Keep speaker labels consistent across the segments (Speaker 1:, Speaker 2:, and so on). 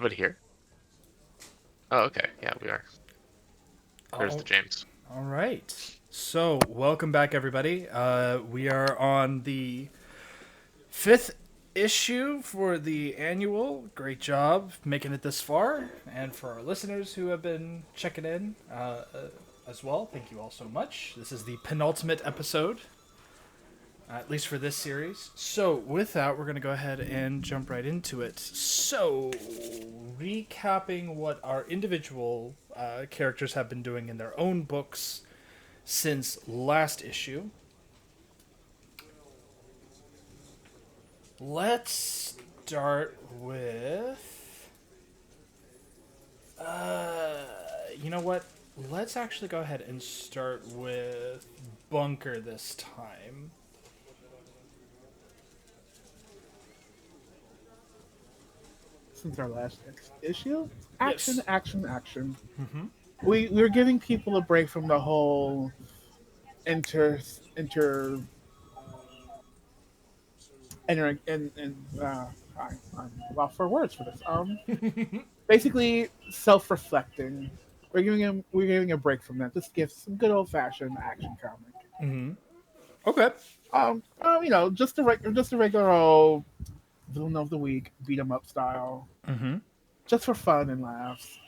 Speaker 1: Everybody here? Oh, okay. Yeah, we are. There's the
Speaker 2: Oh,
Speaker 1: James.
Speaker 2: all right. So, welcome back, everybody. We are on the fifth issue for the annual. Great job making it this far. And for our listeners who have been checking in as well, thank you all so much. This is the penultimate episode, at least for this series. So, with that, we're going to go ahead and jump right into it. So, recapping what our individual characters have been doing in their own books since last issue. Let's start with. You know what? Let's actually go ahead and start with Bunker this time.
Speaker 3: Since our last issue. Action,
Speaker 2: Yes.
Speaker 3: action, action. We were giving people a break from the whole inter entering I'm lost for words for this. Basically self-reflecting. We're giving a break from that. Just give some good old-fashioned action comic.
Speaker 2: Okay.
Speaker 3: Just a regular old villain of the week beat 'em up style, just for fun and laughs.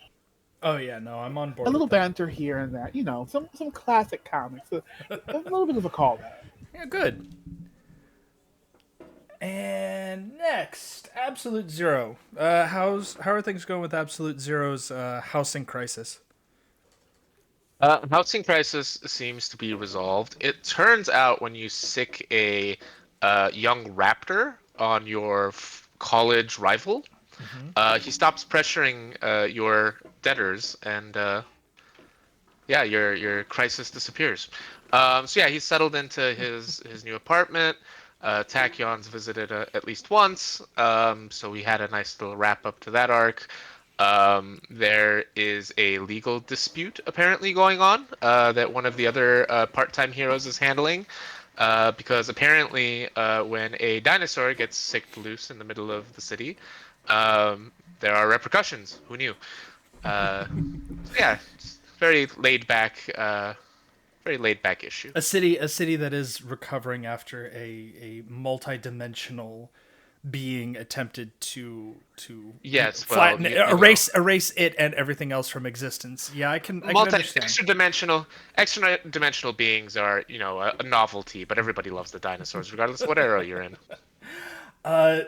Speaker 2: Oh yeah, no, I'm on
Speaker 3: A
Speaker 2: board
Speaker 3: little
Speaker 2: with that.
Speaker 3: banter here and there. Some classic comics. A little bit of a callback.
Speaker 2: Yeah, good. And next, Absolute Zero. How are things going with Absolute Zero's housing crisis?
Speaker 1: Housing crisis seems to be resolved. It turns out when you sick a young raptor on your college rival, he stops pressuring your debtors, and yeah, your crisis disappears. So yeah, he's settled into his new apartment. Tachyon's visited at least once, so we had a nice little wrap up to that arc. There is a legal dispute apparently going on that one of the other part-time heroes is handling. Because apparently, when a dinosaur gets sicked loose in the middle of the city, there are repercussions. Who knew? So yeah, it's very laid back issue.
Speaker 2: A city that is recovering after a multi-dimensional being attempted to
Speaker 1: Yes, well,
Speaker 2: flatten,
Speaker 1: you know,
Speaker 2: erase it and everything else from existence. Yeah, I can
Speaker 1: multi
Speaker 2: understand.
Speaker 1: extra dimensional beings are a novelty, but everybody loves the dinosaurs regardless of what era you're in.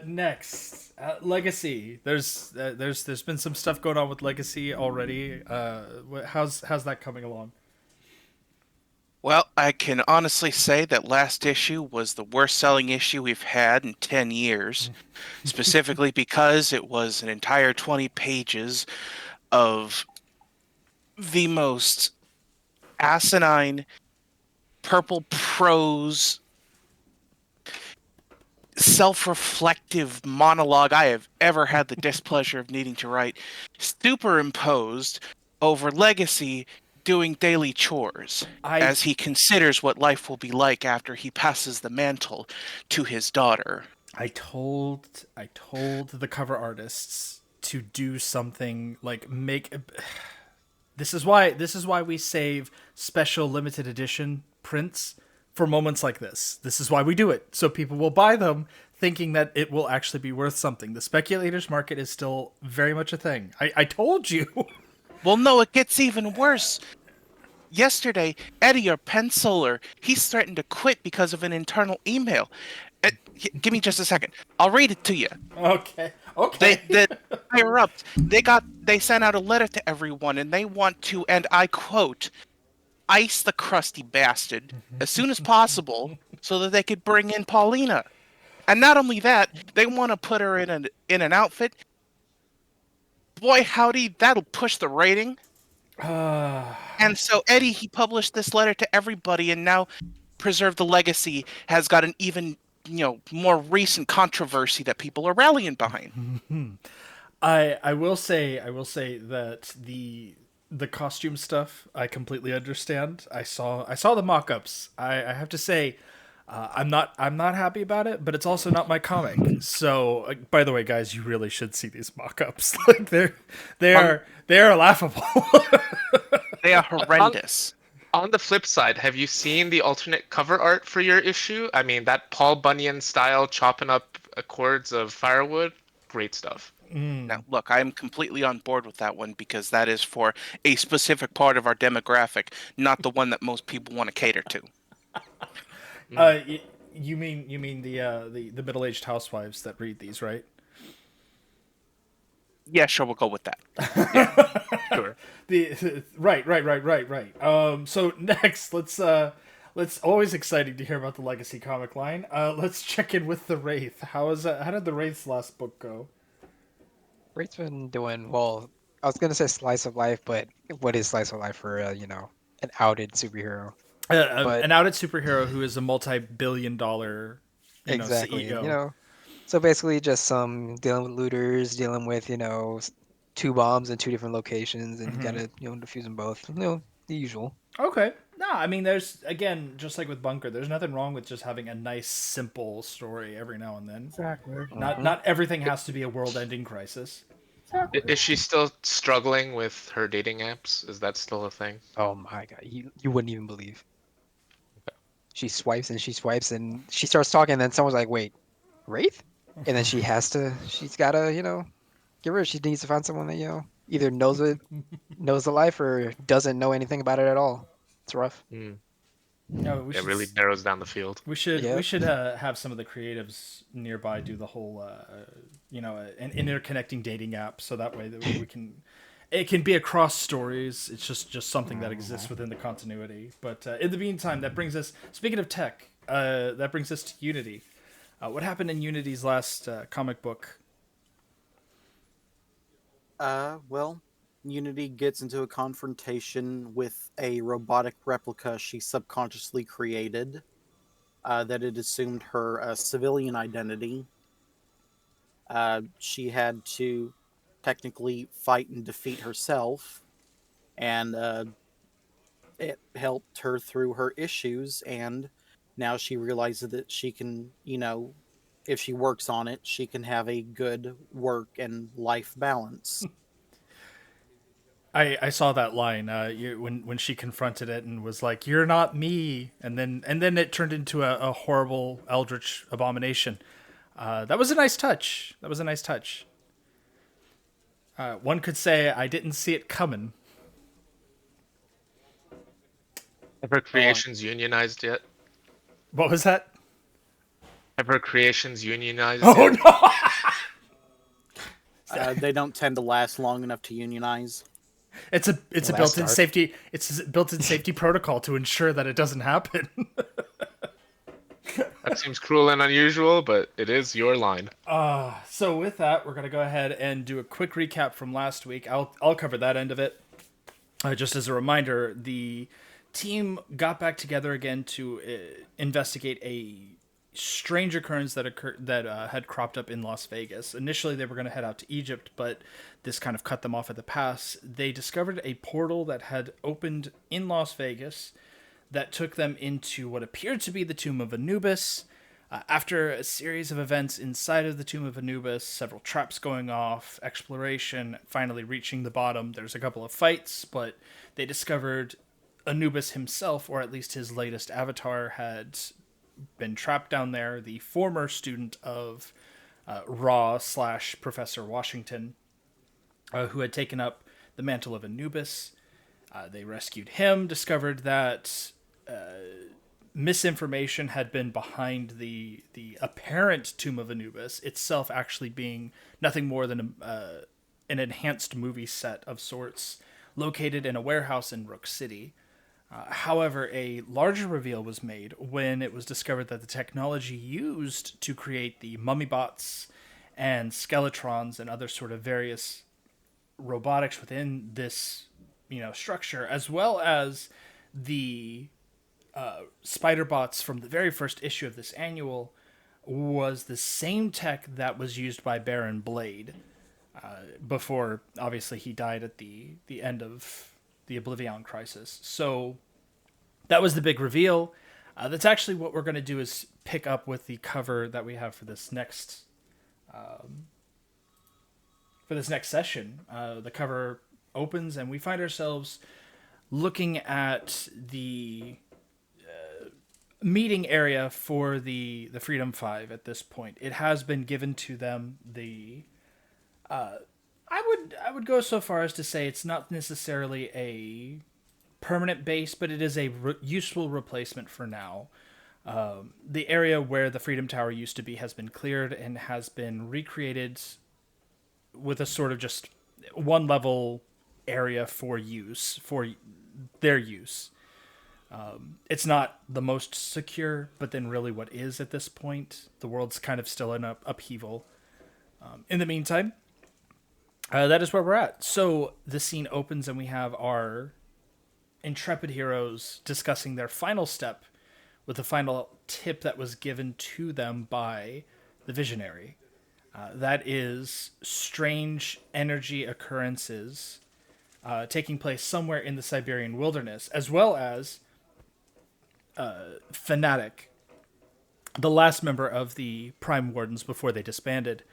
Speaker 2: Next, Legacy. There's been some stuff going on with Legacy already. How's that coming along?
Speaker 4: Well, I can honestly say that last issue was the worst selling issue we've had in 10 years, specifically because it was an entire 20 pages of the most asinine purple prose self-reflective monologue I have ever had the displeasure of needing to write, superimposed over Legacy doing daily chores
Speaker 2: I
Speaker 4: as he considers what life will be like after he passes the mantle to his daughter.
Speaker 2: I told the cover artists to do something like make. This is why we save special limited edition prints for moments like this. This is why we do it, so people will buy them thinking that it will actually be worth something. The speculators market is still very much a thing. I told you.
Speaker 4: Well, no, it gets even worse. Yesterday, Eddie, or penciler, he's threatened to quit because of an internal email. Give me just a second. I'll read it to you.
Speaker 2: Okay.
Speaker 4: They
Speaker 2: Okay.
Speaker 4: the erupts. They sent out a letter to everyone, and they want to, and I quote, ice the crusty bastard as soon as possible, so that they could bring in Paulina. And not only that, they want to put her in an outfit. Boy, howdy, that'll push the rating. And so Eddie, he published this letter to everybody, and now Preserve the Legacy has got an even more recent controversy that people are rallying behind.
Speaker 2: I will say that the costume stuff I completely understand. I saw the mock-ups. I have to say I'm not happy about it, but it's also not my comic. So, by the way, guys, you really should see these mock-ups. Like they are laughable.
Speaker 4: They are
Speaker 1: On,
Speaker 4: horrendous.
Speaker 1: on the flip side, have you seen the alternate cover art for your issue? I mean, that Paul Bunyan style chopping up cords of firewood, great stuff.
Speaker 4: Now, look, I am completely on board with that one because that is for a specific part of our demographic, not the one that most people want to cater to.
Speaker 2: You mean the middle-aged housewives that read these, right?
Speaker 4: Yeah, sure, we'll go with that.
Speaker 1: Sure.
Speaker 2: Right. So next, let's always exciting to hear about the Legacy comic line. Let's check in with the Wraith. How did the Wraith's last book go?
Speaker 5: Wraith's been doing well. I was gonna say slice of life, but what is slice of life for an outed superhero? But
Speaker 2: An outed superhero who is a multi-billion-dollar,
Speaker 5: exactly,
Speaker 2: CEO.
Speaker 5: so basically just some dealing with looters, dealing with two bombs in two different locations, and you gotta defuse them both. The usual.
Speaker 2: Okay. No, I mean, there's again, just like with Bunker, there's nothing wrong with just having a nice, simple story every now and then.
Speaker 3: Exactly.
Speaker 2: Not everything has to be a world-ending crisis.
Speaker 3: Exactly.
Speaker 1: Is she still struggling with her dating apps? Is that still a thing?
Speaker 5: Oh my god, you wouldn't even believe. She swipes and she swipes and she starts talking, and then someone's like, "Wait, Wraith?" And then she's gotta, get rid. She needs to find someone that either knows the life, or doesn't know anything about it at all. It's rough.
Speaker 1: Mm.
Speaker 2: No, we
Speaker 1: It
Speaker 2: should
Speaker 1: really narrows down the field.
Speaker 5: Yeah.
Speaker 2: we should have some of the creatives nearby do the whole an interconnecting dating app, so that way that we can it can be across stories. It's just something that exists within the continuity. But in the meantime, that brings us, speaking of tech, that brings us to Unity. What happened in Unity's last comic book?
Speaker 6: Well, Unity gets into a confrontation with a robotic replica she subconsciously created, that had assumed her civilian identity. She had to technically fight and defeat herself, and it helped her through her issues, and now she realizes that she can, if she works on it, she can have a good work and life balance.
Speaker 2: I saw that line when she confronted it and was like, "You're not me," and then it turned into a horrible eldritch abomination. That was a nice touch. One could say I didn't see it coming.
Speaker 1: Have her creations unionized yet?
Speaker 2: What was that?
Speaker 1: Have her creations unionized
Speaker 2: Oh
Speaker 1: yet?
Speaker 2: no!
Speaker 6: They don't tend to last long enough to unionize.
Speaker 2: It's a
Speaker 5: Last
Speaker 2: built-in
Speaker 5: arc.
Speaker 2: safety. It's a built-in safety protocol to ensure that it doesn't happen.
Speaker 1: That seems cruel and unusual, but it is your line.
Speaker 2: So with that, we're gonna go ahead and do a quick recap from last week. I'll cover that end of it. Just as a reminder, the team got back together again to investigate a strange occurrence that had cropped up in Las Vegas. Initially, they were going to head out to Egypt, but this kind of cut them off at the pass. They discovered a portal that had opened in Las Vegas that took them into what appeared to be the Tomb of Anubis. After a series of events inside of the Tomb of Anubis, several traps going off, exploration, finally reaching the bottom, there's a couple of fights, but they discovered Anubis himself, or at least his latest avatar, had been trapped down there. The former student of Ra / Professor Washington, who had taken up the mantle of Anubis. They rescued him, discovered that misinformation had been behind the apparent Tomb of Anubis, itself actually being nothing more than an enhanced movie set of sorts located in a warehouse in Rook City. However, a larger reveal was made when it was discovered that the technology used to create the mummy bots and skeletrons and other sort of various robotics within this, structure, as well as the spider bots from the very first issue of this annual, was the same tech that was used by Baron Blade before, obviously, he died at the end of the OblivAeon Crisis. So that was the big reveal. That's actually what we're going to do is pick up with the cover that we have for this next session. The cover opens and we find ourselves looking at the meeting area for the Freedom Five at this point. It has been given to them. I would go so far as to say it's not necessarily a permanent base, but it is a useful replacement for now. The area where the Freedom Tower used to be has been cleared and has been recreated with a sort of just one level area for their use. It's not the most secure, but then really what is at this point? The world's kind of still in upheaval. In the meantime, that is where we're at. So the scene opens and we have our intrepid heroes discussing their final step with the final tip that was given to them by the visionary. That is strange energy occurrences taking place somewhere in the Siberian wilderness, as well as Fanatic, the last member of the Prime Wardens before they disbanded,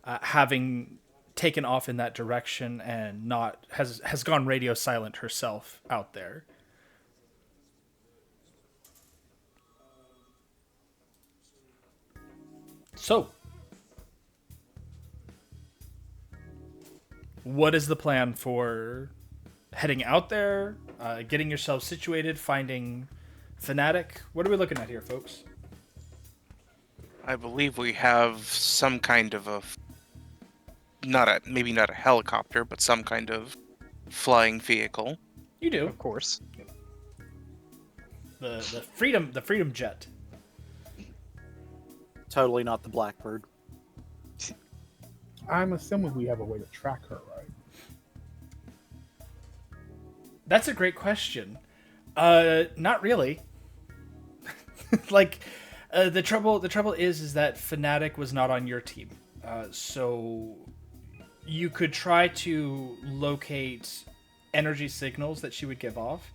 Speaker 2: having taken off in that direction and has gone radio silent herself out there. So, what is the plan for heading out there, getting yourself situated, finding Fanatic? What are we looking at here, folks?
Speaker 4: I believe we have some kind of maybe not a helicopter, but some kind of flying vehicle.
Speaker 2: You do.
Speaker 5: Of course.
Speaker 2: The Freedom Jet.
Speaker 6: Totally not the Blackbird.
Speaker 3: I'm assuming we have a way to track her, right?
Speaker 2: That's a great question. Not really. The trouble is that Fanatic was not on your team. So you could try to locate energy signals that she would give off.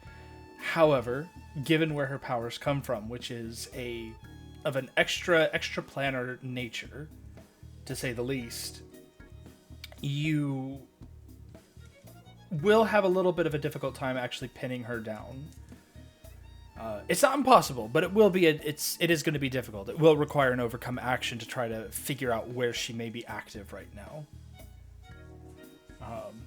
Speaker 2: However, given where her powers come from, which is of an extraplanar nature, to say the least, you will have a little bit of a difficult time actually pinning her down. It's not impossible, but it is going to be difficult. It will require an overcome action to try to figure out where she may be active right now.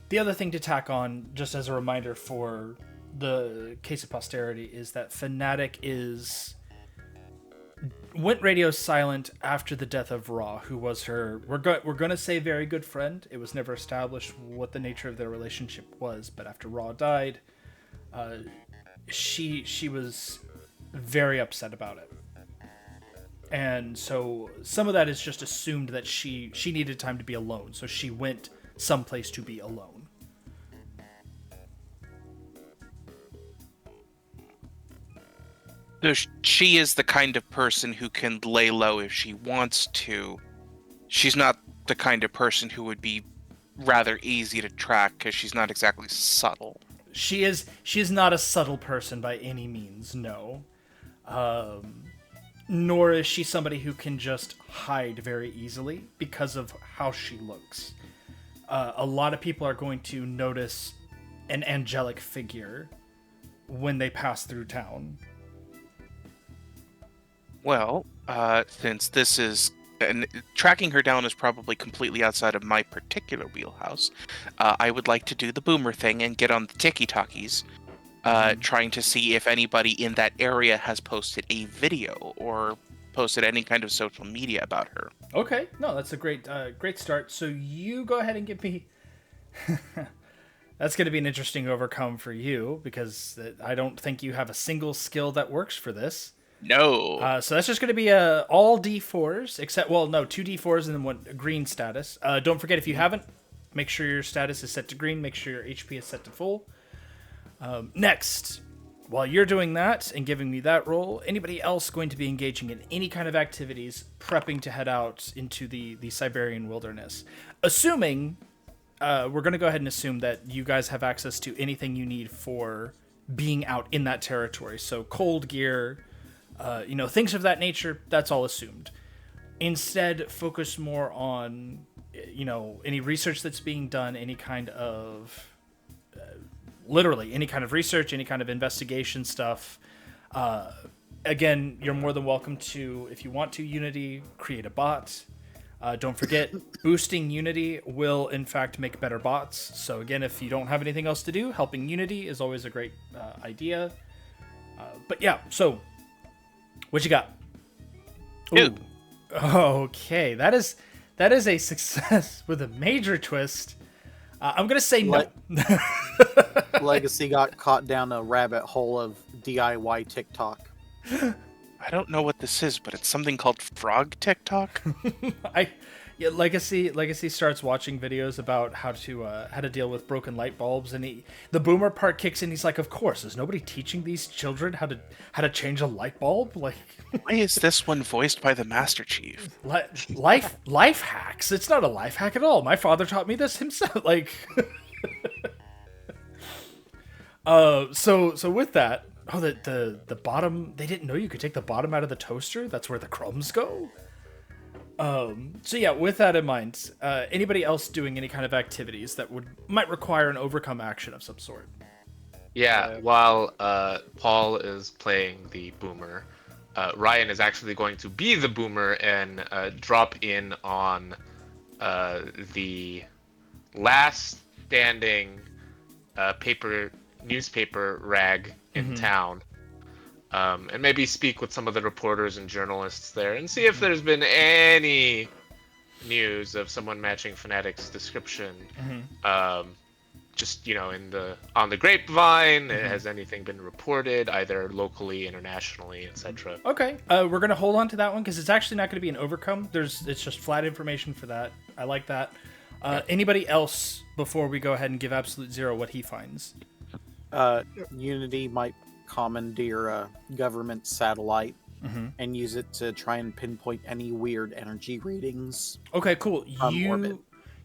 Speaker 2: The other thing to tack on, just as a reminder for the case of posterity, is that Fanatic went radio silent after the death of Ra, who was her, we're going to say, very good friend. It was never established what the nature of their relationship was, but after Ra died, she was very upset about it. And so some of that is just assumed that she needed time to be alone, so she went someplace to be alone.
Speaker 4: So she is the kind of person who can lay low if she wants to. She's not the kind of person who would be rather easy to track because she's not exactly subtle.
Speaker 2: She is not a subtle person by any means, no. Nor is she somebody who can just hide very easily because of how she looks. A lot of people are going to notice an angelic figure when they pass through town.
Speaker 4: Well, since this is... And tracking her down is probably completely outside of my particular wheelhouse. I would like to do the boomer thing and get on the tiki-talkies, trying to see if anybody in that area has posted a video or posted any kind of social media about her.
Speaker 2: Okay, no, that's a great start. So you go ahead and give me... That's going to be an interesting overcome for you, because I don't think you have a single skill that works for this.
Speaker 4: No.
Speaker 2: So that's just going to be all D4s, except, well, no, 2 D4s and then 1 green status. Don't forget, if you haven't, make sure your status is set to green, make sure your HP is set to full. Next, while you're doing that and giving me that roll, anybody else going to be engaging in any kind of activities, prepping to head out into the Siberian wilderness? Assuming, we're going to go ahead and assume that you guys have access to anything you need for being out in that territory. So cold gear... things of that nature. That's all assumed. Instead, focus more on, any research that's being done, any kind of, literally any kind of research, any kind of investigation stuff. Again, you're more than welcome to, if you want to, Unity, create a bot. Don't forget, boosting Unity will, in fact, make better bots. So again, if you don't have anything else to do, helping Unity is always a great idea. But yeah, so what you got?
Speaker 4: Ooh.
Speaker 2: Okay, that is a success with a major twist. I'm gonna say no.
Speaker 6: Legacy got caught down a rabbit hole of DIY TikTok.
Speaker 4: I don't know what this is, but it's something called Frog TikTok.
Speaker 2: Legacy starts watching videos about how to deal with broken light bulbs, and the boomer part kicks in. He's like, "Of course, is nobody teaching these children how to change a light bulb?" Like,
Speaker 4: why is this one voiced by the Master Chief?
Speaker 2: Life hacks. It's not a life hack at all. My father taught me this himself. Like, so with that. Oh, the bottom. They didn't know you could take the bottom out of the toaster. That's where the crumbs go. So yeah, with that in mind, anybody else doing any kind of activities that might require an overcome action of some sort?
Speaker 1: Yeah, while Paul is playing the boomer, Ryan is actually going to be the boomer and drop in on the last standing newspaper rag in town, and maybe speak with some of the reporters and journalists there and see if there's been any news of someone matching Fnatic's description. Just on the grapevine, has anything been reported either locally, internationally, etc.?
Speaker 2: Okay, we're gonna hold on to that one because it's actually not going to be an overcome. It's just flat information for that. I like that. Anybody else before we go ahead and give Absolute Zero what he finds?
Speaker 6: Unity might commandeer a government satellite and use it to try and pinpoint any weird energy readings.
Speaker 2: Okay, cool.
Speaker 6: Orbit.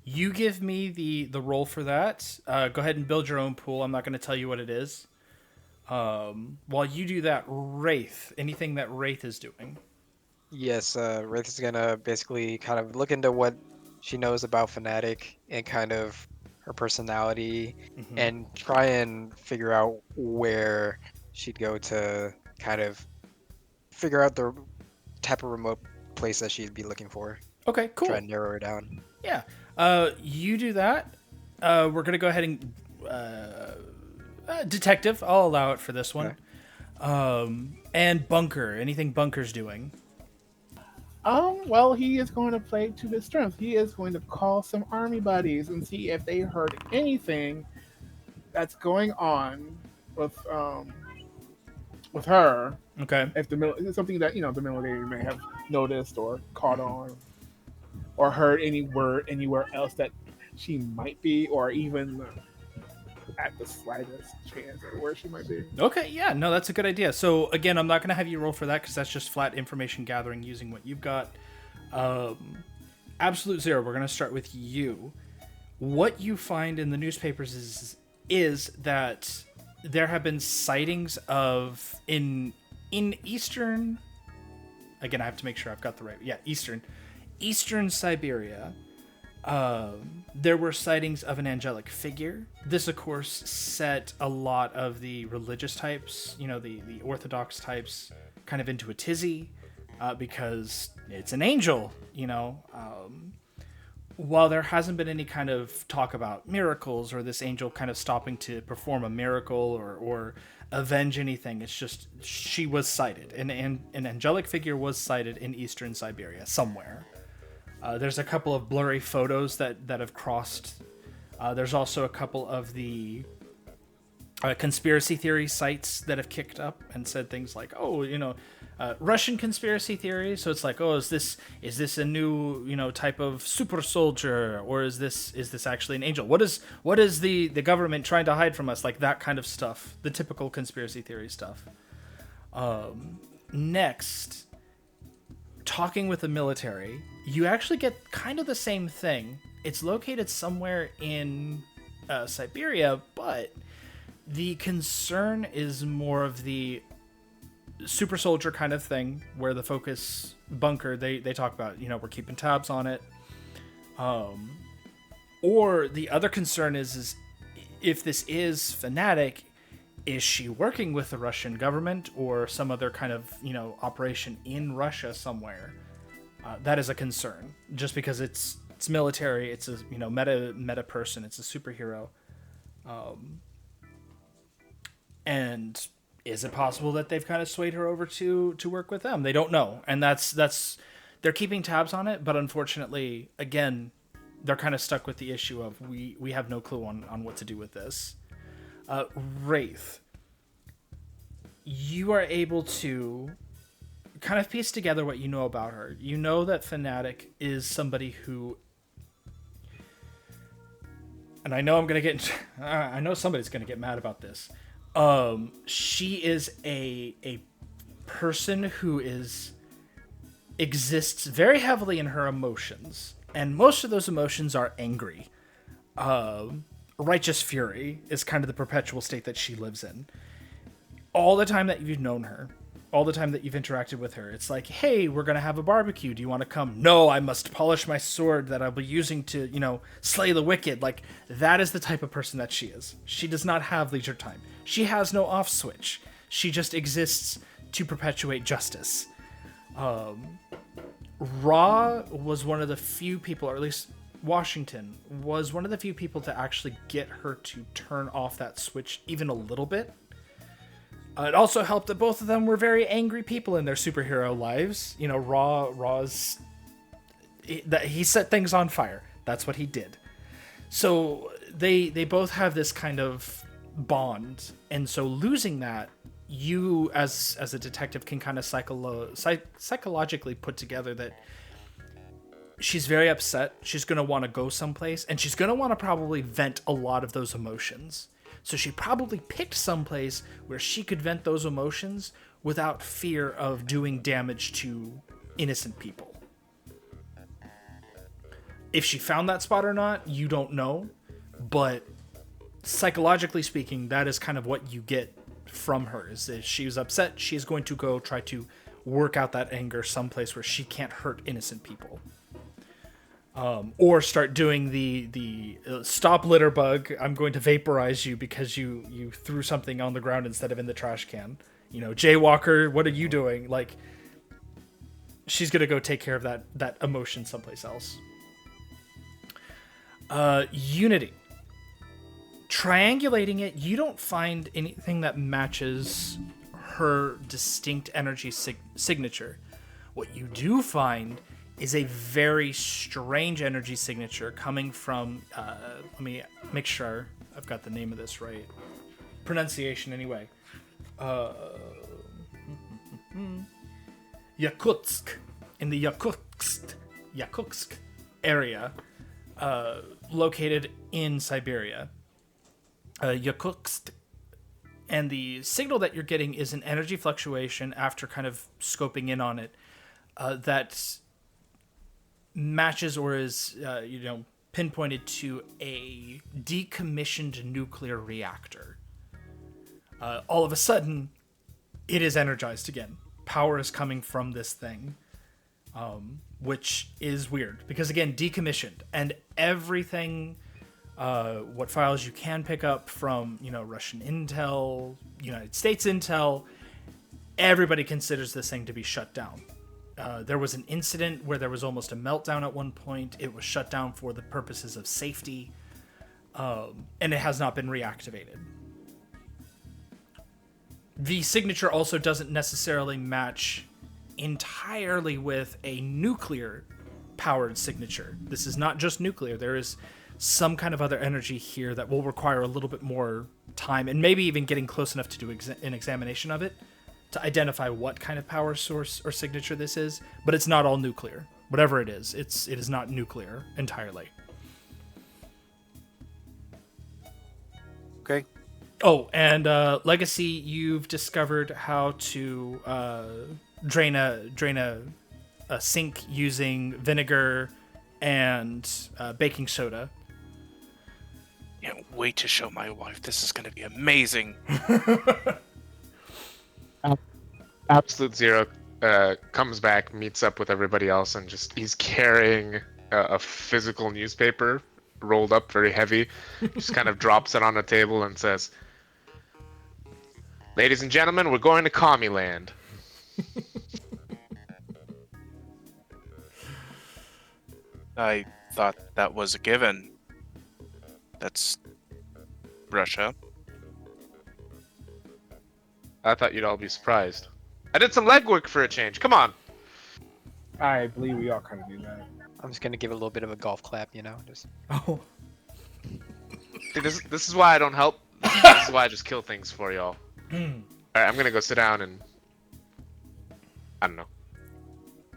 Speaker 2: You give me the roll for that. Go ahead and build your own pool. I'm not going to tell you what it is. While you do that, Wraith, anything that Wraith is doing?
Speaker 5: Yes, Wraith is gonna basically kind of look into what she knows about Fnatic and kind of her personality, and try and figure out where she'd go to kind of figure out the type of remote place that she'd be looking for.
Speaker 2: Okay, cool.
Speaker 5: Try and narrow her down.
Speaker 2: Yeah. You do that. We're going to go ahead and... detective, I'll allow it for this one. Okay. And Bunker, anything Bunker's doing?
Speaker 3: Well, he is going to play to his strength. He is going to call some army buddies and see if they heard anything that's going on with her.
Speaker 2: Okay.
Speaker 3: If something that the military may have noticed or caught on, or heard anywhere else that she might be, or even at the slightest chance of where she might be.
Speaker 2: Okay, yeah, no, that's a good idea. So again, I'm not going to have you roll for that because that's just flat information gathering using what you've got. Absolute Zero, we're going to start with you. What you find in the newspapers is that there have been sightings of in eastern. Again, I have to make sure I've got the right. Yeah, Eastern Siberia. There were sightings of an angelic figure. This, of course, set a lot of the religious types, the Orthodox types, kind of into a tizzy, because it's an angel, While there hasn't been any kind of talk about miracles or this angel kind of stopping to perform a miracle or avenge anything, it's just she was sighted. An angelic figure was sighted in Eastern Siberia somewhere. There's a couple of blurry photos that have crossed. There's also a couple of the conspiracy theory sites that have kicked up and said things like, Russian conspiracy theory. So it's like, is this a new type of super soldier, or is this actually an angel? What is the government trying to hide from us? Like that kind of stuff, the typical conspiracy theory stuff. Next, talking with the military, you actually get kind of the same thing. It's located somewhere in Siberia, but the concern is more of the super soldier kind of thing, where the focus bunker, they talk about, we're keeping tabs on it. Or the other concern is if this is fanatic, is she working with the Russian government or some other kind of, operation in Russia somewhere? That is a concern, just because it's military, it's a, meta person, it's a superhero. And is it possible that they've kind of swayed her over to work with them? They don't know. And that's they're keeping tabs on it, but unfortunately, again, they're kind of stuck with the issue of we have no clue on what to do with this. Wraith, you are able to kind of piece together what you know about her. You know that Fanatic is somebody who, and I know I know somebody's gonna get mad about this. She is a person who exists very heavily in her emotions, and most of those emotions are angry. Righteous fury is kind of the perpetual state that she lives in. All the time that you've known her, all the time that you've interacted with her, it's like, hey, we're going to have a barbecue. Do you want to come? No, I must polish my sword that I'll be using to, slay the wicked. Like, that is the type of person that she is. She does not have leisure time. She has no off switch. She just exists to perpetuate justice. Ra was one of the few people, or at least Washington was one of the few people to actually get her to turn off that switch even a little bit. It also helped that both of them were very angry people in their superhero lives. Ra's he set things on fire. That's what he did. So they both have this kind of bond, and so losing that, you as a detective can kind of psychologically put together that she's very upset. She's going to want to go someplace, and she's going to want to probably vent a lot of those emotions. So she probably picked someplace where she could vent those emotions without fear of doing damage to innocent people. If she found that spot or not, you don't know. But psychologically speaking, that is kind of what you get from her. Is if she was upset, she is going to go try to work out that anger someplace where she can't hurt innocent people. Or start doing the stop litter bug. I'm going to vaporize you because you threw something on the ground instead of in the trash can. Jaywalker, what are you doing? Like, she's gonna go take care of that emotion someplace else. Unity. Triangulating it, you don't find anything that matches her distinct energy signature. What you do find is a very strange energy signature coming from, let me make sure I've got the name of this right. Pronunciation, anyway. Yakutsk. In the Yakutsk area, located in Siberia. Yakutsk. And the signal that you're getting is an energy fluctuation after kind of scoping in on it that matches or is, pinpointed to a decommissioned nuclear reactor. All of a sudden, it is energized again. Power is coming from this thing, which is weird because, again, decommissioned. And everything, what files you can pick up from, Russian intel, United States intel, everybody considers this thing to be shut down. There was an incident where there was almost a meltdown at one point. It was shut down for the purposes of safety, and it has not been reactivated. The signature also doesn't necessarily match entirely with a nuclear-powered signature. This is not just nuclear. There is some kind of other energy here that will require a little bit more time, and maybe even getting close enough to do an examination of it, to identify what kind of power source or signature this is, but it's not all nuclear. Whatever it is not nuclear entirely.
Speaker 6: Okay.
Speaker 2: Oh, and Legacy, you've discovered how to drain a sink using vinegar and baking soda.
Speaker 4: Can't wait to show my wife. This is going to be amazing.
Speaker 1: Absolute Zero comes back, meets up with everybody else, and he's carrying a physical newspaper rolled up very heavy. Just kind of drops it on the table and says, "Ladies and gentlemen, we're going to Commie-land."
Speaker 4: I thought that was a given. That's Russia.
Speaker 1: I thought you'd all be surprised. I did some legwork for a change. Come on.
Speaker 3: I believe we all kind of do that.
Speaker 5: I'm just gonna give it a little bit of a golf clap, you know, just.
Speaker 2: Oh,
Speaker 1: See, this is why I don't help. This is why I just kill things for y'all. All right, I'm gonna go sit down and I don't know,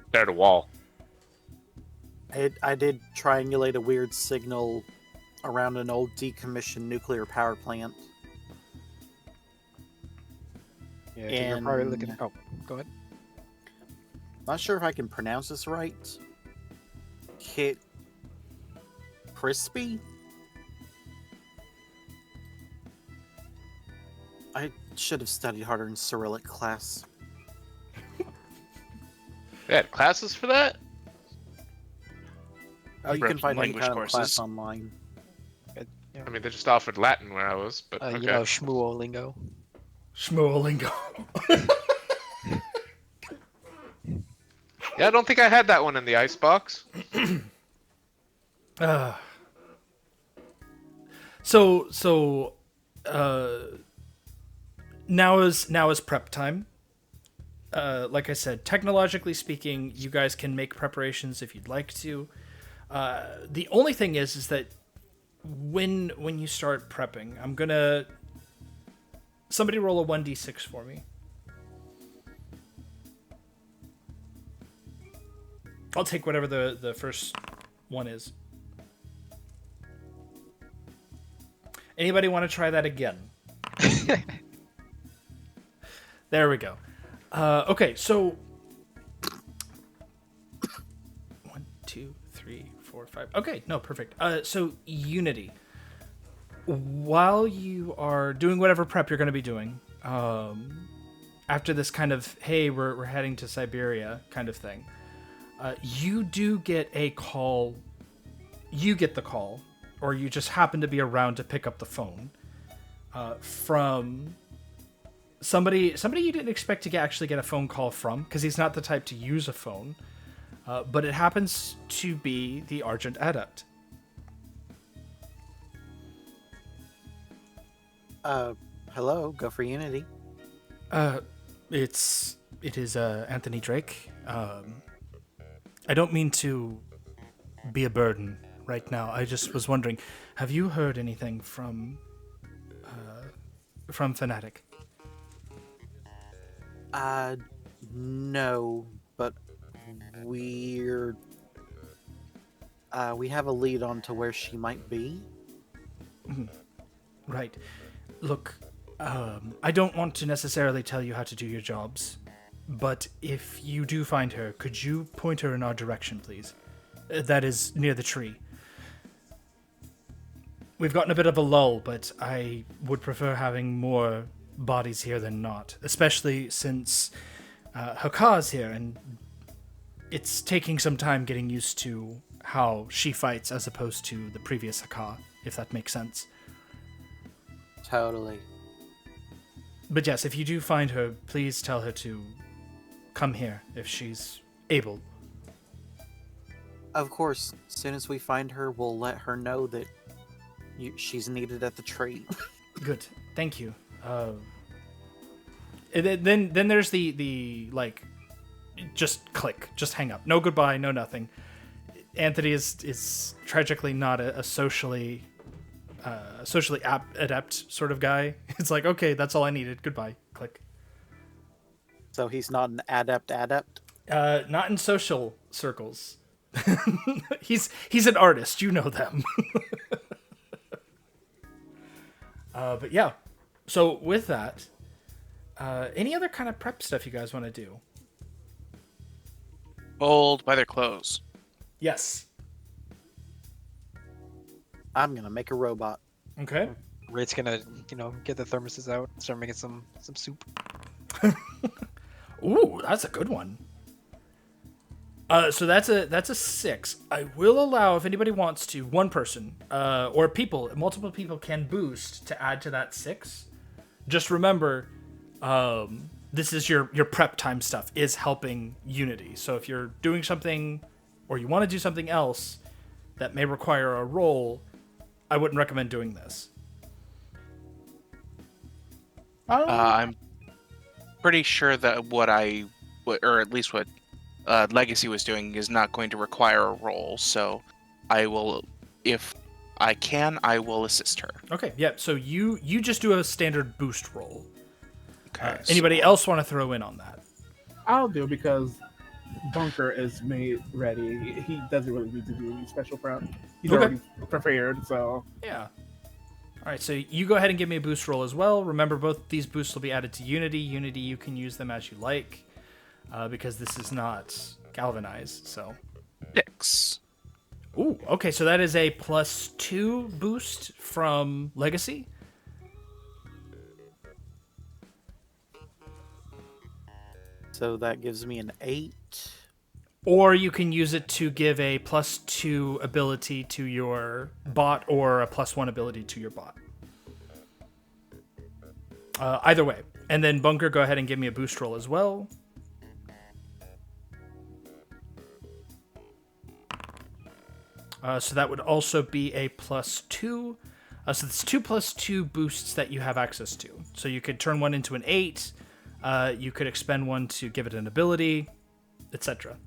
Speaker 1: stare at a wall.
Speaker 6: I did triangulate a weird signal around an old decommissioned nuclear power plant.
Speaker 5: Yeah, so you're probably looking. Oh, go ahead.
Speaker 6: Not sure if I can pronounce this right. Hit crispy? I should have studied harder in Cyrillic class.
Speaker 1: They had classes for that?
Speaker 6: Oh, you can
Speaker 4: Ripped
Speaker 6: find any
Speaker 4: language
Speaker 6: kind of
Speaker 4: courses.
Speaker 6: class online.
Speaker 1: I mean, they just offered Latin where I was, but okay.
Speaker 5: You know, Shmuel lingo.
Speaker 2: Schmolingo.
Speaker 1: Yeah, I don't think I had that one in the icebox.
Speaker 2: So now is prep time. Like I said, technologically speaking, you guys can make preparations if you'd like to. The only thing is that when you start prepping, I'm gonna somebody roll a 1d6 for me. I'll take whatever the first one is. Anybody want to try that again? There we go. Okay, so 1, 2, 3, 4, 5. Okay, no, perfect. So Unity. While you are doing whatever prep you're going to be doing, after this kind of hey, we're heading to Siberia kind of thing, you do get a call. You get the call, or you just happen to be around to pick up the phone from somebody you didn't expect to actually get a phone call from, because he's not the type to use a phone, but it happens to be the Argent Adapt.
Speaker 6: Hello, go for Unity.
Speaker 2: It is Anthony Drake. I don't mean to be a burden right now. I just was wondering, have you heard anything from Fnatic?
Speaker 6: No, but we have a lead on to where she might be.
Speaker 2: Right. Look, I don't want to necessarily tell you how to do your jobs, but if you do find her, could you point her in our direction, please? That is near the tree. We've gotten a bit of a lull, but I would prefer having more bodies here than not, especially since Haka's here, and it's taking some time getting used to how she fights as opposed to the previous Haka, if that makes sense.
Speaker 6: Totally.
Speaker 2: But yes, if you do find her, please tell her to come here if she's able.
Speaker 6: Of course, as soon as we find her, we'll let her know that she's needed at the tree.
Speaker 2: Good, thank you. Then there's the like, just click, just hang up, no goodbye, no nothing. Anthony is tragically not a socially adept sort of guy. It's like, okay, that's all I needed. Goodbye. Click.
Speaker 6: So he's not an adept.
Speaker 2: Not in social circles. He's an artist. You know them. But yeah. So with that, any other kind of prep stuff you guys want to do?
Speaker 4: Hold by their clothes.
Speaker 2: Yes.
Speaker 6: I'm gonna make a robot.
Speaker 2: Okay.
Speaker 5: Wraith's gonna, get the thermoses out, start making some soup.
Speaker 2: Ooh, that's a good one. So that's a 6. I will allow, if anybody wants to, one person or multiple people can boost to add to that 6. Just remember, this is your prep time stuff is helping Unity. So if you're doing something or you want to do something else that may require a roll, I wouldn't recommend doing this.
Speaker 4: I'm pretty sure that what at least what Legacy was doing is not going to require a roll, so I will, if I can, I will assist her.
Speaker 2: Okay, yeah, so you just do a standard boost roll.
Speaker 4: Okay.
Speaker 2: Anybody else want to throw in on that?
Speaker 3: I'll do because Bunker is made ready. He doesn't really need to do any special prep. He's
Speaker 2: Okay.
Speaker 3: already prepared, so
Speaker 2: Yeah. All right, so you go ahead and give me a boost roll as well. Remember, both these boosts will be added to Unity. Unity, you can use them as you like, because this is not galvanized. So,
Speaker 4: 6.
Speaker 2: ooh, okay, so that is a +2 boost from Legacy.
Speaker 6: So that gives me an 8.
Speaker 2: Or you can use it to give a +2 ability to your bot or a +1 ability to your bot. Either way. And then Bunker, go ahead and give me a boost roll as well. So that would also be a +2. So it's 2 +2 boosts that you have access to. So you could turn one into an 8. You could expend one to give it an ability, etc.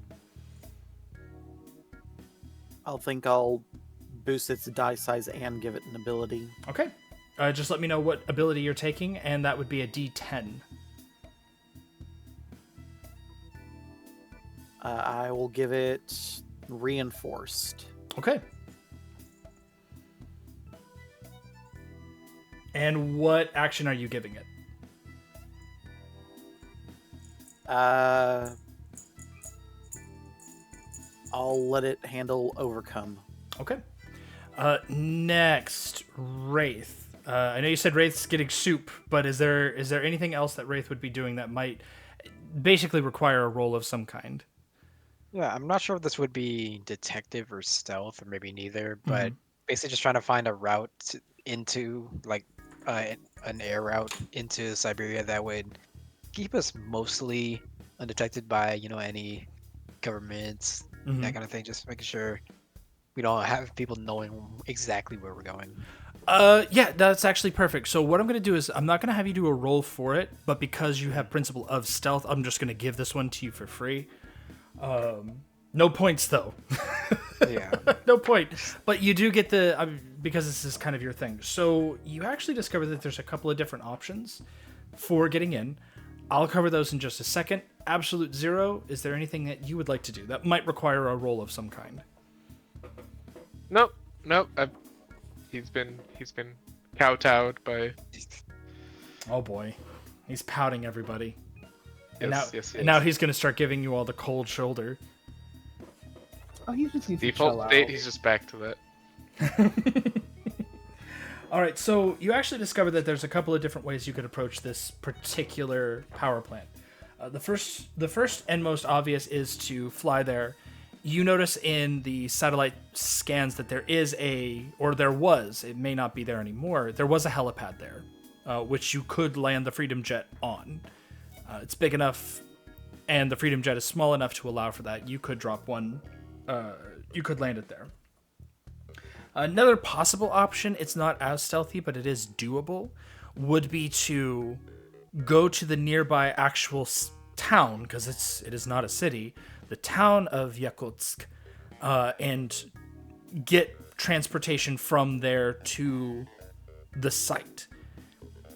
Speaker 6: I'll boost its die size and give it an ability.
Speaker 2: Okay. Just let me know what ability you're taking, and that would be a D10.
Speaker 6: I will give it reinforced.
Speaker 2: Okay. And what action are you giving it?
Speaker 6: I'll let it handle overcome.
Speaker 2: Okay. Next, Wraith. I know you said Wraith's getting soup, but is there anything else that Wraith would be doing that might basically require a roll of some kind?
Speaker 5: Yeah, I'm not sure if this would be detective or stealth, or maybe neither, but basically just trying to find a route into, like, an air route into Siberia that would keep us mostly undetected by, any governments, that kind of thing. Just making sure we don't have people knowing exactly where we're going.
Speaker 2: Yeah, that's actually perfect. So what I'm going to do is I'm not going to have you do a roll for it, but because you have principle of stealth, I'm just going to give this one to you for free. No points though.
Speaker 5: Yeah.
Speaker 2: No point. But you do get because this is kind of your thing. So you actually discover that there's a couple of different options for getting in. I'll cover those in just a second. Absolute zero, is there anything that you would like to do that might require a roll of some kind?
Speaker 1: Nope. He's been kowtowed by.
Speaker 2: Oh boy. He's pouting everybody.
Speaker 1: Yes.
Speaker 2: And now he's going to start giving you all the cold shoulder.
Speaker 3: oh, he just needs to chill
Speaker 1: Default
Speaker 3: out.
Speaker 1: state. He's just back to that.
Speaker 2: All right, so you actually discovered that there's a couple of different ways you could approach this particular power plant. The first and most obvious is to fly there. You notice in the satellite scans that there was, it may not be there anymore, there was a helipad there, which you could land the Freedom Jet on. It's big enough, and the Freedom Jet is small enough to allow for that. You could drop one, you could land it there. Another possible option, it's not as stealthy, but it is doable, would be to go to the nearby actual town, because it is not a city, the town of Yakutsk, and get transportation from there to the site.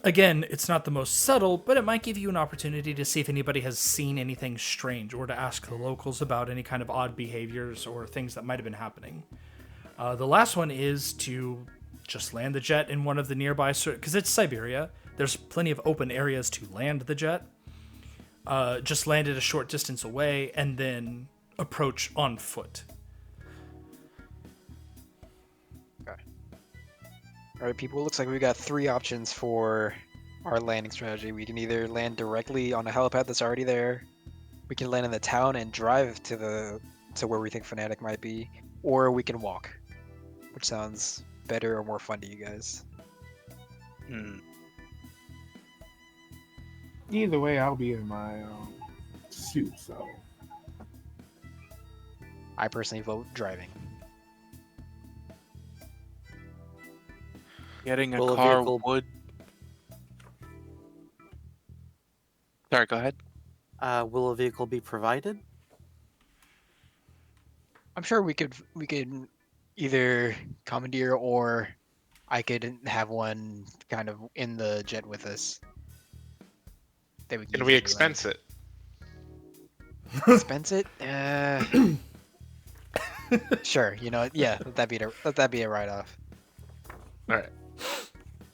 Speaker 2: Again, it's not the most subtle, but it might give you an opportunity to see if anybody has seen anything strange, or to ask the locals about any kind of odd behaviors or things that might have been happening. The last one is to just land the jet in one of the nearby, because it's Siberia. There's plenty of open areas to land the jet. Just land it a short distance away and then approach on foot.
Speaker 5: Okay. All right, people. Looks like we got 3 options for our landing strategy. We can either land directly on a helipad that's already there, We can land in the town and drive to where we think Fnatic might be, or we can walk, which sounds better or more fun to you guys.
Speaker 3: Either way, I'll be in my suit, so
Speaker 5: I personally vote driving.
Speaker 4: Getting a
Speaker 6: Will a
Speaker 4: car
Speaker 6: vehicle-
Speaker 4: would. Sorry, go ahead.
Speaker 6: Will a vehicle be provided?
Speaker 5: I'm sure we could either commandeer or I could have one kind of in the jet with us. That we
Speaker 1: Can
Speaker 5: use
Speaker 1: we
Speaker 5: as we
Speaker 1: expense it?
Speaker 5: land. Expense it? Sure. You know, yeah. Let that be a write-off.
Speaker 1: All right.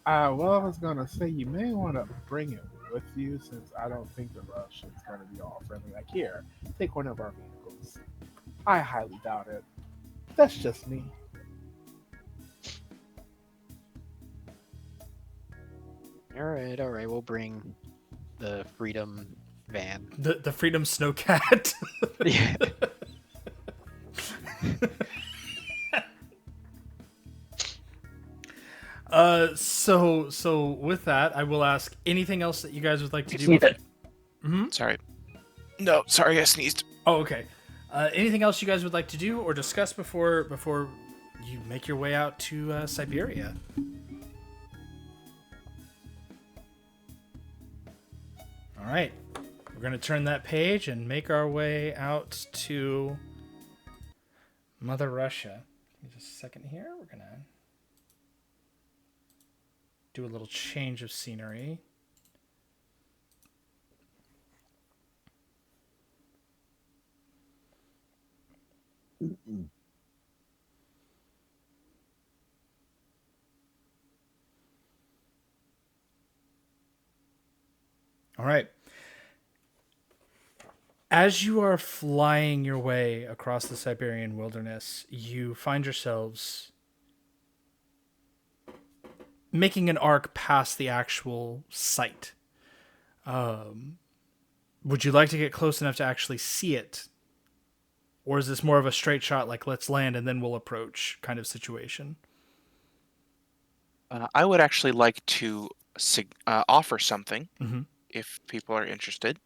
Speaker 3: well, I was gonna say you may want to bring it with you since I don't think the rush is gonna be all friendly. Like here, take one of our vehicles. I highly doubt it. That's just me.
Speaker 5: All right. We'll bring the Freedom van.
Speaker 2: The Freedom Snowcat.
Speaker 5: Yeah.
Speaker 2: So with that, I will ask anything else that you guys would like to do.
Speaker 4: Sorry. No, sorry, I sneezed.
Speaker 2: Oh, okay. Anything else you guys would like to do or discuss before you make your way out to Siberia? All right. We're going to turn that page and make our way out to Mother Russia. Give me just a second here. We're going to do a little change of scenery. All right. As you are flying your way across the Siberian wilderness, you find yourselves making an arc past the actual site. Would you like to get close enough to actually see it? Or is this more of a straight shot, like let's land and then we'll approach kind of situation?
Speaker 4: I would actually like to offer something
Speaker 2: Mm-hmm.
Speaker 4: if people are interested.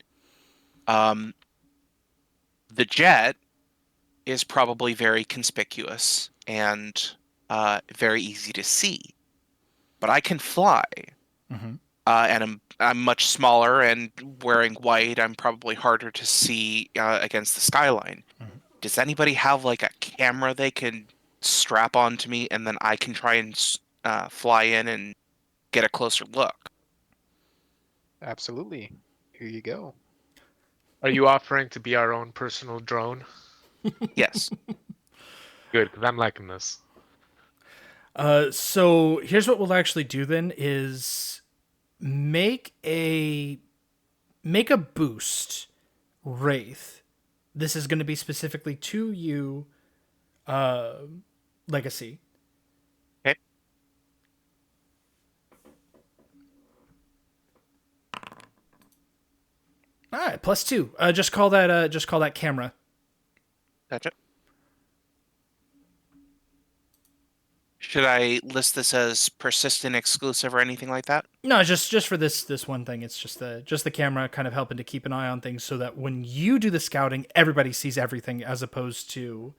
Speaker 4: The jet is probably very conspicuous and very easy to see, but I can fly,
Speaker 2: Mm-hmm.
Speaker 4: and I'm much smaller and wearing white. I'm probably harder to see against the skyline.
Speaker 2: Mhm.
Speaker 4: Does anybody have like a camera they can strap onto me, and then I can try and fly in and get a closer look?
Speaker 5: Absolutely. Here you go.
Speaker 1: Are you offering to be our own personal drone?
Speaker 4: Yes.
Speaker 1: Good, because I'm liking this.
Speaker 2: So here's what we'll actually do then is make a boost Wraith. This is going to be specifically to you, Legacy.
Speaker 4: Okay.
Speaker 2: All right, +2. Just call that camera.
Speaker 4: Gotcha. Should I list this as persistent exclusive or anything like that?
Speaker 2: No, just for this one thing. It's just the camera kind of helping to keep an eye on things so that when you do the scouting, everybody sees everything as opposed to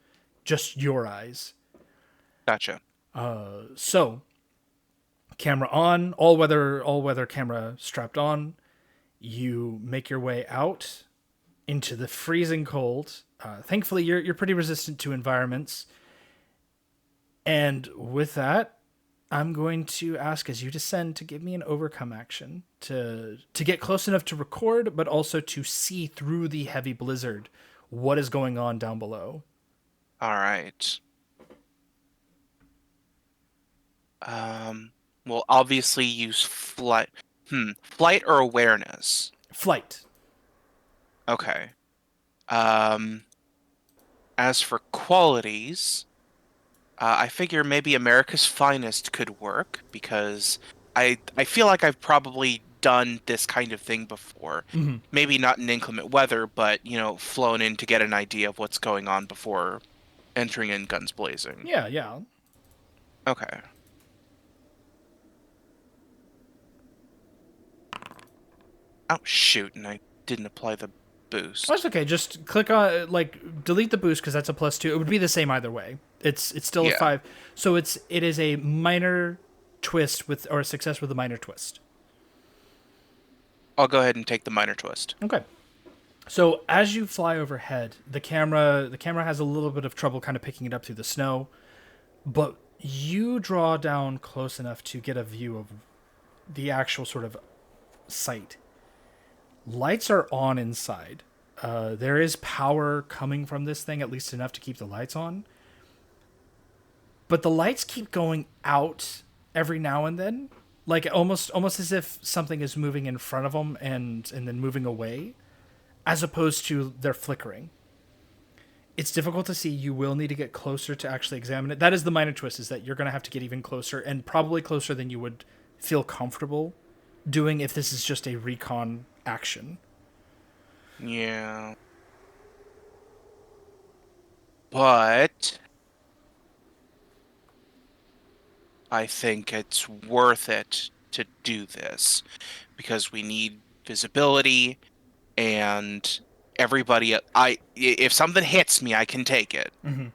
Speaker 2: just your eyes.
Speaker 4: Gotcha.
Speaker 2: So camera on, all weather camera strapped on. You make your way out into the freezing cold. Thankfully, you're pretty resistant to environments. And with that, I'm going to ask as you descend to give me an overcome action to get close enough to record, but also to see through the heavy blizzard what is going on down below.
Speaker 4: All right. We'll obviously use flight. Flight or awareness?
Speaker 2: Flight.
Speaker 4: Okay. As for qualities, I figure maybe America's Finest could work because I feel like I've probably done this kind of thing before.
Speaker 2: Mm-hmm.
Speaker 4: Maybe not in inclement weather, but, flown in to get an idea of what's going on before entering in guns blazing.
Speaker 2: Yeah.
Speaker 4: Okay. Oh, shoot, and I didn't apply the boost.
Speaker 2: That's okay. Just click on delete the boost because that's a +2. It would be the same either way. It's still a 5. So it is a minor twist or a success with a minor twist.
Speaker 4: I'll go ahead and take the minor twist.
Speaker 2: Okay. So as you fly overhead, the camera has a little bit of trouble kind of picking it up through the snow, but you draw down close enough to get a view of the actual sort of site. Lights are on inside. There is power coming from this thing, at least enough to keep the lights on. But the lights keep going out every now and then, like almost as if something is moving in front of them and then moving away, as opposed to they're flickering. It's difficult to see. You will need to get closer to actually examine it. That is the minor twist, is that you're going to have to get even closer, and probably closer than you would feel comfortable doing if this is just a recon action.
Speaker 4: Yeah. But I think it's worth it to do this because we need visibility and everybody. If something hits me, I can take it.
Speaker 2: Mm-hmm.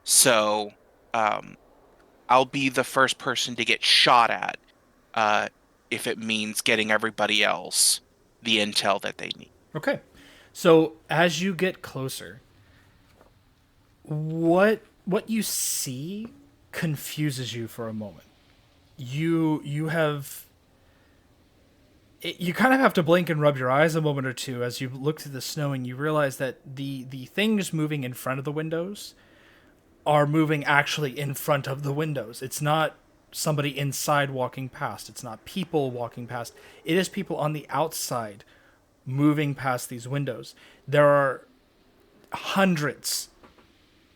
Speaker 4: So, I'll be the first person to get shot at, if it means getting everybody else the intel that they need.
Speaker 2: Okay. So as you get closer, what you see confuses you for a moment. You kind of have to blink and rub your eyes a moment or two as you look through the snow, and you realize that the things moving in front of the windows are moving actually in front of the windows. It's not somebody inside walking past. It's not people walking past. It is people on the outside moving past these windows. There are hundreds,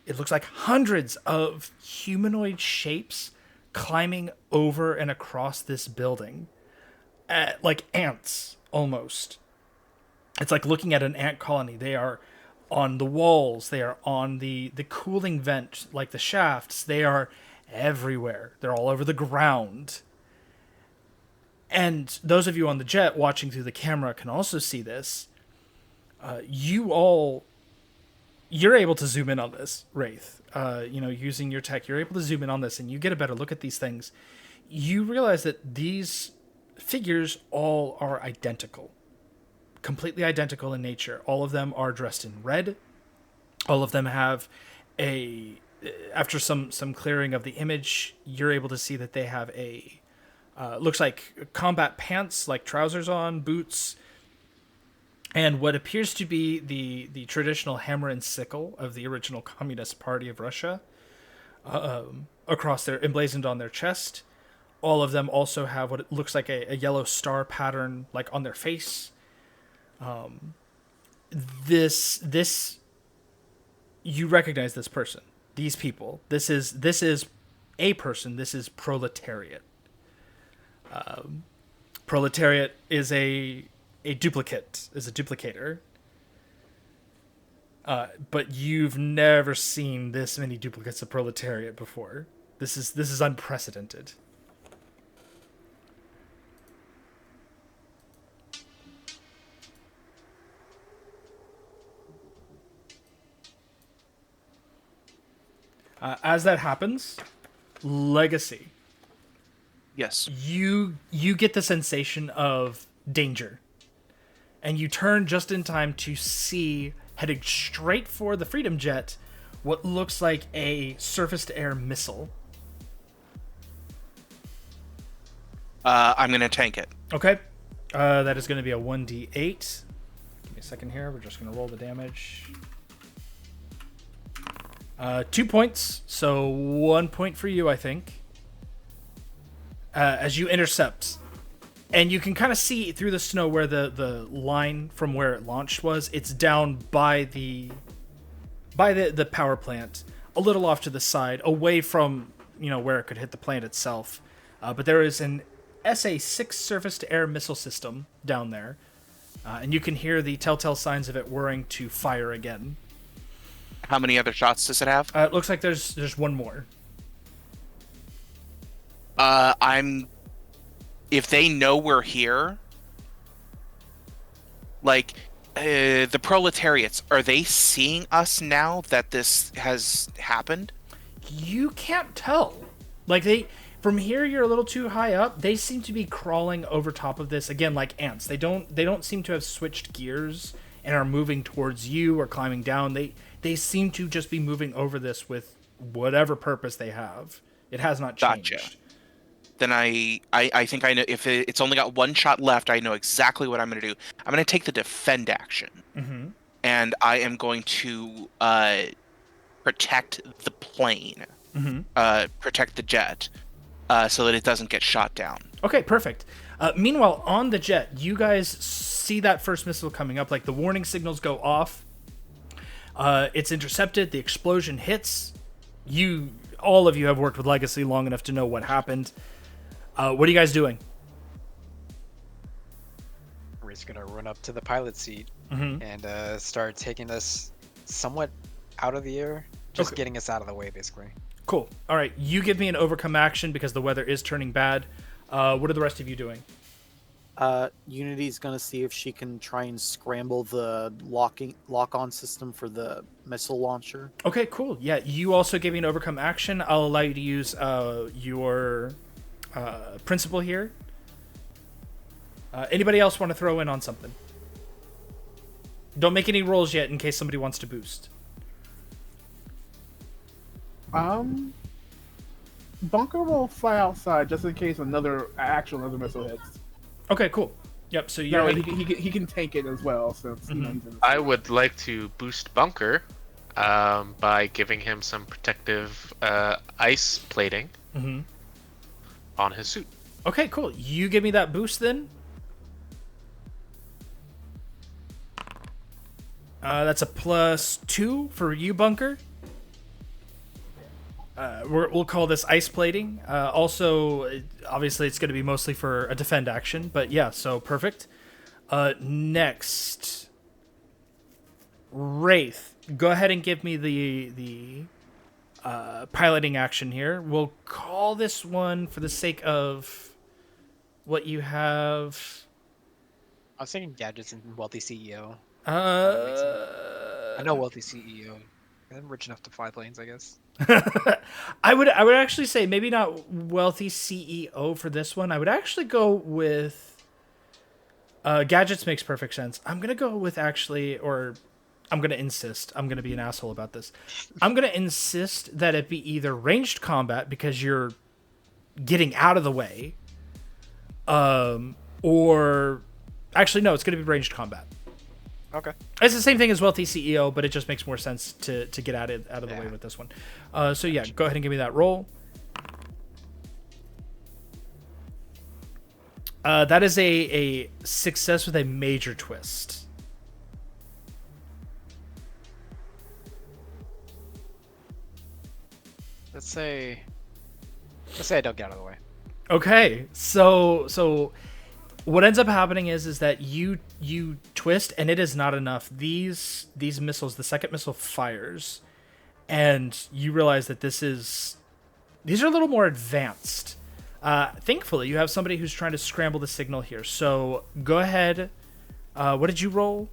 Speaker 2: it looks like hundreds of humanoid shapes climbing over and across this building. Like ants, almost. It's like looking at an ant colony. They are on the walls. They are on the cooling vent, like the shafts. They are everywhere. They're all over the ground. And those of you on the jet watching through the camera can also see this. You're able to zoom in on this, Wraith. Using your tech, you're able to zoom in on this, and you get a better look at these things. You realize that these figures all are identical. Completely identical in nature. All of them are dressed in red. All of them have after some clearing of the image, you're able to see that they have looks like combat pants, like trousers on, boots, and what appears to be the traditional hammer and sickle of the original Communist Party of Russia, emblazoned on their chest. All of them also have what it looks like a yellow star pattern, like on their face. This you recognize this person, these people. This is a person. This is proletariat. Proletariat is a duplicator. But you've never seen this many duplicates of proletariat before. This is unprecedented. As that happens, Legacy.
Speaker 4: Yes.
Speaker 2: You get the sensation of danger. And you turn just in time to see, heading straight for the Freedom Jet, what looks like a surface-to-air missile.
Speaker 4: I'm going to tank it.
Speaker 2: Okay. That is going to be a 1d8. Give me a second here. We're just going to roll the damage. 2 points, so 1 point for you, I think. As you intercept. And you can kind of see through the snow where the line from where it launched was. It's down by the power plant, a little off to the side, away from where it could hit the plant itself. But there is an SA-6 surface-to-air missile system down there. And you can hear the telltale signs of it whirring to fire again.
Speaker 4: How many other shots does it have?
Speaker 2: It looks like there's one more.
Speaker 4: If they know we're here, like, the proletariats, are they seeing us now that this has happened?
Speaker 2: You can't tell. Like, from here, you're a little too high up. They seem to be crawling over top of this again like ants. They don't seem to have switched gears and are moving towards you or climbing down. They seem to just be moving over this with whatever purpose they have. It has not changed.
Speaker 4: Gotcha. Then I think I know. If it's only got one shot left, I know exactly what I'm going to do. I'm going to take the defend action, and I am going to protect the plane, protect the jet, so that it doesn't get shot down.
Speaker 2: Okay, perfect. Meanwhile, on the jet, you guys see that first missile coming up. Like, the warning signals go off. It's intercepted. The explosion hits. All of you have worked with Legacy long enough to know what happened. What are you guys doing?
Speaker 5: We're just gonna run up to the pilot seat and start taking us somewhat out of the air, just getting us out of the way, basically.
Speaker 2: Cool. All right, you give me an overcome action because the weather is turning bad. What are the rest of you doing?
Speaker 6: Unity's gonna see if she can try and scramble the lock-on system for the missile launcher.
Speaker 2: Okay, cool. Yeah, you also gave me an overcome action. I'll allow you to use your principle here. Anybody else want to throw in on something? Don't make any rolls yet in case somebody wants to boost.
Speaker 3: Bunker will fly outside just in case another missile hits.
Speaker 2: Okay, cool. Yep. So
Speaker 3: Yeah, he can tank it as well. So it's,
Speaker 1: I would like to boost Bunker by giving him some protective ice plating on his suit.
Speaker 2: Okay, cool. You give me that boost then. That's a +2 for you, Bunker. We'll call this ice plating. Also, obviously, it's going to be mostly for a defend action, but yeah, so perfect. Next, Wraith. Go ahead and give me the piloting action here. We'll call this one for the sake of what you have.
Speaker 5: I was thinking gadgets and wealthy CEO.
Speaker 2: I
Speaker 5: know wealthy CEO. I'm rich enough to fly planes, I guess.
Speaker 2: I would actually say maybe not wealthy CEO for this one. I would actually go with gadgets makes perfect sense. I'm gonna go with I'm gonna insist. I'm gonna be an asshole about this. I'm gonna insist that it be either ranged combat because you're getting out of the way, or actually no, it's gonna be ranged combat.
Speaker 5: Okay.
Speaker 2: It's the same thing as wealthy CEO, but it just makes more sense to get out of the way with this one. So yeah, go ahead and give me that roll. That is a success with a major twist.
Speaker 5: Let's say I don't get out of the way.
Speaker 2: Okay, so what ends up happening is that you twist and it is not enough. These missiles, the second missile fires, and you realize that these are a little more advanced. Thankfully, you have somebody who's trying to scramble the signal here. So go ahead. What did you roll?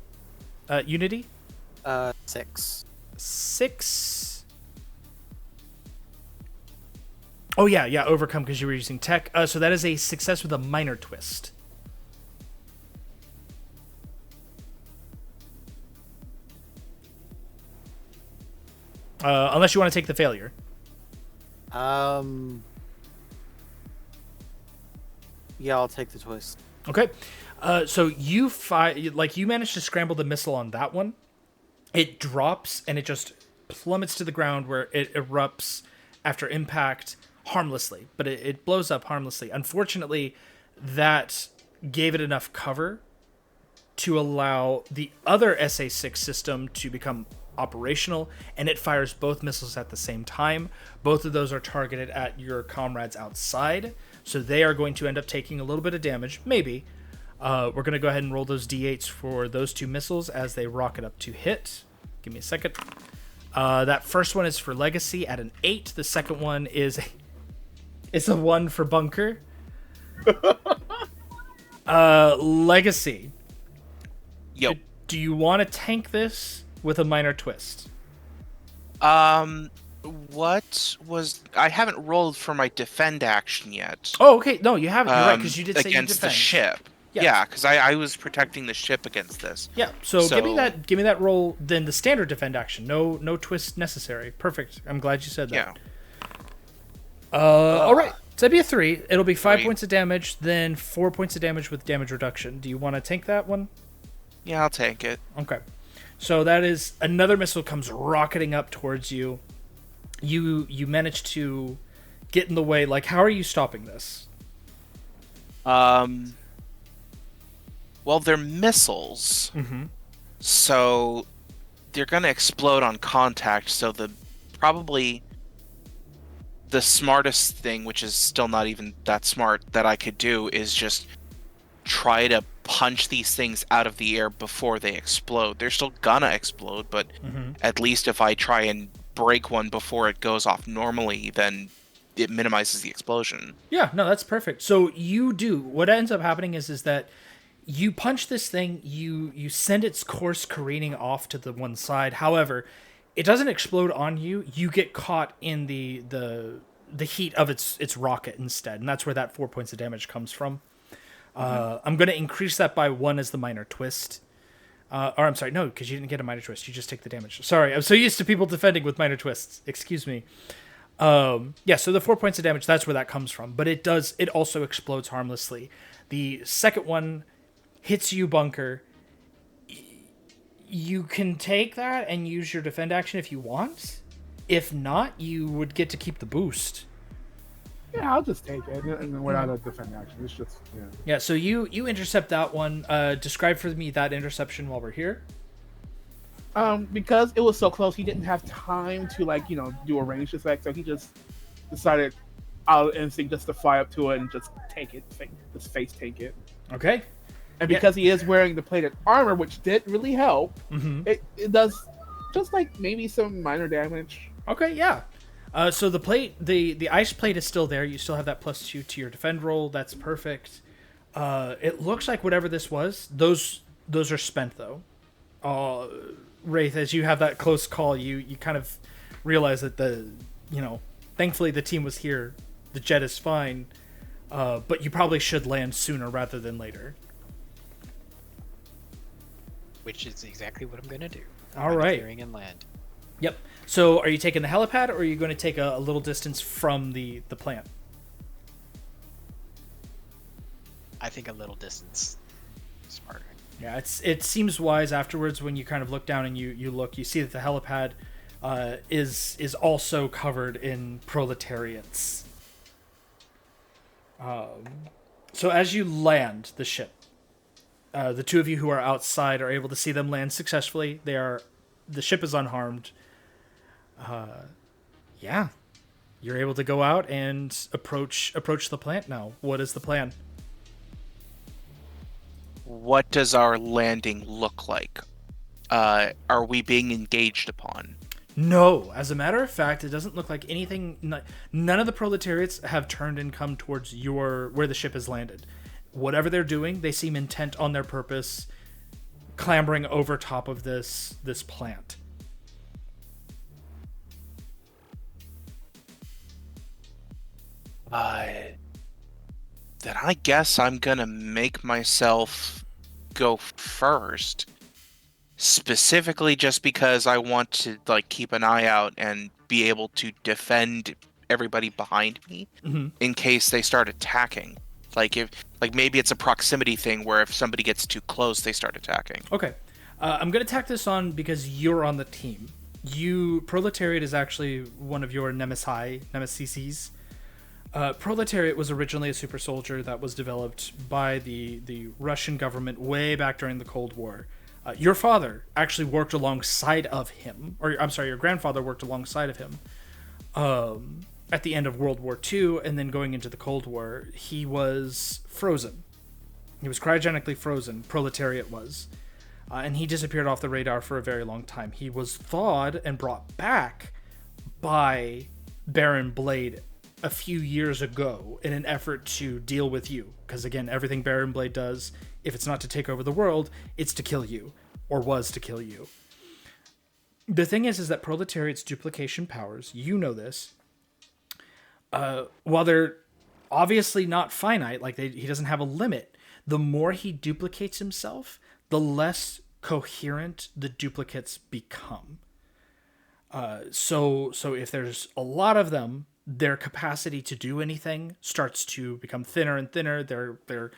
Speaker 2: Unity?
Speaker 6: 6.
Speaker 2: 6. Oh yeah, overcome because you were using tech. So that is a success with a minor twist. Unless you want to take the failure.
Speaker 6: Yeah, I'll take the twist.
Speaker 2: Okay. So you managed to scramble the missile on that one. It drops and it just plummets to the ground where it erupts after impact harmlessly, but it blows up harmlessly. Unfortunately, that gave it enough cover to allow the other SA-6 system to become operational, and it fires both missiles at the same time. Both of those are targeted at your comrades outside. so they are going to end up taking a little bit of damage, maybe. We're going to go ahead and roll those d8s for those 2 missiles as they rocket up to hit. Give me a second. That first one is for Legacy at an 8. The second one is a 1 for Bunker. Legacy.
Speaker 4: Yo.
Speaker 2: Do you want to tank this with a minor twist?
Speaker 4: What was... I haven't rolled for my defend action yet.
Speaker 2: Oh, okay. No, you haven't. You're right, because you did say you
Speaker 4: against
Speaker 2: defend.
Speaker 4: the ship.
Speaker 2: Yeah.
Speaker 4: Yeah, because I was protecting the ship against this.
Speaker 2: Yeah, so give me that roll, then the standard defend action. No twist necessary. Perfect. I'm glad you said that.
Speaker 4: Yeah.
Speaker 2: All right. So that'd be a 3. It'll be 5
Speaker 4: 3.
Speaker 2: points of damage, then 4 points of damage with damage reduction. Do you want to tank that one?
Speaker 4: Yeah, I'll take it.
Speaker 2: Okay. So that is another missile comes rocketing up towards you. You manage to get in the way. Like, how are you stopping this?
Speaker 4: Well, they're missiles,
Speaker 2: Mm-hmm.
Speaker 4: so they're gonna explode on contact. So probably the smartest thing, which is still not even that smart, that I could do is just try to punch these things out of the air before they explode. They're still gonna explode, but at least if I try and break one before it goes off normally, then it minimizes the explosion.
Speaker 2: Yeah, no, that's perfect. So you do. What ends up happening is that you punch this thing, you send its course careening off to the one side. However, it doesn't explode on you. You get caught in the heat of its rocket instead, and that's where that 4 points of damage comes from. I'm going to increase that by 1 as the minor twist. Or I'm sorry, no, because you didn't get a minor twist. You just take the damage. Sorry, I'm so used to people defending with minor twists. Excuse me. Yeah, so the 4 points of damage, that's where that comes from. But it also explodes harmlessly. The second one hits you, Bunker. You can take that and use your defend action if you want. If not, you would get to keep the boost.
Speaker 3: Yeah, I'll just take it and without a defend action. It's just
Speaker 2: Yeah, so you intercept that one. Describe for me that interception while we're here.
Speaker 3: Because it was so close, he didn't have time to do a ranged effect, so he just decided out of instinct just to fly up to it and just take it, just face take it.
Speaker 2: Okay.
Speaker 3: And because he is wearing the plated armor, which did really help, it does just maybe some minor damage.
Speaker 2: Okay, yeah. So the plate, the ice plate is still there. You still have that +2 to your defend roll. That's perfect. It looks like whatever this was, those are spent though. Wraith, as you have that close call, you kind of realize that thankfully the team was here. The jet is fine, but you probably should land sooner rather than later.
Speaker 5: Which is exactly what I'm going to do.
Speaker 2: All right.
Speaker 5: Clearing and land.
Speaker 2: Yep. So are you taking the helipad, or are you going to take a little distance from the plant?
Speaker 5: I think a little distance is smarter.
Speaker 2: Yeah, it seems wise afterwards when you kind of look down and you look, you see that the helipad is also covered in proletariats. So as you land the ship, the two of you who are outside are able to see them land successfully. The ship is unharmed. Yeah, you're able to go out and approach the plant now. What is the plan?
Speaker 4: What does our landing look like? Are we being engaged upon?
Speaker 2: No, as a matter of fact, it doesn't look like anything. None of the proletariats have turned and come towards where the ship has landed. Whatever they're doing, they seem intent on their purpose, clambering over top of this plant.
Speaker 4: Then I guess I'm gonna make myself go first. Specifically just because I want to keep an eye out and be able to defend everybody behind me in case they start attacking. Maybe it's a proximity thing where if somebody gets too close, they start attacking.
Speaker 2: Okay. I'm going to tack this on because you're on the team. Proletariat is actually one of your nemesis. Proletariat was originally a super soldier that was developed by the Russian government way back during the Cold War. Your father actually worked alongside of him, or I'm sorry, your grandfather worked alongside of him. at the end of World War II and then going into the Cold War, he was frozen. He was cryogenically frozen, proletariat was. And he disappeared off the radar for a very long time. He was thawed and brought back by Baron Blade a few years ago in an effort to deal with you. Because again, everything Baron Blade does, if it's not to take over the world, it's to kill you, or was to kill you. The thing is that proletariat's duplication powers, you know this, while they're obviously not finite, like he doesn't have a limit, the more he duplicates himself, the less coherent the duplicates become. So if there's a lot of them, their capacity to do anything starts to become thinner and thinner. Their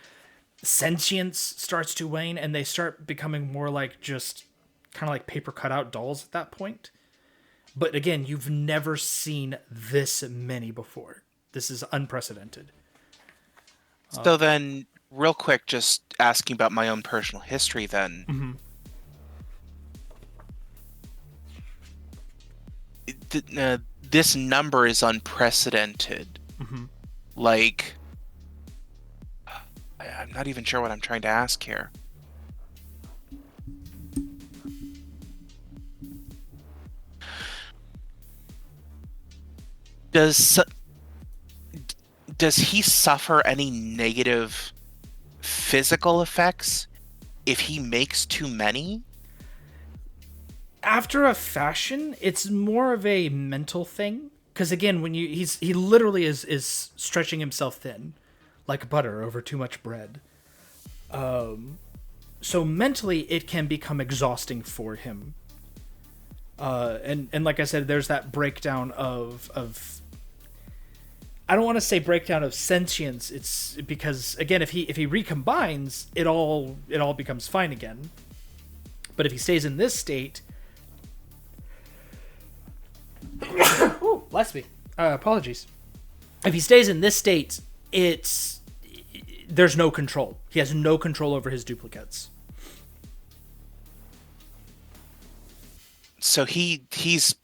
Speaker 2: sentience starts to wane, and they start becoming more like just kind of like paper cutout dolls at that point. But again, you've never seen this many before. This is unprecedented.
Speaker 4: So then, real quick, just asking about my own personal history then.
Speaker 2: Mm-hmm.
Speaker 4: This number is unprecedented.
Speaker 2: Mm-hmm.
Speaker 4: Like, I'm not even sure what I'm trying to ask here. Does he suffer any negative physical effects if he makes too many?
Speaker 2: After a fashion, it's more of a mental thing. Because again, when he literally is stretching himself thin, like butter over too much bread. So mentally, it can become exhausting for him. And like I said, there's that breakdown of I don't want to say breakdown of sentience. It's because again, if he recombines, it all becomes fine again. But if he stays in this state, ooh, bless me. Apologies. If he stays in this state, there's no control. He has no control over his duplicates.
Speaker 4: So he's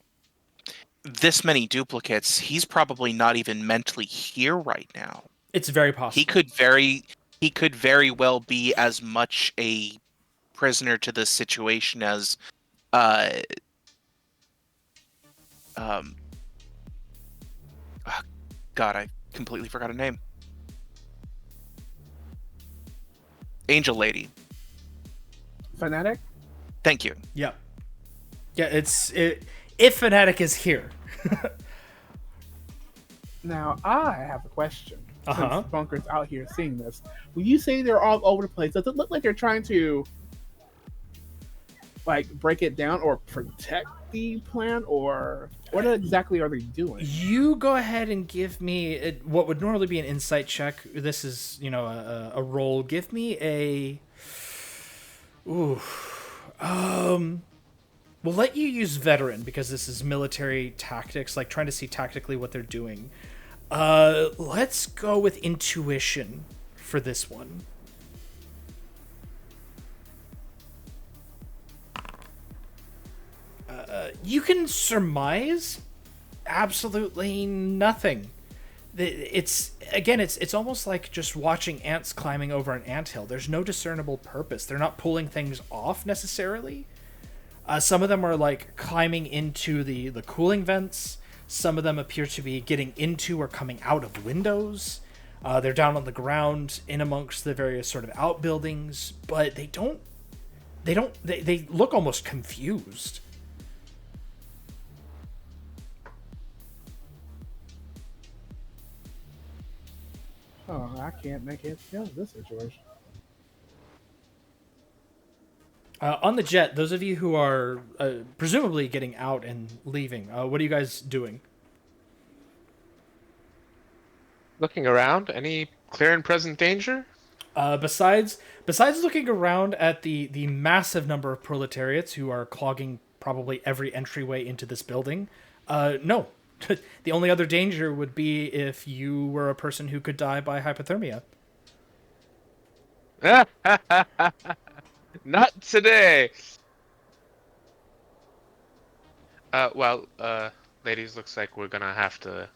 Speaker 4: this many duplicates. He's probably not even mentally here right now.
Speaker 2: It's very possible.
Speaker 4: He could very well be as much a prisoner to this situation as God, I completely forgot her name. Angel Lady.
Speaker 3: Fanatic?
Speaker 4: Thank you.
Speaker 2: Yeah. Yeah, if Fanatic is here.
Speaker 3: Now, I have a question.
Speaker 2: Uh-huh.
Speaker 3: Since Bunker's out here seeing this, when you say they're all over the place, does it look like they're trying to like break it down or protect the plan, or what exactly are they doing?
Speaker 2: You go ahead and give me what would normally be an insight check. This is, a roll. Give me a. Ooh. We'll let you use veteran because this is military tactics, like trying to see tactically what they're doing. Let's go with intuition for this one. You can surmise absolutely nothing. It's almost like just watching ants climbing over an anthill. There's no discernible purpose. They're not pulling things off necessarily. Some of them are like climbing into the cooling vents. Some of them appear to be getting into or coming out of windows. They're down on the ground in amongst the various sort of outbuildings, but they look almost confused.
Speaker 3: Oh, I can't make it out of this situation.
Speaker 2: On the jet, those of you who are presumably getting out and leaving, what are you guys doing?
Speaker 1: Looking around, any clear and present danger?
Speaker 2: Besides looking around at the massive number of proletariats who are clogging probably every entryway into this building, no. The only other danger would be if you were a person who could die by hypothermia.
Speaker 1: Not today. Ladies, looks like we're gonna have to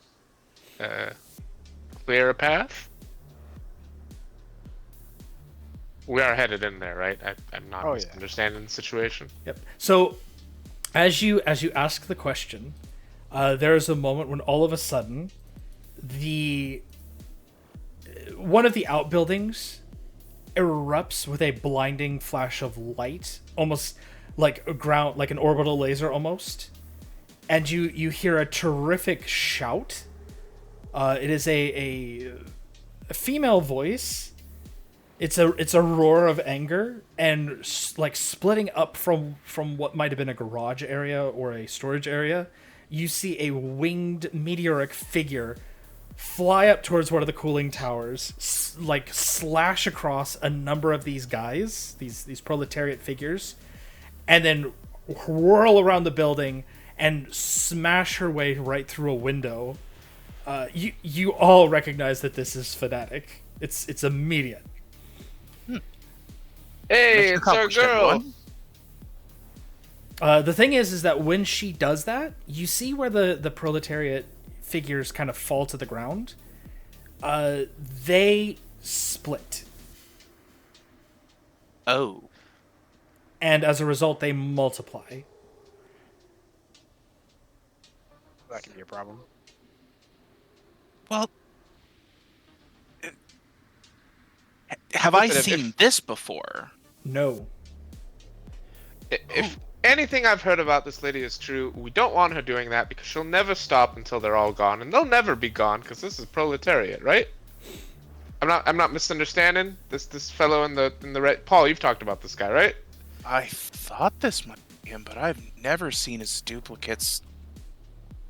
Speaker 1: clear a path? We are headed in there, right? I'm not
Speaker 5: Oh, yeah.
Speaker 1: misunderstanding the situation.
Speaker 2: Yep. So, as you ask the question, there is a moment when all of a sudden, one of the outbuildings erupts with a blinding flash of light, almost like an orbital laser, almost. And you hear a terrific shout. It is a female voice. It's a roar of anger, and like splitting up from what might have been a garage area or a storage area, you see a winged meteoric figure fly up towards one of the cooling towers, slash across a number of these guys, these proletariat figures, and then whirl around the building and smash her way right through a window. You all recognize that this is Fnatic. It's immediate.
Speaker 1: Hey, it's our
Speaker 4: accomplished,
Speaker 1: girl.
Speaker 4: everyone.
Speaker 2: The thing is that when she does that, you see where the proletariat figures kind of fall to the ground. They split,
Speaker 4: Oh.
Speaker 2: and as a result, they multiply.
Speaker 5: That could be a problem.
Speaker 4: Well, have I
Speaker 1: Listen, if-
Speaker 4: seen this before?
Speaker 2: No.
Speaker 1: If anything I've heard about this lady is true, we don't want her doing that because she'll never stop until they're all gone, and they'll never be gone because this is proletariat, right? I'm not misunderstanding this fellow in the red. Paul, you've talked about this guy, right?
Speaker 4: I thought this might be him, but I've never seen his duplicates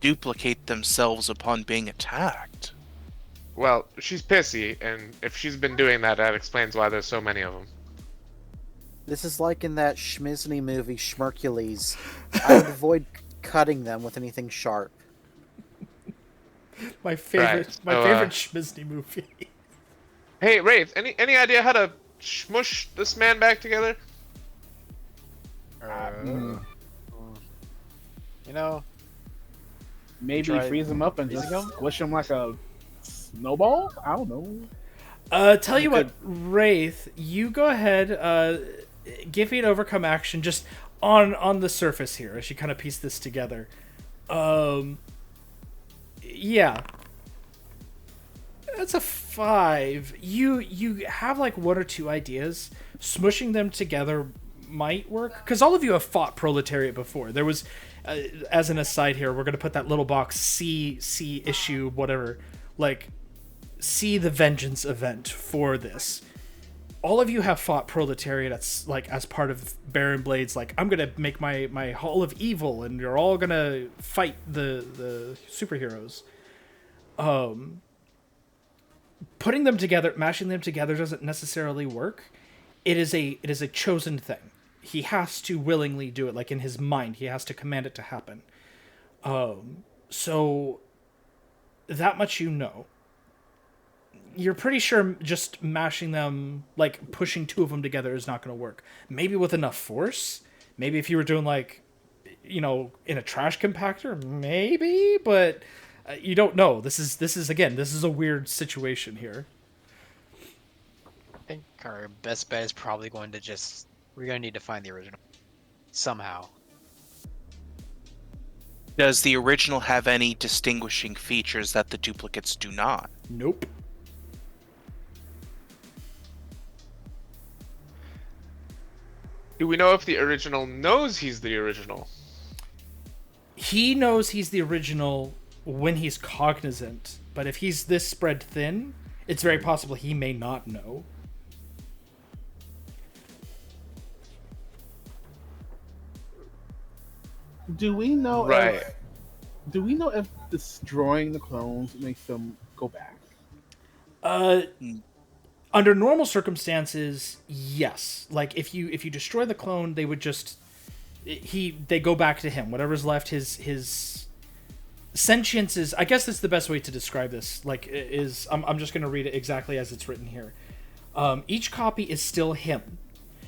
Speaker 4: duplicate themselves upon being attacked.
Speaker 1: Well, she's pissy, and if she's been doing that, that explains why there's so many of them.
Speaker 6: This is like in that Schmizny movie, Schmercules. I would avoid cutting them with anything sharp.
Speaker 2: My favorite,
Speaker 1: Right,
Speaker 2: my
Speaker 1: so,
Speaker 2: favorite Schmizny movie.
Speaker 1: Hey, Wraith, any idea how to smush this man back together?
Speaker 5: You know,
Speaker 3: Maybe
Speaker 5: Try
Speaker 3: freeze them up and just
Speaker 5: freezing 'em?
Speaker 3: squish them like a snowball? I don't know.
Speaker 2: Tell you what, Wraith, you go ahead. Give me an overcome action, just on the surface here, as you kind of piece this together. Yeah, that's a 5. You have like one or two ideas. Smushing them together might work because all of you have fought proletariat before. There was, as an aside here, we're gonna put that little box C issue whatever, like see the vengeance event for this. All of you have fought proletariat as part of Baron Blade's, like, I'm gonna make my Hall of Evil and you're all gonna fight the superheroes. Putting them together, mashing them together doesn't necessarily work. It is a chosen thing. He has to willingly do it, like in his mind, he has to command it to happen. So that much you know. You're pretty sure just mashing them, like pushing two of them together, is not going to work. Maybe with enough force. Maybe if you were doing like, in a trash compactor, maybe, but you don't know. This is a weird situation here.
Speaker 5: I think our best bet is probably going to we're going to need to find the original somehow.
Speaker 4: Does the original have any distinguishing features that the duplicates do not?
Speaker 2: Nope.
Speaker 1: Do we know if the original knows he's the original?
Speaker 2: He knows he's the original when he's cognizant, but if he's this spread thin, it's very possible he may not know.
Speaker 3: Do we know
Speaker 1: Right.
Speaker 3: if destroying the clones makes them go back?
Speaker 2: Under normal circumstances, yes. Like if you destroy the clone, they would they go back to him. Whatever's left, his sentience is. I guess that's the best way to describe this. Like I'm just going to read it exactly as it's written here. Each copy is still him.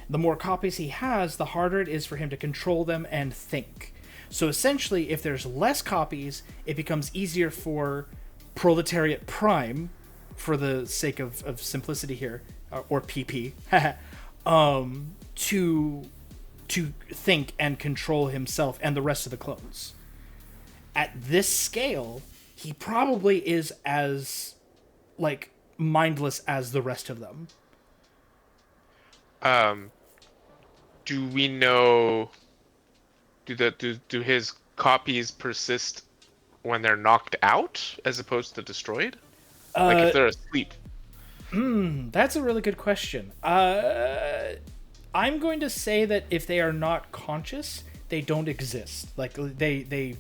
Speaker 2: The more copies he has, the harder it is for him to control them and think. So essentially, if there's less copies, it becomes easier for Proletariat Prime, for the sake of simplicity here, or PP, to think and control himself and the rest of the clones. At this scale, he probably is as like mindless as the rest of them.
Speaker 1: Do we know? Do his copies persist when they're knocked out as opposed to destroyed? Like if they're asleep.
Speaker 2: That's a really good question. I'm going to say that if they are not conscious, they don't exist. Like they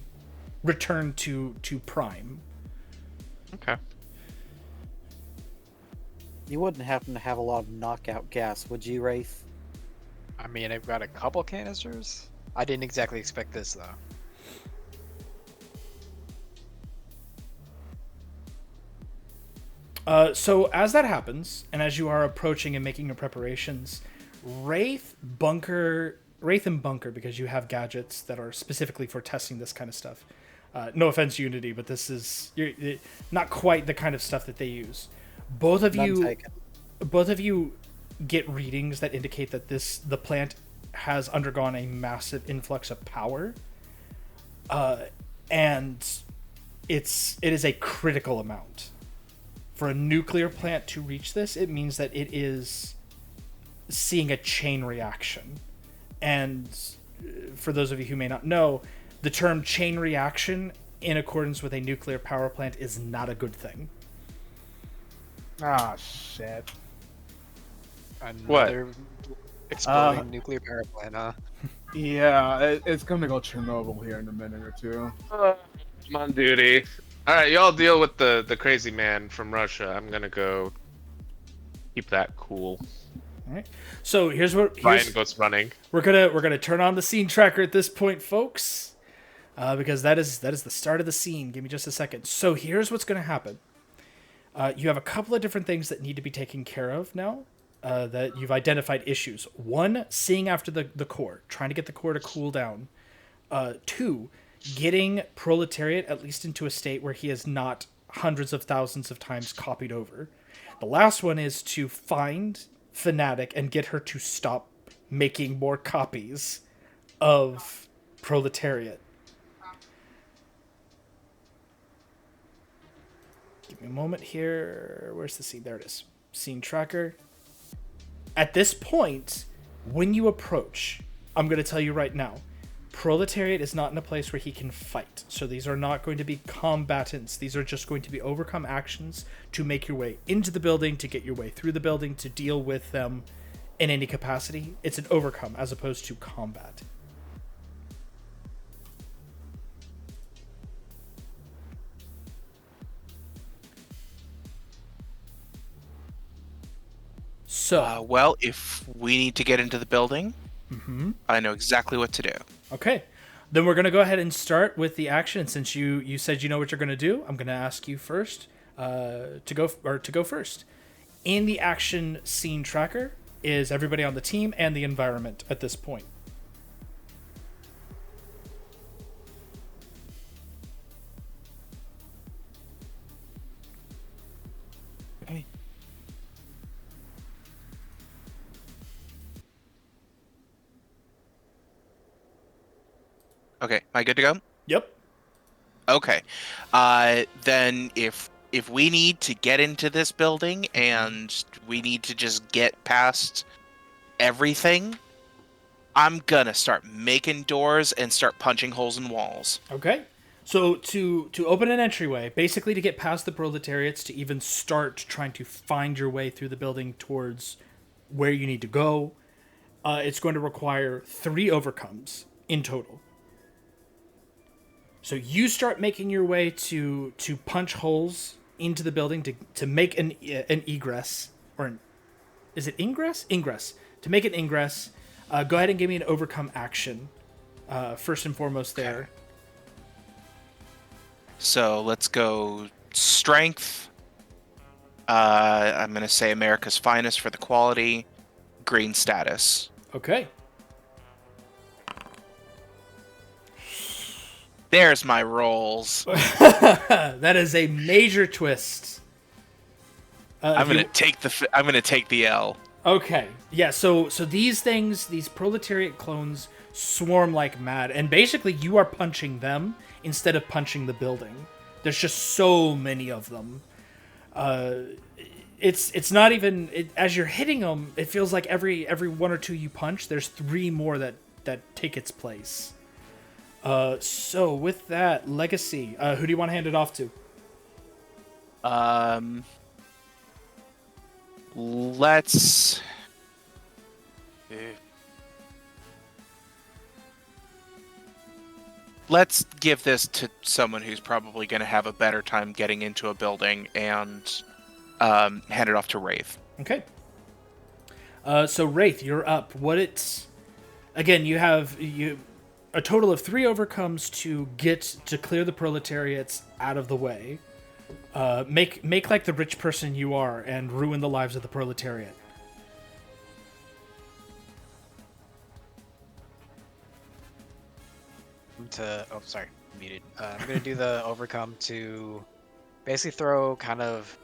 Speaker 2: return to Prime.
Speaker 1: Okay.
Speaker 6: You wouldn't happen to have a lot of knockout gas, would you, Wraith?
Speaker 5: I mean, I've got a couple canisters. I didn't exactly expect this though.
Speaker 2: So as that happens, and as you are approaching and making your preparations, Wraith and Bunker, because you have gadgets that are specifically for testing this kind of stuff. No offense, Unity, but this is not quite the kind of stuff that they use. Both of you get readings that indicate that the plant has undergone a massive influx of power, and it is a critical amount. For a nuclear plant to reach this, it means that it is seeing a chain reaction. And for those of you who may not know, the term chain reaction in accordance with a nuclear power plant is not a good thing.
Speaker 3: Ah, shit.
Speaker 5: Another exploding nuclear power plant, huh?
Speaker 3: Yeah, it's gonna go Chernobyl here in a minute or two.
Speaker 1: I'm on duty. All right, y'all deal with the crazy man from Russia. I'm gonna go keep that cool.
Speaker 2: All right. So here's
Speaker 1: Ryan goes running.
Speaker 2: We're gonna turn on the scene tracker at this point, folks, because that is the start of the scene. Give me just a second. So here's what's gonna happen. You have a couple of different things that need to be taken care of now. That you've identified issues. One, seeing after the core, trying to get the core to cool down. Two, getting Proletariat at least into a state where he is not hundreds of thousands of times copied over. The last one is to find Fnatic and get her to stop making more copies of Proletariat. Give me a moment here. Where's the scene? There it is. Scene tracker. At this point, when you approach, I'm going to tell you right now, Proletariat is not in a place where he can fight. So these are not going to be combatants. These are just going to be overcome actions to make your way into the building, to get your way through the building, to deal with them in any capacity. It's an overcome as opposed to combat. So,
Speaker 4: Well, if we need to get into the building, I know exactly what to do.
Speaker 2: okay. Then we're going to go ahead and start with the action. Since you said you know what you're going to do, I'm going to ask you first to go first. In the action scene tracker is everybody on the team and the environment at this point.
Speaker 4: Okay. Okay, am I good to go?
Speaker 2: Yep.
Speaker 4: Okay. Then if we need to get into this building and we need to just get past everything, I'm gonna start making doors and start punching holes in walls.
Speaker 2: Okay. So to open an entryway, basically to get past the proletariats, to even start trying to find your way through the building towards where you need to go, it's going to require 3 overcomes in total. So you start making your way to punch holes into the building to make an egress, is it ingress? Ingress. To make an ingress, go ahead and give me an overcome action. First and foremost there.
Speaker 4: So let's go strength. I'm going to say America's Finest for the quality. Green status.
Speaker 2: Okay.
Speaker 4: There's my rolls.
Speaker 2: That is a major twist.
Speaker 4: I'm gonna take the L.
Speaker 2: Okay, yeah. So these things, these proletariat clones, swarm like mad, and basically you are punching them instead of punching the building. There's just so many of them. It's not even as you're hitting them. It feels like every one or two you punch, there's 3 more that take its place. So with that, Legacy, who do you want to hand it off to?
Speaker 4: Let's give this to someone who's probably going to have a better time getting into a building, and hand it off to Wraith.
Speaker 2: Okay. So Wraith, you're up. Again, you have a total of 3 overcomes to clear the proletariats out of the way. Make like the rich person you are and ruin the lives of the proletariat.
Speaker 5: Muted. I'm gonna do the overcome to basically throw kind of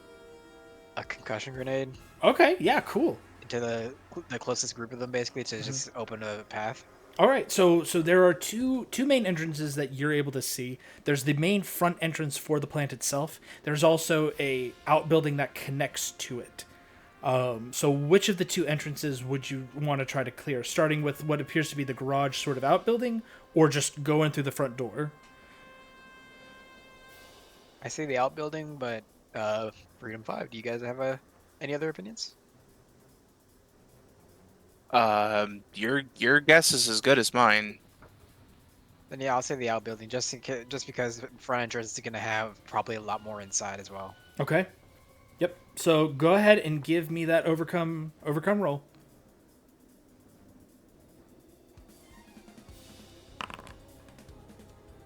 Speaker 5: a concussion grenade
Speaker 2: Okay, yeah, cool.
Speaker 5: into the closest group of them, basically to just open a path.
Speaker 2: All right, so there are two main entrances that you're able to see. There's the main front entrance for the plant itself. There's also a outbuilding that connects to it. So which of the 2 entrances would you want to try to clear? Starting with what appears to be the garage sort of outbuilding, or just going through the front door?
Speaker 5: I say the outbuilding, but Freedom 5. Do you guys have any other opinions?
Speaker 4: Your guess is as good as mine.
Speaker 5: Then yeah, I'll say the outbuilding, just because front entrance is gonna have probably a lot more inside as well.
Speaker 2: Okay. Yep. So go ahead and give me that overcome roll.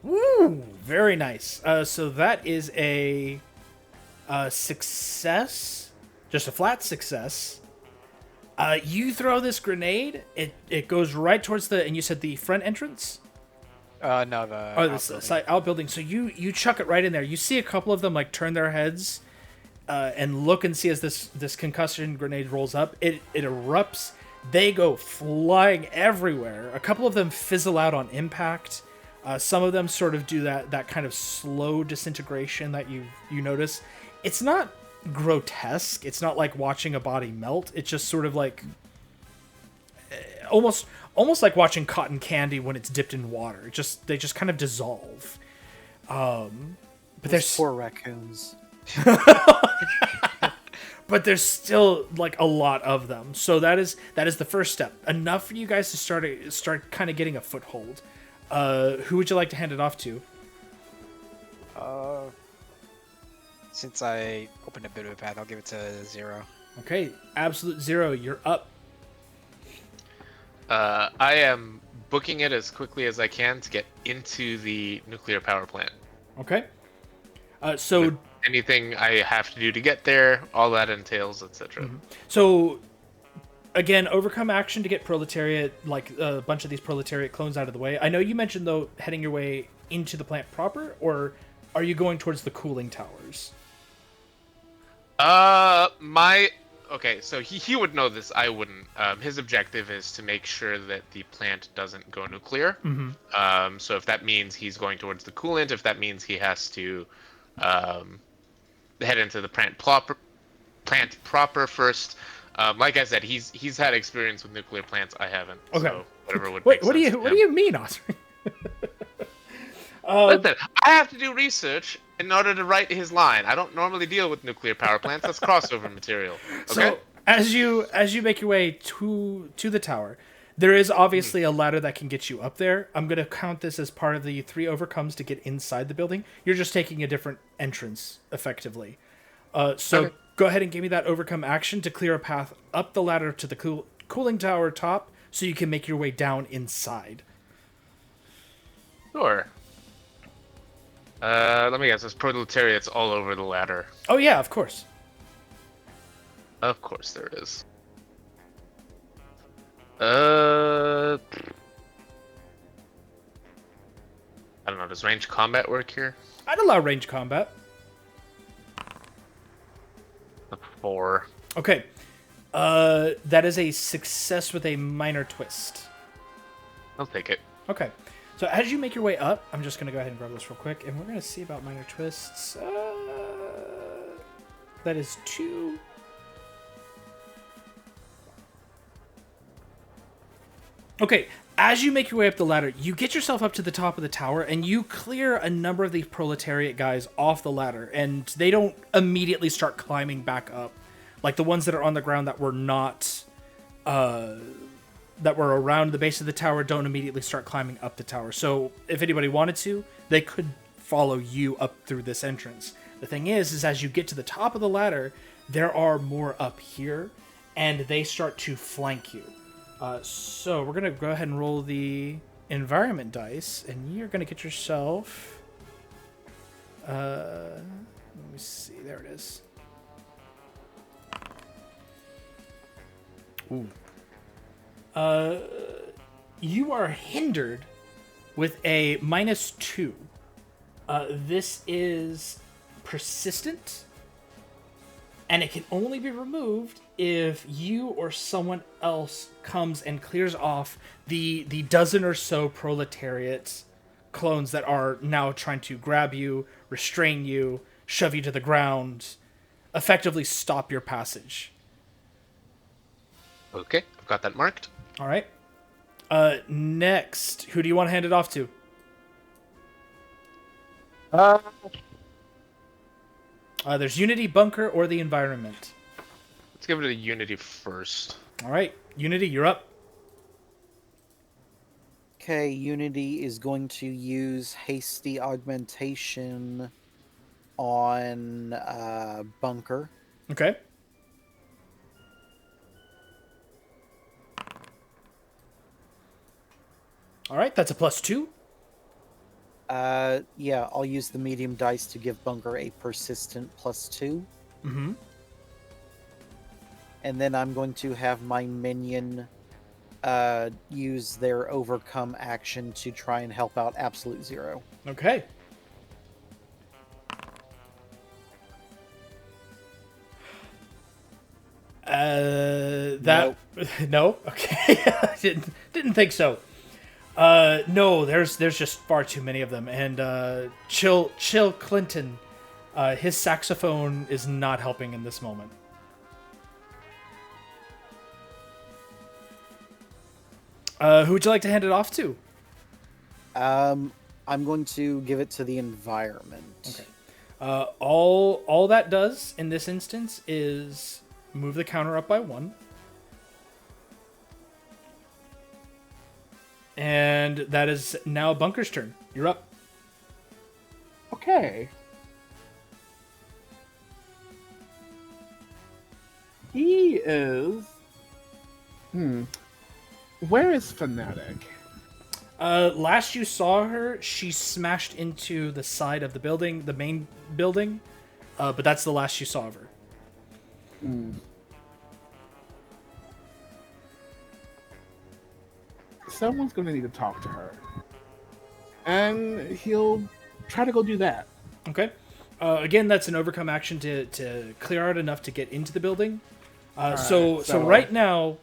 Speaker 2: Woo! Very nice. So that is a success, just a flat success. You throw this grenade. It goes right towards and you said the front entrance.
Speaker 5: No, the
Speaker 2: The side outbuilding. So you chuck it right in there. You see a couple of them like turn their heads and look and see as this concussion grenade rolls up. It erupts. They go flying everywhere. A couple of them fizzle out on impact. Some of them sort of do that kind of slow disintegration that you notice. It's not grotesque. It's not like watching a body melt. It's just sort of like almost like watching cotton candy when it's dipped in water. They just kind of dissolve. But there's
Speaker 6: Poor raccoons.
Speaker 2: but there's still like a lot of them. So that is the first step. Enough for you guys to start kind of getting a foothold. Who would you like to hand it off to?
Speaker 5: Since I opened a bit of a path, I'll give it to 0.
Speaker 2: Okay, absolute 0. You're up.
Speaker 1: I am booking it as quickly as I can to get into the nuclear power plant.
Speaker 2: Okay. So
Speaker 1: anything I have to do to get there, all that entails, etc.
Speaker 2: So again, overcome action to get proletariat, like a bunch of these proletariat clones out of the way. I know you mentioned though heading your way into the plant proper, or are you going towards the cooling towers?
Speaker 1: Okay, so he would know this. I wouldn't. His objective is to make sure that the plant doesn't go nuclear. So if that means he's going towards the coolant, if that means he has to head into the plant proper first. Like I said, he's had experience with nuclear plants. I haven't.
Speaker 2: Okay.
Speaker 1: So whatever would
Speaker 2: Wait,
Speaker 1: make
Speaker 2: what do
Speaker 1: sense
Speaker 2: you
Speaker 1: to
Speaker 2: what
Speaker 1: him.
Speaker 2: do you mean, Oscar?
Speaker 1: Listen, I have to do research in order to write his line. I don't normally deal with nuclear power plants. That's crossover material. Okay.
Speaker 2: So as you make your way to the tower, there is obviously a ladder that can get you up there. I'm going to count this as part of the 3 overcomes to get inside the building. You're just taking a different entrance, effectively. So
Speaker 1: Okay.
Speaker 2: Go ahead and give me that overcome action to clear a path up the ladder to the cooling tower top, so you can make your way down inside.
Speaker 1: Sure. Let me guess. There's proletariats all over the ladder.
Speaker 2: Oh yeah, of course.
Speaker 1: Of course there is. I don't know. does range combat work here?
Speaker 2: I'd allow range combat.
Speaker 1: A 4.
Speaker 2: Okay. That is a success with a minor twist.
Speaker 1: I'll take it.
Speaker 2: Okay. So as you make your way up, I'm just going to go ahead and grab this real quick, and we're going to see about minor twists. That is 2. Okay, as you make your way up the ladder, you get yourself up to the top of the tower, and you clear a number of these proletariat guys off the ladder, and they don't immediately start climbing back up. Like the ones that are on the ground that were not... that were around the base of the tower don't immediately start climbing up the tower. So if anybody wanted to, they could follow you up through this entrance. The thing is as you get to the top of the ladder, there are more up here, and they start to flank you. So we're going to go ahead and roll the environment dice, and you're going to get yourself... let me see. There it is. Ooh. You are hindered with a -2. This is persistent, and it can only be removed if you or someone else comes and clears off the dozen or so proletariat clones that are now trying to grab you, restrain you, shove you to the ground, effectively stop your passage.
Speaker 1: Okay, I've got that marked.
Speaker 2: All right. Next, who do you want to hand it off to? There's Unity, Bunker, or the Environment.
Speaker 1: Let's give it a Unity first.
Speaker 2: All right, Unity, you're up.
Speaker 6: Okay, Unity is going to use hasty augmentation on Bunker.
Speaker 2: Okay. All right, that's a +2.
Speaker 6: Yeah, I'll use the medium dice to give Bunker a persistent +2.
Speaker 2: Mm-hmm.
Speaker 6: And then I'm going to have my minion use their overcome action to try and help out Absolute Zero.
Speaker 2: Okay. That no. Okay. didn't think so. No, there's just far too many of them, and Chill Clinton, his saxophone is not helping in this moment. Who would you like to hand it off to?
Speaker 6: I'm going to give it to the environment.
Speaker 2: Okay. All that does in this instance is move the counter up by 1. And that is now Bunker's turn. You're up.
Speaker 3: Okay. He is... Where is Fnatic?
Speaker 2: Last you saw her, she smashed into the side of the building, the main building. But that's the last you saw of her.
Speaker 3: Someone's going to need to talk to her. And he'll try to go do that.
Speaker 2: Okay. Again, that's an overcome action to clear out enough to get into the building. So right now,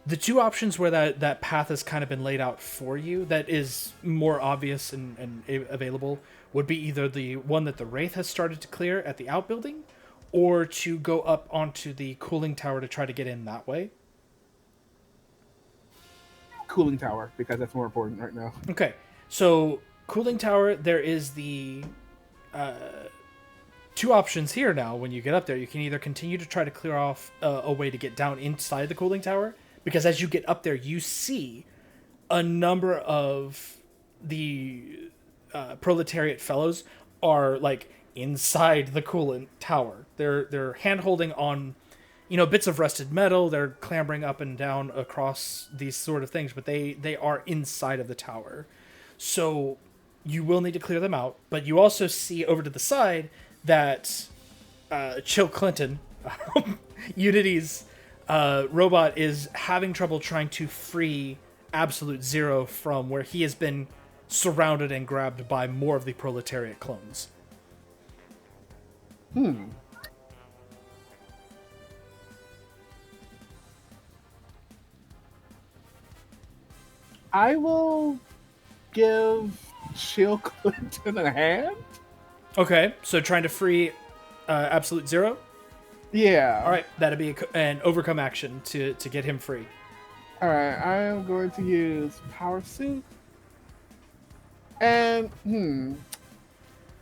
Speaker 2: the two options where that path has kind of been laid out for you that is more obvious and available would be either the one that the Wraith has started to clear at the outbuilding, or to go up onto the cooling tower to try to get in that way.
Speaker 3: Cooling tower, because that's more important right now.
Speaker 2: Okay, so cooling tower, there is the two options here now. When you get up there, you can either continue to try to clear off a way to get down inside the cooling tower, because as you get up there, you see a number of the proletariat fellows are like inside the coolant tower. They're hand holding on, bits of rusted metal. They're clambering up and down across these sort of things, but they are inside of the tower. So you will need to clear them out. But you also see over to the side that Chill Clinton, Unity's robot, is having trouble trying to free Absolute Zero from where he has been surrounded and grabbed by more of the proletariat clones.
Speaker 3: I will give Shield Clinton a hand.
Speaker 2: Okay, so trying to free Absolute Zero.
Speaker 3: Yeah.
Speaker 2: All right, that'd be an overcome action to get him free.
Speaker 3: All right. I am going to use Power Suit, and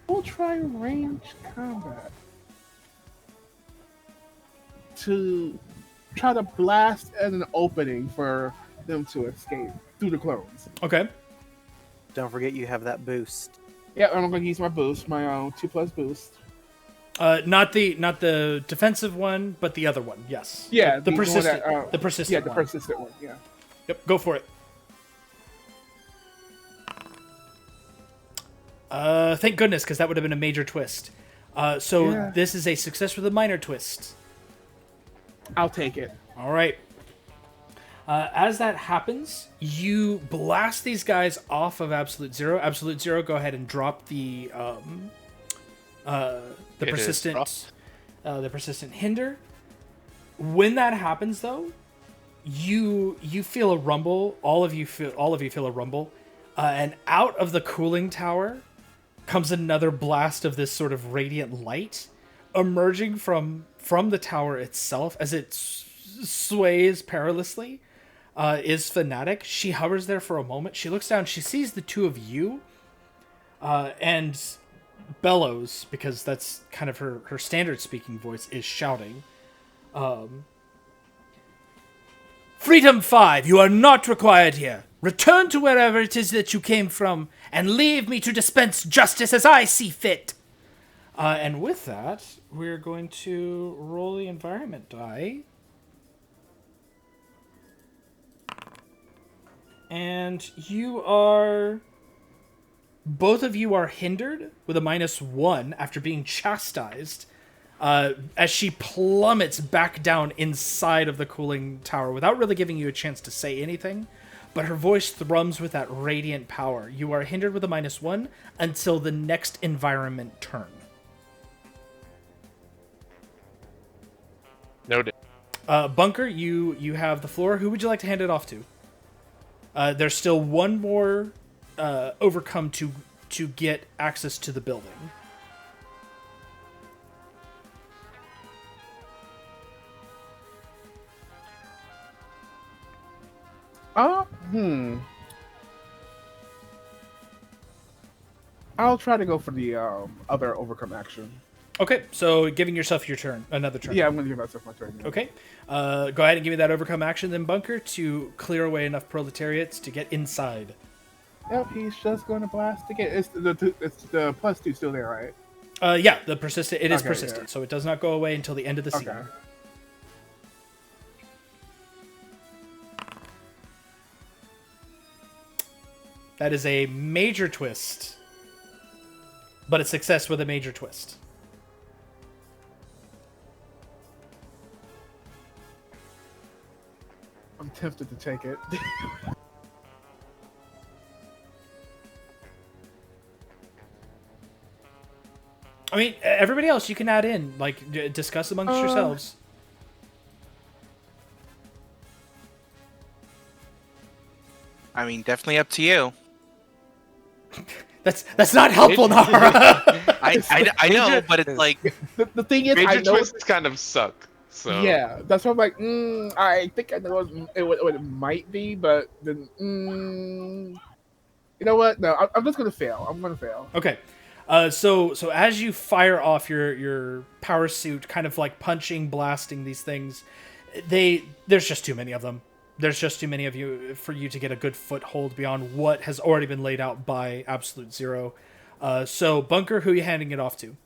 Speaker 3: we'll try range combat to try to blast at an opening for them to escape through the clones.
Speaker 2: Okay.
Speaker 6: Don't forget you have that boost.
Speaker 3: Yeah, I'm going to use my boost, my 2+ boost.
Speaker 2: Not the defensive one, but the other one. Yes.
Speaker 3: Yeah,
Speaker 2: the
Speaker 3: one
Speaker 2: persistent.
Speaker 3: that,
Speaker 2: the persistent.
Speaker 3: Yeah, the
Speaker 2: one.
Speaker 3: persistent one. Yeah.
Speaker 2: Yep. Go for it. Thank goodness, because that would have been a major twist. So
Speaker 3: Yeah.
Speaker 2: this is a success with a minor twist.
Speaker 3: I'll take it.
Speaker 2: All right. As that happens, you blast these guys off of Absolute Zero. Absolute Zero, go ahead and drop the
Speaker 1: It is
Speaker 2: persistent hinder. When that happens, though, you feel a rumble. All of you feel a rumble, and out of the cooling tower comes another blast of this sort of radiant light, emerging from the tower itself as it sways perilously. Is Fanatic. She hovers there for a moment. She looks down. She sees the two of you, and bellows, because that's kind of her standard speaking voice, is shouting, Freedom 5, you are not required here. Return to wherever it is that you came from, and leave me to dispense justice as I see fit. And with that, we're going to roll the environment die. And both of you are hindered with a -1 after being chastised, as she plummets back down inside of the cooling tower without really giving you a chance to say anything. But her voice thrums with that radiant power. You are hindered with a -1 until the next environment turn.
Speaker 1: Noted.
Speaker 2: Bunker, you have the floor. Who would you like to hand it off to? There's still one more overcome to get access to the building.
Speaker 3: I'll try to go for the other overcome action.
Speaker 2: Okay, so giving yourself your turn, another turn.
Speaker 3: Yeah, I'm going to give myself my turn. Yeah.
Speaker 2: Okay, go ahead and give me that overcome action, then Bunker, to clear away enough proletariats to get inside.
Speaker 3: Yep, he's just going to blast again. It's the +2 still there, right?
Speaker 2: Yeah, the persistent. It is
Speaker 3: Okay,
Speaker 2: persistent,
Speaker 3: yeah.
Speaker 2: so it does not go away until the end of the scene.
Speaker 3: Okay.
Speaker 2: That is a major twist, but a success with a major twist.
Speaker 3: I'm tempted to take it.
Speaker 2: I mean, everybody else you can add in, like, discuss amongst yourselves.
Speaker 4: I mean, definitely up to you.
Speaker 2: That's not helpful, Nara.
Speaker 4: I know, but it's like,
Speaker 3: The thing is, I
Speaker 1: Major
Speaker 3: know.
Speaker 1: twists kind of suck. So
Speaker 3: Yeah, that's why I'm like, I think I know what it might be, but then, you know what? No, I'm just gonna fail. I'm gonna fail.
Speaker 2: Okay. So as you fire off your power suit, kind of like punching, blasting these things, there's just too many of them. There's just too many of you for you to get a good foothold beyond what has already been laid out by Absolute Zero. So Bunker, who are you handing it off to?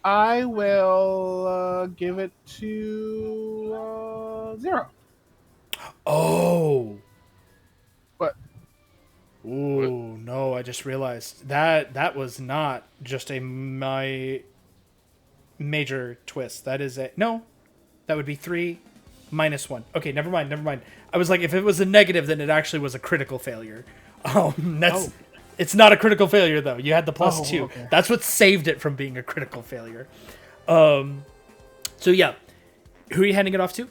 Speaker 3: I will give it to Zero.
Speaker 2: Oh.
Speaker 3: What?
Speaker 2: Ooh, no, I just realized that was not just my major twist. That is no, that would be 3 -1. Okay, never mind. I was like, if it was a negative, then it actually was a critical failure. That's
Speaker 3: Oh.
Speaker 2: it's not a critical failure though. You had the +2.
Speaker 3: Okay.
Speaker 2: That's what saved it from being a critical failure. So yeah, who are you handing it off to?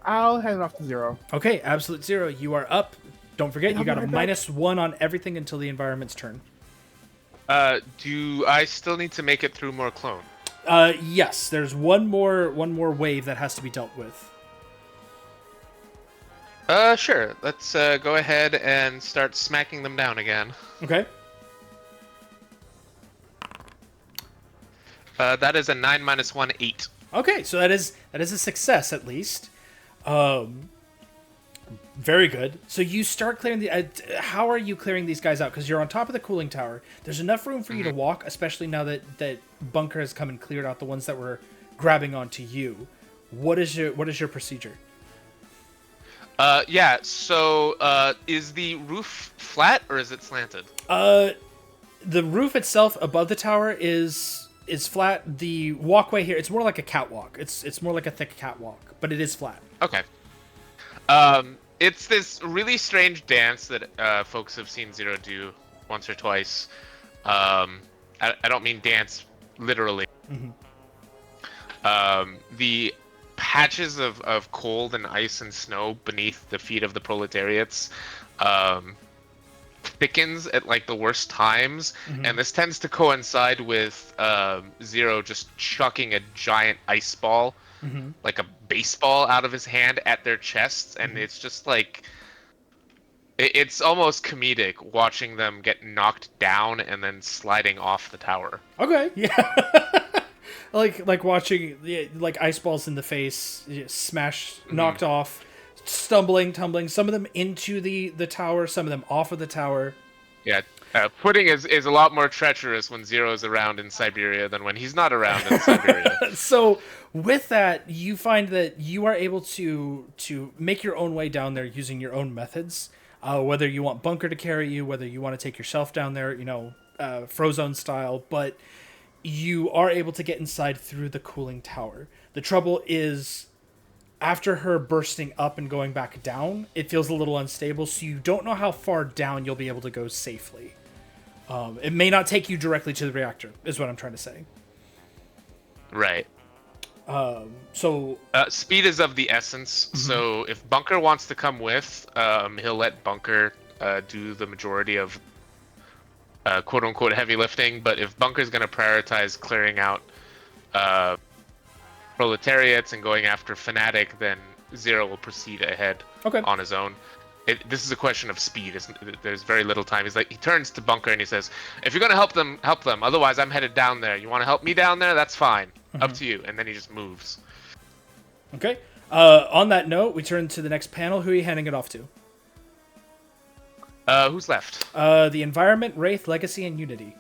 Speaker 3: I'll hand it off to 0.
Speaker 2: Okay, absolute 0. You are up. Don't forget, you got a
Speaker 3: I'll be right back.
Speaker 2: -1 on everything until the environment's turn.
Speaker 1: Do I still need to make it through more clone?
Speaker 2: Yes, there's one more wave that has to be dealt with.
Speaker 1: Sure. Let's go ahead and start smacking them down again.
Speaker 2: Okay.
Speaker 1: That is a 9 minus 1, 8.
Speaker 2: Okay, so that is a success at least. Very good. So you start clearing the. How are you clearing these guys out? Because you're on top of the cooling tower. There's enough room for you to walk, especially now that Bunker has come and cleared out the ones that were grabbing onto you. What is your procedure?
Speaker 1: Yeah. So, is the roof flat or is it slanted?
Speaker 2: The roof itself above the tower is flat. The walkway here, it's more like a catwalk. It's more like a thick catwalk, but it is flat.
Speaker 1: Okay. It's this really strange dance that folks have seen Zero do once or twice. I don't mean dance literally. The patches of cold and ice and snow beneath the feet of the proletariats thickens at like the worst times, and this tends to coincide with Zero just chucking a giant ice ball, like a baseball, out of his hand at their chests, and it's just like it's almost comedic watching them get knocked down and then sliding off the tower.
Speaker 2: Okay, yeah. like watching like ice balls in the face, smash, knocked off, stumbling, tumbling. Some of them into the tower, some of them off of the tower.
Speaker 1: Yeah, footing is a lot more treacherous when Zero's around in Siberia than when he's not around in Siberia.
Speaker 2: So with that, you find that you are able to make your own way down there using your own methods. Whether you want Bunker to carry you, whether you want to take yourself down there, Frozone style, but you are able to get inside through the cooling tower. The trouble is, after her bursting up and going back down, it feels a little unstable, so you don't know how far down you'll be able to go safely. It may not take you directly to the reactor, is what I'm trying to say.
Speaker 1: Right.
Speaker 2: So
Speaker 1: speed is of the essence. So if Bunker wants to come with, he'll let Bunker do the majority of quote unquote heavy lifting. But if Bunker's going to prioritize clearing out proletariats and going after Fnatic, then Zero will proceed ahead on his own. This is a question of speed. There's very little time. He turns to Bunker and he says, "If you're going to help them, help them. Otherwise, I'm headed down there. You want to help me down there? That's fine. Up to you." And then he just moves.
Speaker 2: Okay. On that note, we turn to the next panel. Who are you handing it off to?
Speaker 1: Who's left?
Speaker 2: The Environment, Wraith, Legacy, and Unity.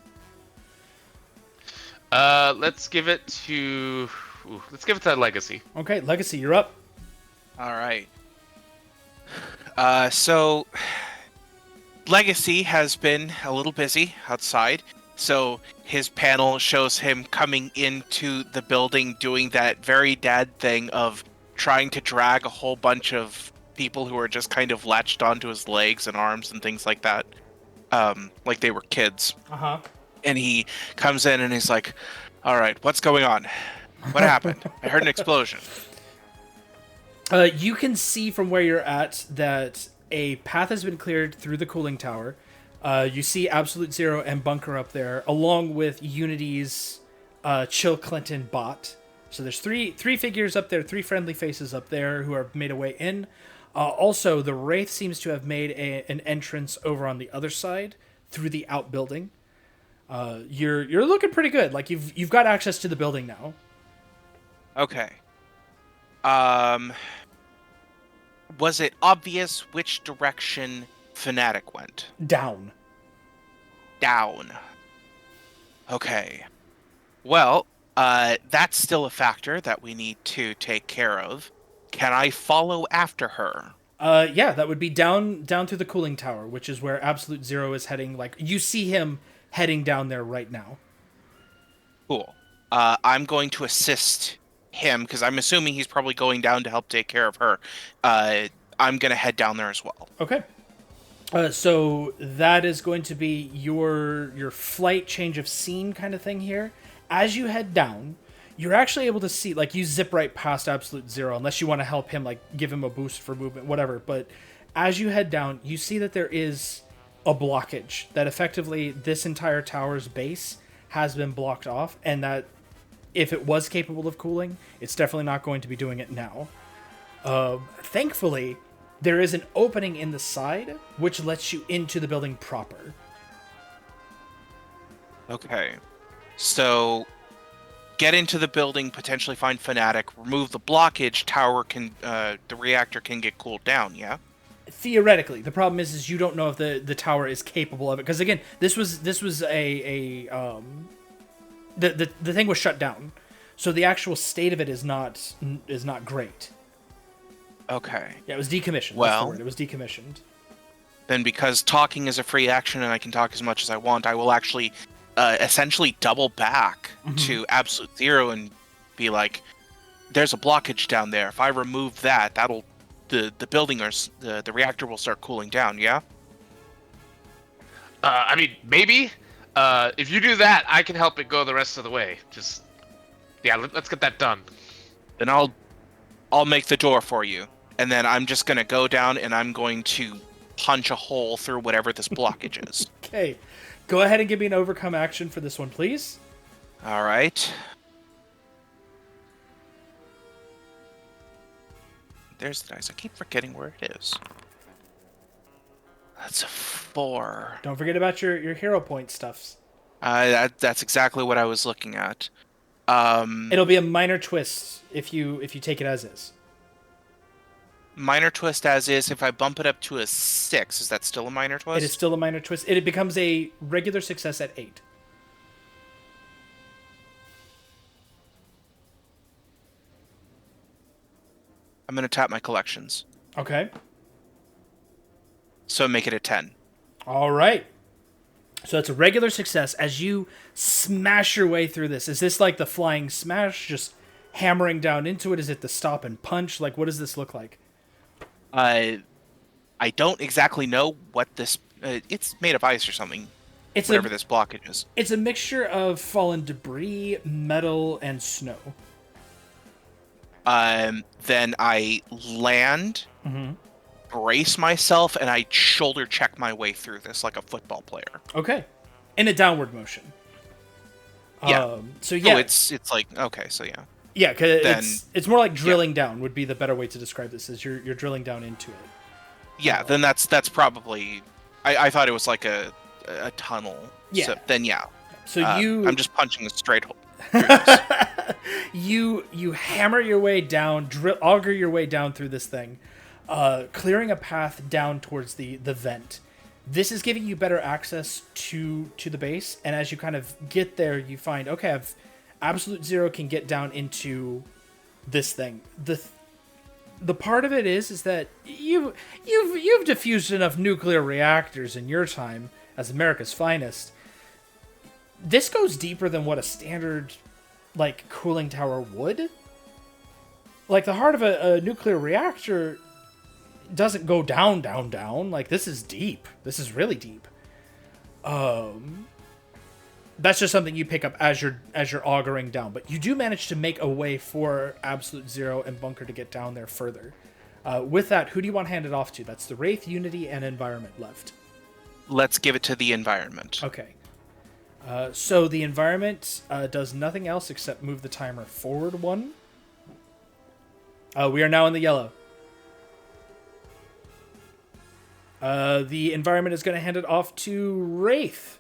Speaker 1: Let's give it to Legacy.
Speaker 2: Okay, Legacy, you're up.
Speaker 4: All right. So Legacy has been a little busy outside. So his panel shows him coming into the building doing that very dad thing of trying to drag a whole bunch of people who are just kind of latched onto his legs and arms and things like that. Like they were kids.
Speaker 2: Uh-huh.
Speaker 4: And he comes in and he's like, "All right, what's going on? What happened? I heard an explosion."
Speaker 2: You can see from where you're at that a path has been cleared through the cooling tower. You see Absolute Zero and Bunker up there, along with Unity's Chill Clinton bot. So there's three figures up there, three friendly faces up there who have made a way in. Also, the Wraith seems to have made an entrance over on the other side through the outbuilding. You're looking pretty good. Like you've got access to the building now.
Speaker 4: Okay. Was it obvious which direction Fnatic went?
Speaker 2: Down.
Speaker 4: Down. Okay. Well, that's still a factor that we need to take care of. Can I follow after her?
Speaker 2: Yeah, that would be down through the cooling tower, which is where Absolute Zero is heading. Like you see him heading down there right now.
Speaker 4: Cool. I'm going to assist him because I'm assuming he's probably going down to help take care of her. I'm gonna head down there as well.
Speaker 2: Okay. So that is going to be your flight change of scene kind of thing here. As you head down, you're actually able to see, like, you zip right past absolute zero, unless you want to help him, like, give him a boost for movement, whatever. But as you head down, you see that there is a blockage, that effectively this entire tower's base has been blocked off, and that if it was capable of cooling, it's definitely not going to be doing it now. Thankfully, there is an opening in the side, which lets you into the building proper.
Speaker 4: Okay. So, get into the building, potentially find Fnatic, remove the blockage, the reactor can get cooled down, yeah?
Speaker 2: Theoretically. The problem is you don't know if the tower is capable of it. Because, again, this was the thing was shut down. So the actual state of it is not great.
Speaker 4: Okay.
Speaker 2: Yeah, it was decommissioned.
Speaker 4: Well,
Speaker 2: that's the word. It was decommissioned.
Speaker 4: Then because talking is a free action and I can talk as much as I want, I will actually essentially double back to absolute zero and be like, there's a blockage down there. If I remove that, the building or the reactor will start cooling down, yeah?
Speaker 1: I mean, maybe. If you do that, I can help it go the rest of the way. Just, yeah, let's get that done.
Speaker 4: Then I'll make the door for you. And then I'm just going to go down and I'm going to punch a hole through whatever this blockage is.
Speaker 2: Okay. Go ahead and give me an overcome action for this one, please.
Speaker 4: All right. There's the dice. I keep forgetting where it is. That's a 4.
Speaker 2: Don't forget about your hero point stuffs.
Speaker 4: That's exactly what I was looking at.
Speaker 2: It'll be a minor twist if you take it as is.
Speaker 4: Minor twist as is. If I bump it up to a 6, is that still a minor twist?
Speaker 2: It is still a minor twist. It becomes a regular success at 8.
Speaker 4: I'm going to tap my collections.
Speaker 2: Okay.
Speaker 4: So make it a 10.
Speaker 2: All right. So it's a regular success as you smash your way through this. Is this like the flying smash, just hammering down into it? Is it the stop and punch? Like, what does this look like?
Speaker 4: I don't exactly know what this... it's made of ice or something.
Speaker 2: It's
Speaker 4: whatever this blockage is.
Speaker 2: It's a mixture of fallen debris, metal, and snow.
Speaker 4: Then I land, brace myself, and I shoulder check my way through this like a football player.
Speaker 2: Okay. In a downward motion.
Speaker 4: Yeah.
Speaker 2: So yeah.
Speaker 4: Oh, it's like, okay, so yeah.
Speaker 2: Yeah, because it's more like drilling down would be the better way to describe this, is you're drilling down into it.
Speaker 4: Yeah, then that's probably... I thought it was like a tunnel.
Speaker 2: Yeah.
Speaker 4: So, then yeah.
Speaker 2: So
Speaker 4: I'm just punching a straight hole.
Speaker 2: You hammer your way down, auger your way down through this thing, clearing a path down towards the vent. This is giving you better access to the base, and as you kind of get there, you find, okay, Absolute Zero can get down into this thing. The part of it is that you've diffused enough nuclear reactors in your time as America's finest. This goes deeper than what a standard, like, cooling tower would. Like, the heart of a nuclear reactor doesn't go down. Like, this is deep. This is really deep. That's just something you pick up as you're augering down. But you do manage to make a way for Absolute Zero and Bunker to get down there further. With that, who do you want handed off to? That's the Wraith, Unity, and Environment left.
Speaker 4: Let's give it to the Environment.
Speaker 2: Okay. So the Environment does nothing else except move the timer forward 1. We are now in the yellow. The Environment is going to hand it off to Wraith.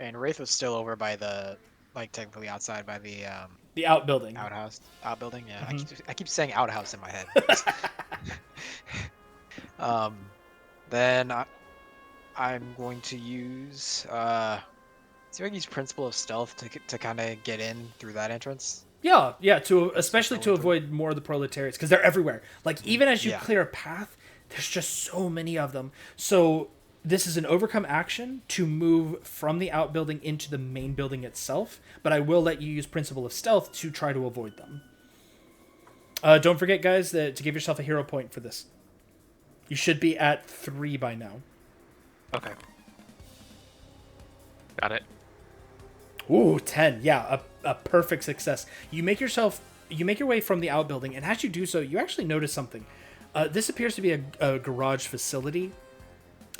Speaker 5: And Wraith was still over by the, like, technically outside by the
Speaker 2: outbuilding.
Speaker 5: Outbuilding, yeah. Mm-hmm. I keep saying outhouse in my head. Then I'm going to use see if I can use Principle of Stealth to kind of get in through that entrance.
Speaker 2: Yeah, especially to avoid more of the proletariats, because they're everywhere. Like, even as you clear a path, there's just so many of them. So this is an overcome action to move from the outbuilding into the main building itself, but I will let you use Principle of Stealth to try to avoid them. Don't forget, guys, to give yourself a hero point for this. You should be at 3 by now.
Speaker 5: Okay.
Speaker 1: Got it.
Speaker 2: Ooh, 10. Yeah, a perfect success. You make your way from the outbuilding, and as you do so, you actually notice something. This appears to be a garage facility.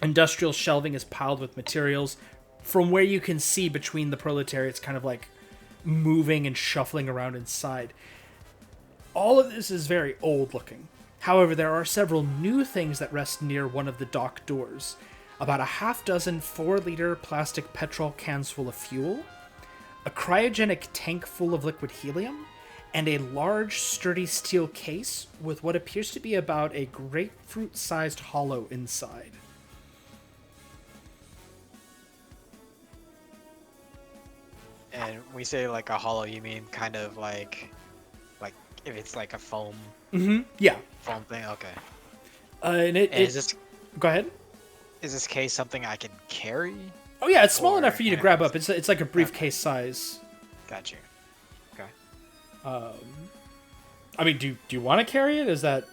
Speaker 2: Industrial shelving is piled with materials. From where you can see between the proletariats kind of like moving and shuffling around inside. All of this is very old looking. However, there are several new things that rest near one of the dock doors. About a half dozen 4-liter plastic petrol cans full of fuel, a cryogenic tank full of liquid helium, and a large, sturdy steel case with what appears to be about a grapefruit-sized hollow inside.
Speaker 5: And when we say like a hollow, you mean kind of like if it's like a foam
Speaker 2: Yeah.
Speaker 5: foam thing? Okay.
Speaker 2: And
Speaker 5: And is this
Speaker 2: Go ahead.
Speaker 5: case something I can carry?
Speaker 2: Oh yeah, it's small
Speaker 5: Or
Speaker 2: enough for you to
Speaker 5: can I
Speaker 2: grab
Speaker 5: just-
Speaker 2: up. It's like a briefcase size.
Speaker 5: Got you. Okay.
Speaker 2: I mean, do you want to carry it? Is that?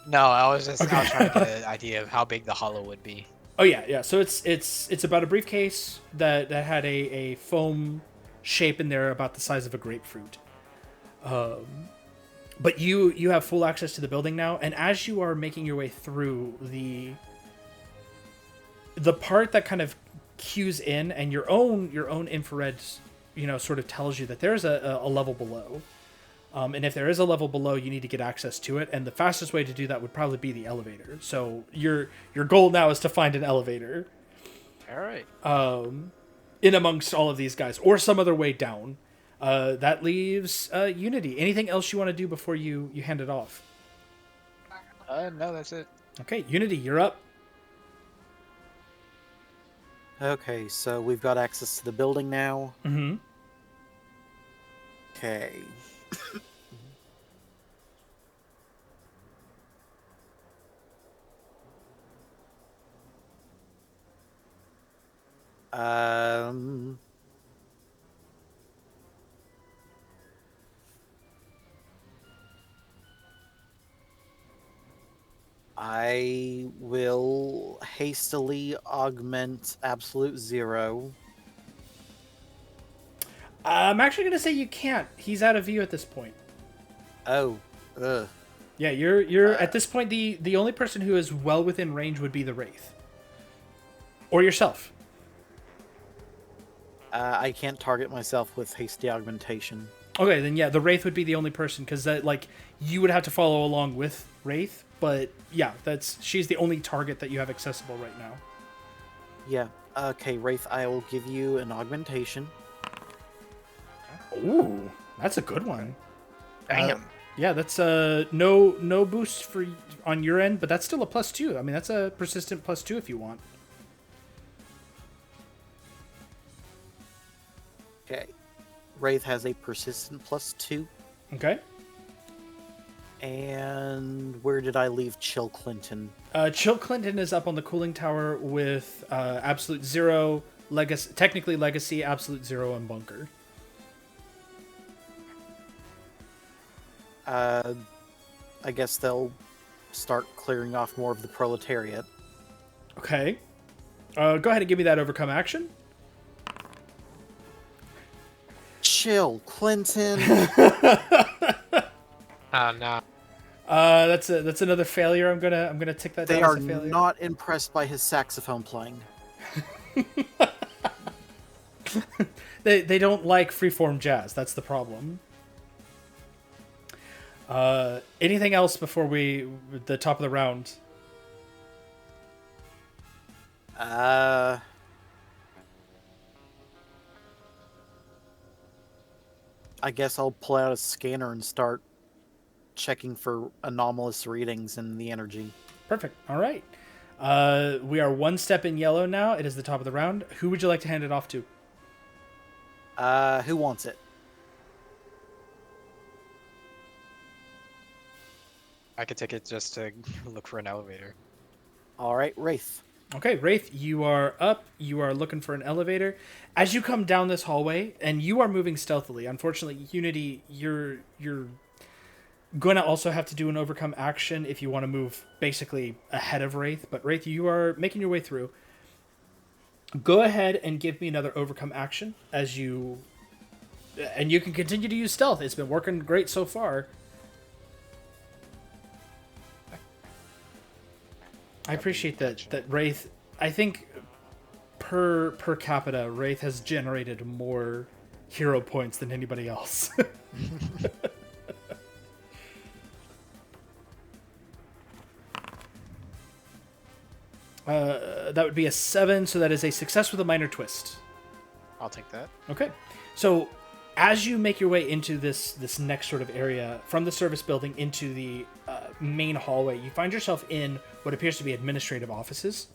Speaker 5: No, I was trying to get an idea of how big the hollow would be.
Speaker 2: Oh yeah. So it's about a briefcase that had a foam shape in there about the size of a grapefruit. But you have full access to the building now, and as you are making your way through the part that kind of cues in, and your own infrared, sort of tells you that there's a level below. And if there is a level below, you need to get access to it, and the fastest way to do that would probably be the elevator. So your goal now is to find an elevator.
Speaker 5: All right.
Speaker 2: In amongst all of these guys, or some other way down. That leaves Unity. Anything else you want to do before you hand it off?
Speaker 5: No, that's it.
Speaker 2: Okay, Unity, you're up.
Speaker 6: Okay, so we've got access to the building now.
Speaker 2: Mm-hmm.
Speaker 6: Okay. um. I will hastily augment absolute zero.
Speaker 2: I'm actually gonna say you can't. He's out of view at this point.
Speaker 6: Oh, ugh.
Speaker 2: Yeah, you're at this point the only person who is well within range would be the Wraith, or yourself.
Speaker 6: I can't target myself with hasty augmentation.
Speaker 2: Okay, then yeah, the Wraith would be the only person because that you would have to follow along with Wraith. But yeah, she's the only target that you have accessible right now.
Speaker 6: Yeah. Okay, Wraith, I will give you an augmentation.
Speaker 2: Ooh, that's a good one.
Speaker 4: Damn.
Speaker 2: Yeah, that's no boost on your end, but that's still a +2. I mean, that's a persistent +2 if you want.
Speaker 6: Okay. Wraith has a persistent +2.
Speaker 2: Okay.
Speaker 6: And where did I leave Chill Clinton?
Speaker 2: Chill Clinton is up on the cooling tower with Absolute Zero, technically Legacy, Absolute Zero, and Bunker.
Speaker 6: I guess they'll start clearing off more of the proletariat.
Speaker 2: Okay. Go ahead and give me that overcome action.
Speaker 6: Chill, Clinton.
Speaker 1: Oh no.
Speaker 2: That's another failure. I'm gonna tick that
Speaker 6: They
Speaker 2: down
Speaker 6: are
Speaker 2: as a failure.
Speaker 6: not impressed by his saxophone playing.
Speaker 2: They don't like freeform jazz. That's the problem. Anything else before the top of the round?
Speaker 6: I guess I'll pull out a scanner and start checking for anomalous readings in the energy.
Speaker 2: Perfect. All right. We are one step in yellow now. It is the top of the round. Who would you like to hand it off to?
Speaker 6: Who wants it?
Speaker 5: I could take it just to look for an elevator.
Speaker 6: All right, Wraith.
Speaker 2: Okay, Wraith, you are up. You are looking for an elevator. As you come down this hallway, and you are moving stealthily. Unfortunately, Unity, going to also have to do an overcome action if you want to move basically ahead of Wraith. But Wraith, you are making your way through. Go ahead and give me another overcome action as you... And you can continue to use stealth. It's been working great so far. I appreciate that Wraith... I think per capita, Wraith has generated more hero points than anybody else. That would be a 7, so that is a success with a minor twist.
Speaker 5: I'll take that.
Speaker 2: Okay. So as you make your way into this next sort of area, from the service building into the main hallway, you find yourself in what appears to be administrative offices.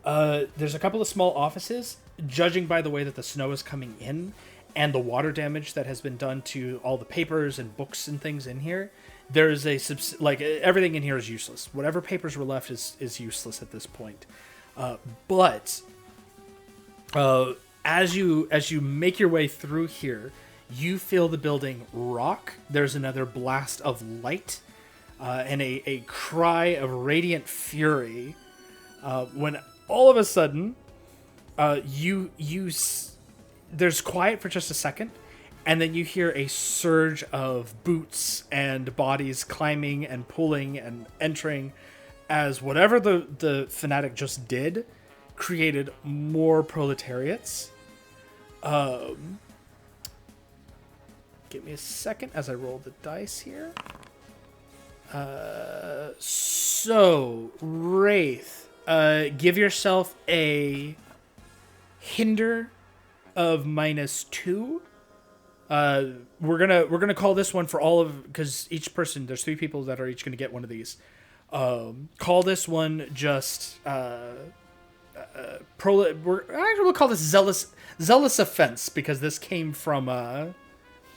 Speaker 2: There's a couple of small offices. Judging by the way that the snow is coming in and the water damage that has been done to all the papers and books and things in here, there's everything in here is useless. Whatever papers were left is useless at this point. But as you make your way through here, you feel the building rock. There's another blast of light and a cry of radiant fury when all of a sudden there's quiet for just a second, and then you hear a surge of boots and bodies climbing and pulling and entering as whatever the fanatic just did created more proletariats. Give me a second as I roll the dice here. So, Wraith, give yourself a hinder of -2. We're gonna call this one for all of, because each person, there's 3 people that are each gonna get one of these. Call this one just we'll call this zealous offense, because this came from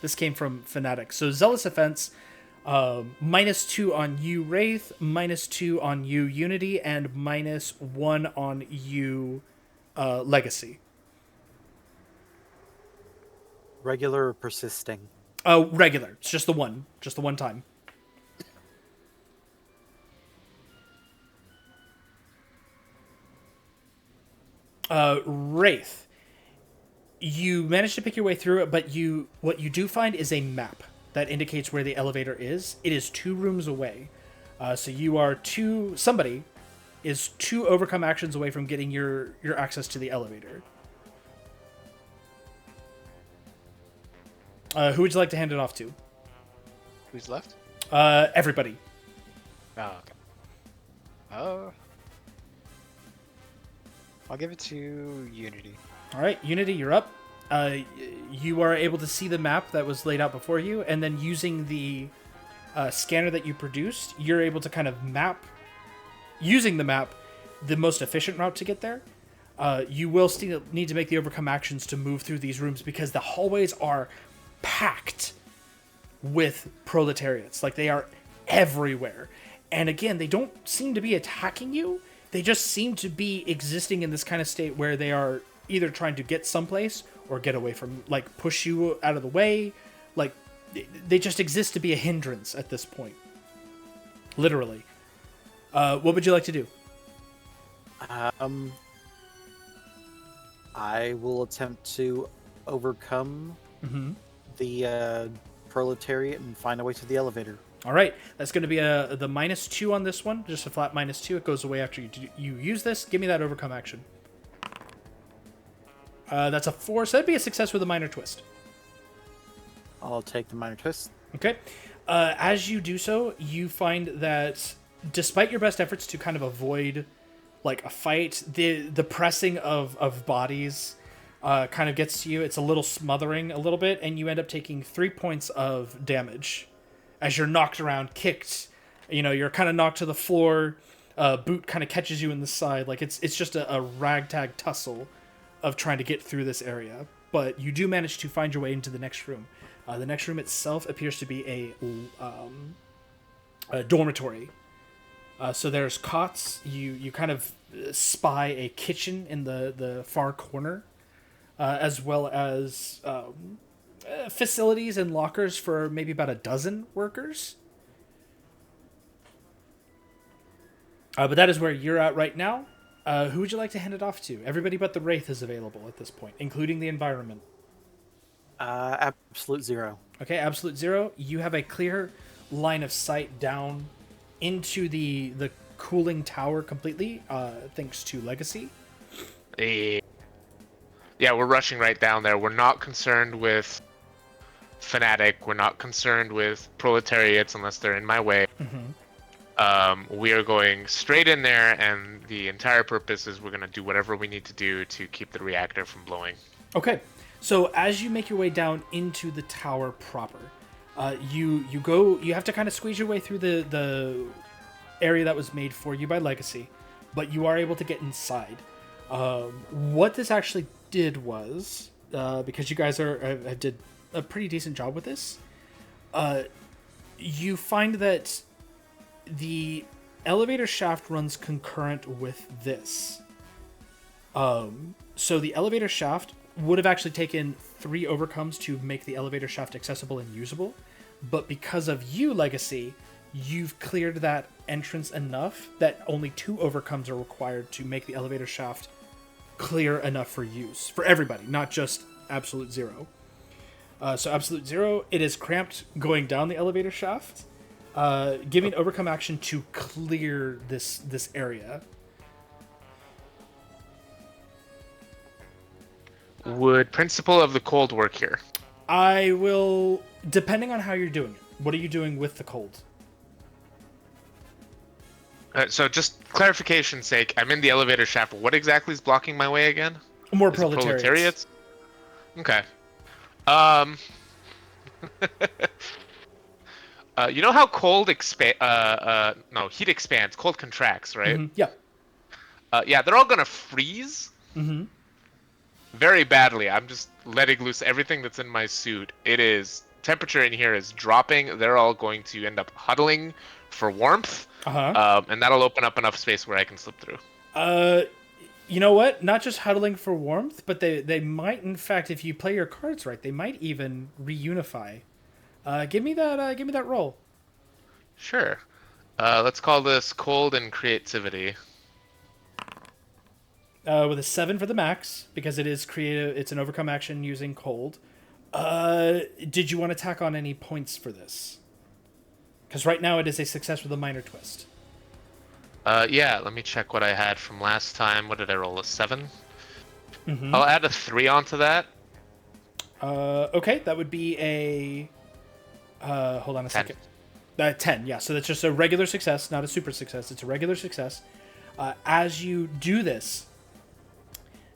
Speaker 2: Fnatic. So zealous offense, -2 on you, Wraith, -2 on you, Unity, and -1 on you, Legacy.
Speaker 6: Regular or persisting?
Speaker 2: Regular. It's just the one time. Wraith, you managed to pick your way through it, but what you do find is a map that indicates where the elevator is. It is 2 rooms away. So you are somebody is 2 overcome actions away from getting your access to the elevator. Who would you like to hand it off to?
Speaker 5: Who's left?
Speaker 2: Everybody.
Speaker 5: Oh, okay. I'll give it to Unity.
Speaker 2: All right, Unity, you're up. You are able to see the map that was laid out before you, and then using the scanner that you produced, you're able to kind of map, using the map, the most efficient route to get there. You will still need to make the overcome actions to move through these rooms, because the hallways are packed with proletariats. Like, they are everywhere. And again, they don't seem to be attacking you. They just seem to be existing in this kind of state where they are either trying to get someplace or get away from, like, push you out of the way. Like, they just exist to be a hindrance at this point. Literally. What would you like to do?
Speaker 6: I will attempt to overcome the proletariat and find a way to the elevator.
Speaker 2: All right, that's going to be the -2 on this one, just a flat -2. It goes away after you use this. Give me that overcome action. That's a 4, so that'd be a success with a minor twist.
Speaker 6: I'll take the minor twist.
Speaker 2: Okay. As you do so, you find that despite your best efforts to kind of avoid like a fight, the pressing of bodies kind of gets to you. It's a little smothering a little bit, and you end up taking 3 points of damage as you're knocked around, kicked. You know, you're kind of knocked to the floor. Boot kind of catches you in the side. Like it's just a ragtag tussle of trying to get through this area. But you do manage to find your way into the next room. The next room itself appears to be a dormitory. So there's cots. You kind of spy a kitchen in the far corner, as well as facilities and lockers for maybe about a dozen workers. But that is where you're at right now. Who would you like to hand it off to? Everybody but the Wraith is available at this point, including the environment.
Speaker 6: Absolute zero.
Speaker 2: Okay, absolute zero. You have a clear line of sight down into the cooling tower completely, thanks to Legacy.
Speaker 1: Yeah, we're rushing right down there. We're not concerned with Fnatic. We're not concerned with proletariats unless they're in my way. We are going straight in there, and the entire purpose is we're going to do whatever we need to do to keep the reactor from blowing.
Speaker 2: Okay, so as you make your way down into the tower proper, you have to kind of squeeze your way through the area that was made for you by Legacy, but you are able to get inside. What this actually did was, because you guys did a pretty decent job with this, you find that the elevator shaft runs concurrent with this. So the elevator shaft would have actually taken 3 overcomes to make the elevator shaft accessible and usable, but because of you, Legacy, you've cleared that entrance enough that only 2 overcomes are required to make the elevator shaft clear enough for use for everybody, not just absolute zero. So absolute zero, it is cramped going down the elevator shaft, giving overcome action to clear this area.
Speaker 1: Would Principle of the Cold work here?
Speaker 2: I will, depending on how you're doing it. What are you doing with the cold?
Speaker 1: So just clarification's sake, I'm in the elevator shaft. What exactly is blocking my way again?
Speaker 2: More
Speaker 1: Is it
Speaker 2: proletariats.
Speaker 1: Okay. You know how cold heat expands, cold contracts, right?
Speaker 2: Yeah.
Speaker 1: Yeah, they're all gonna freeze. Very badly. I'm just letting loose everything that's in my suit. Temperature in here is dropping. They're all going to end up huddling for warmth. And that'll open up enough space where I can slip through.
Speaker 2: You know what? Not just huddling for warmth, but they might, in fact, if you play your cards right, they might even reunify. Give me that roll.
Speaker 1: Sure. Let's call this cold and creativity.
Speaker 2: With a 7 for the max, because it is creative. It's an overcome action using cold. Did you want to tack on any points for this? Because right now it is a success with a minor twist.
Speaker 1: Yeah, let me check what I had from last time. What did I roll? A 7? I'll add a 3 onto that.
Speaker 2: Okay, that would be a... hold on a
Speaker 1: 10.
Speaker 2: second. 10, yeah. So that's just a regular success, not a super success. It's a regular success. As you do this,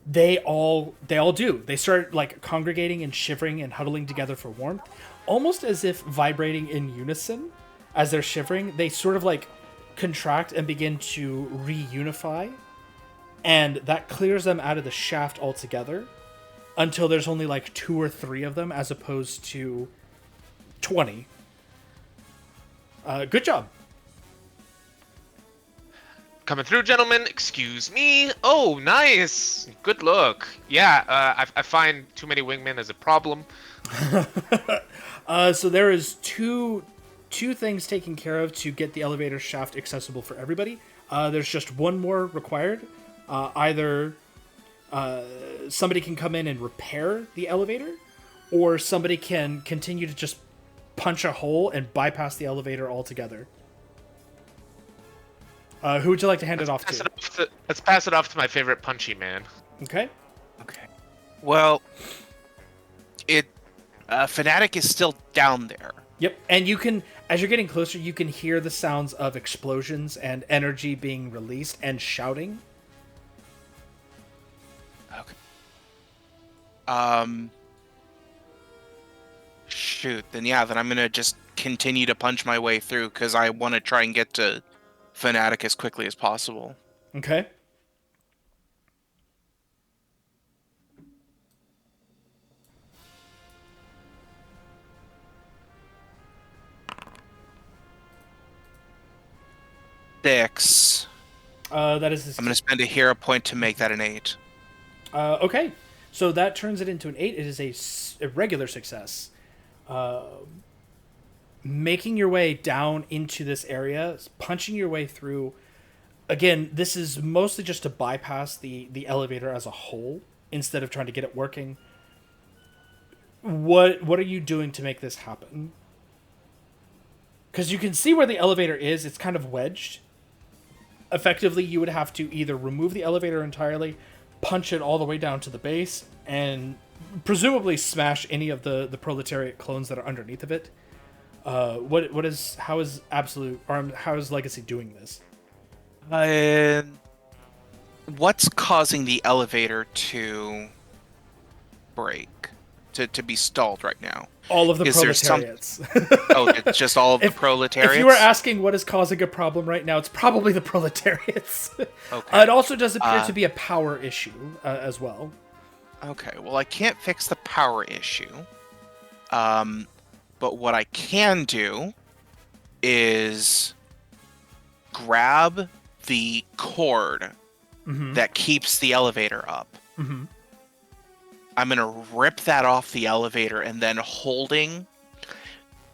Speaker 2: they all do. They start like congregating and shivering and huddling together for warmth, almost as if vibrating in unison. As they're shivering, they sort of like contract and begin to reunify, and that clears them out of the shaft altogether until there's only like 2 or 3 of them as opposed to 20. Good job.
Speaker 1: Coming through, gentlemen. Excuse me. Oh, nice. Good look. Yeah, I find too many wingmen as a problem.
Speaker 2: So there is two things taken care of to get the elevator shaft accessible for everybody. There's just one more required. Either somebody can come in and repair the elevator, or somebody can continue to just punch a hole and bypass the elevator altogether. Who would you like to hand it off to?
Speaker 1: Let's pass it off to my favorite punchy man.
Speaker 2: Okay.
Speaker 4: Okay. Well, Fnatic is still down there.
Speaker 2: Yep, and you can, as you're getting closer, you can hear the sounds of explosions and energy being released and shouting.
Speaker 4: Okay. Shoot. Then I'm gonna just continue to punch my way through because I want to try and get to Fnatic as quickly as possible.
Speaker 2: Okay.
Speaker 4: Six.
Speaker 2: That is.
Speaker 4: I'm gonna spend a hero point to make that an 8.
Speaker 2: Okay. So that turns it into an 8. It is a regular success. Making your way down into this area, punching your way through. Again, this is mostly just to bypass the elevator as a whole instead of trying to get it working. What are you doing to make this happen? Because you can see where the elevator is. It's kind of wedged. Effectively, you would have to either remove the elevator entirely, punch it all the way down to the base, and presumably smash any of the proletariat clones that are underneath of it. How is Legacy doing this?
Speaker 4: What's causing the elevator to break? To be stalled right now?
Speaker 2: All of the
Speaker 4: Is there
Speaker 2: proletariats.
Speaker 4: Oh, it's just all of the proletariats?
Speaker 2: If you were asking what is causing a problem right now, it's probably the proletariats.
Speaker 4: Okay.
Speaker 2: It also does appear to be a power issue as well.
Speaker 4: Okay, well, I can't fix the power issue. But what I can do is grab the cord that keeps the elevator up.
Speaker 2: Mm-hmm.
Speaker 4: I'm going to rip that off the elevator and then holding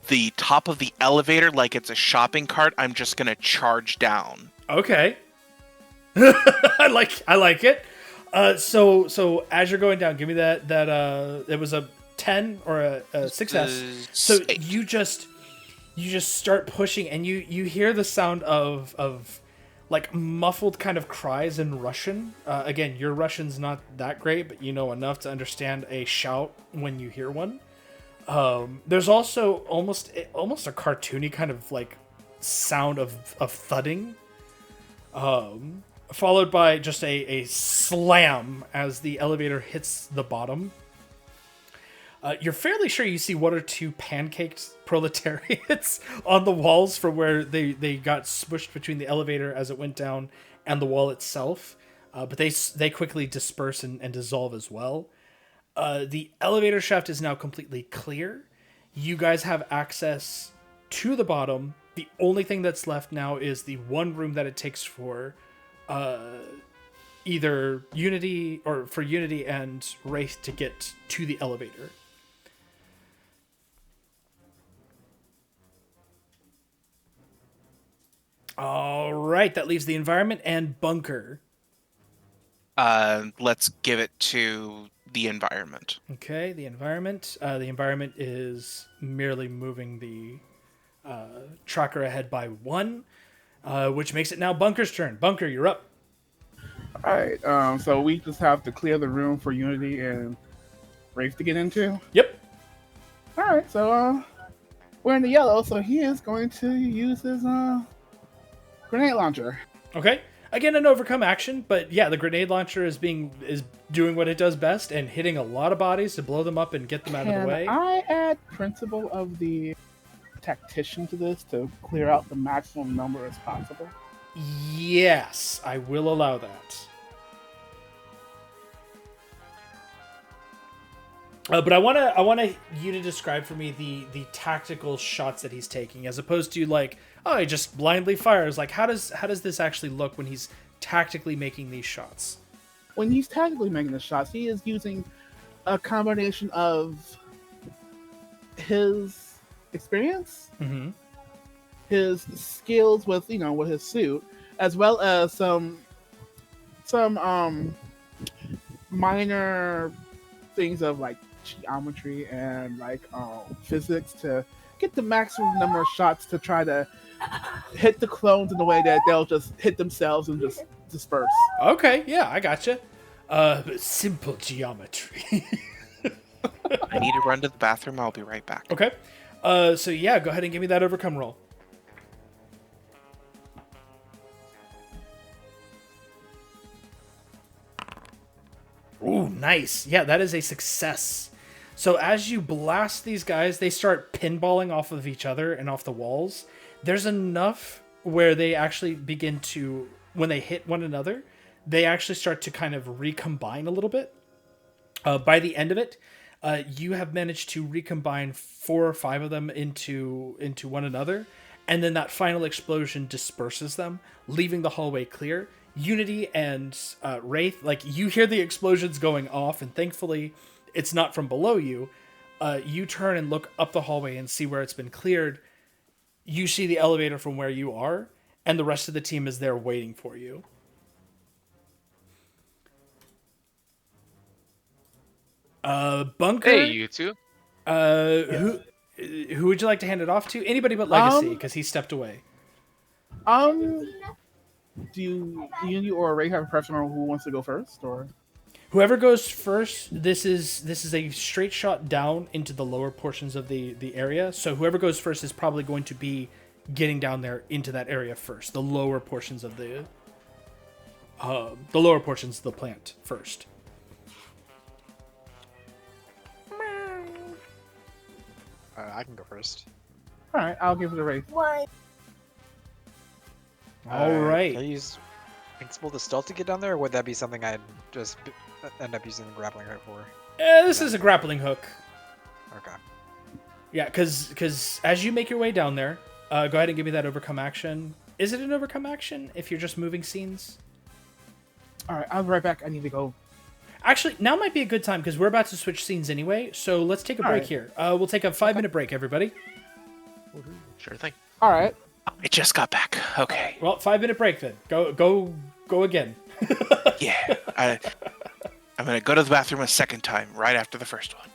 Speaker 4: the top of the elevator like it's a shopping cart, I'm just going to charge down.
Speaker 2: Okay. I like it. So as you're going down, give me that it was a 10 or a success. So
Speaker 4: 8.
Speaker 2: you just start pushing, and you hear the sound of like muffled kind of cries in Russian. Again, your Russian's not that great, but you know enough to understand a shout when you hear one. There's also almost a cartoony kind of like sound of thudding, followed by just a slam as the elevator hits the bottom. You're fairly sure you see one or two pancaked proletariats on the walls from where they got smushed between the elevator as it went down and the wall itself. But they quickly disperse and dissolve as well. The elevator shaft is now completely clear. You guys have access to the bottom. The only thing that's left now is the one room that it takes for either Unity and Wraith to get to the elevator. All right, that leaves the environment and bunker.
Speaker 4: Let's give it to the environment.
Speaker 2: Okay, the environment. The environment is merely moving the tracker ahead by 1, which makes it now Bunker's turn. Bunker, you're up.
Speaker 3: All right. So we just have to clear the room for Unity and Wraith to get into.
Speaker 2: Yep.
Speaker 3: All right. So we're in the yellow, so he is going to use his grenade launcher.
Speaker 2: Okay. Again, an overcome action, but yeah, the grenade launcher is doing what it does best and hitting a lot of bodies to blow them up and get them out of the way.
Speaker 3: Can I add principle of the tactician to this to clear out the maximum number as possible?
Speaker 2: Yes, I will allow that. But I want you to describe for me the tactical shots that he's taking, as opposed to like, oh, he just blindly fires. Like, how does this actually look when he's tactically making these shots?
Speaker 3: When he's tactically making the shots, he is using a combination of his experience, his skills with his suit, as well as some minor things of like geometry and like physics to get the maximum number of shots to try to hit the clones in a way that they'll just hit themselves and just disperse.
Speaker 2: Okay, yeah, I gotcha. Simple geometry.
Speaker 4: I need to run to the bathroom. I'll be right back.
Speaker 2: Okay. So yeah, go ahead and give me that overcome roll. Ooh, nice. Yeah, that is a success. So as you blast these guys, they start pinballing off of each other and off the walls. There's enough where they actually begin to, when they hit one another, they actually start to kind of recombine a little bit. By the end of it, you have managed to recombine 4 or 5 of them into one another, and then that final explosion disperses them, leaving the hallway clear. Unity and Wraith, like you hear the explosions going off, and thankfully it's not from below you. You turn and look up the hallway and see where it's been cleared. You see the elevator from where you are, and the rest of the team is there waiting for you. Bunker.
Speaker 1: Hey, you two.
Speaker 2: Who would you like to hand it off to? Anybody but Legacy, because he stepped away.
Speaker 3: Do you or Ray have a preference on who wants to go first, or?
Speaker 2: Whoever goes first, this is a straight shot down into the lower portions of the area. So whoever goes first is probably going to be getting down there into that area first. The lower portions of the plant first.
Speaker 5: I can go first.
Speaker 3: All right, I'll give it a Ray.
Speaker 2: All right.
Speaker 5: Can I use Principle to stealth to get down there, or would that be something I'd just end up using the grappling hook for?
Speaker 2: This is a grappling hook.
Speaker 5: Okay.
Speaker 2: Yeah, because as you make your way down there, go ahead and give me that overcome action. Is it an overcome action if you're just moving scenes?
Speaker 3: All right, I'll be right back. I need to go.
Speaker 2: Actually, now might be a good time because we're about to switch scenes anyway. So let's take a break here. We'll take a 5-minute break, everybody.
Speaker 1: Sure thing.
Speaker 3: All right.
Speaker 4: I just got back. Okay.
Speaker 2: Well, 5-minute break then. Go again.
Speaker 4: Yeah. I'm gonna go to the bathroom a second time right after the first one.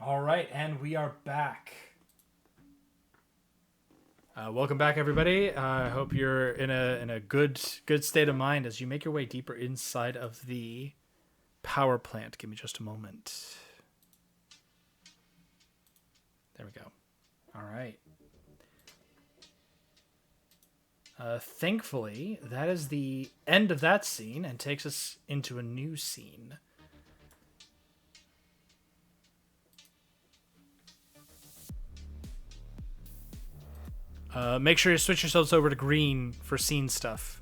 Speaker 2: All right, and we are back. Welcome back, everybody. I hope you're in a good state of mind as you make your way deeper inside of the power plant. Give me just a moment. There we go. All right. Thankfully, that is the end of that scene and takes us into a new scene. Make sure you switch yourselves over to green for scene stuff.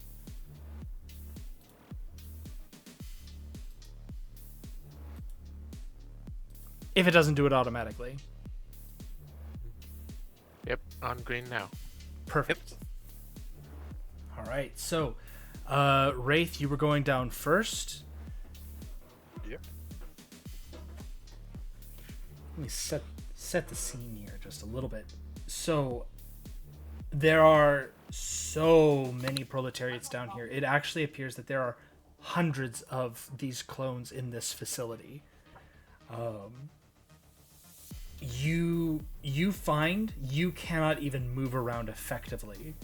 Speaker 2: If it doesn't do it automatically.
Speaker 1: Yep, on green now.
Speaker 2: Perfect. All right, so Wraith, you were going down first.
Speaker 7: Yep.
Speaker 2: Let me set the scene here just a little bit. So there are so many proletariats down here. It actually appears that there are hundreds of these clones in this facility. You find you cannot even move around effectively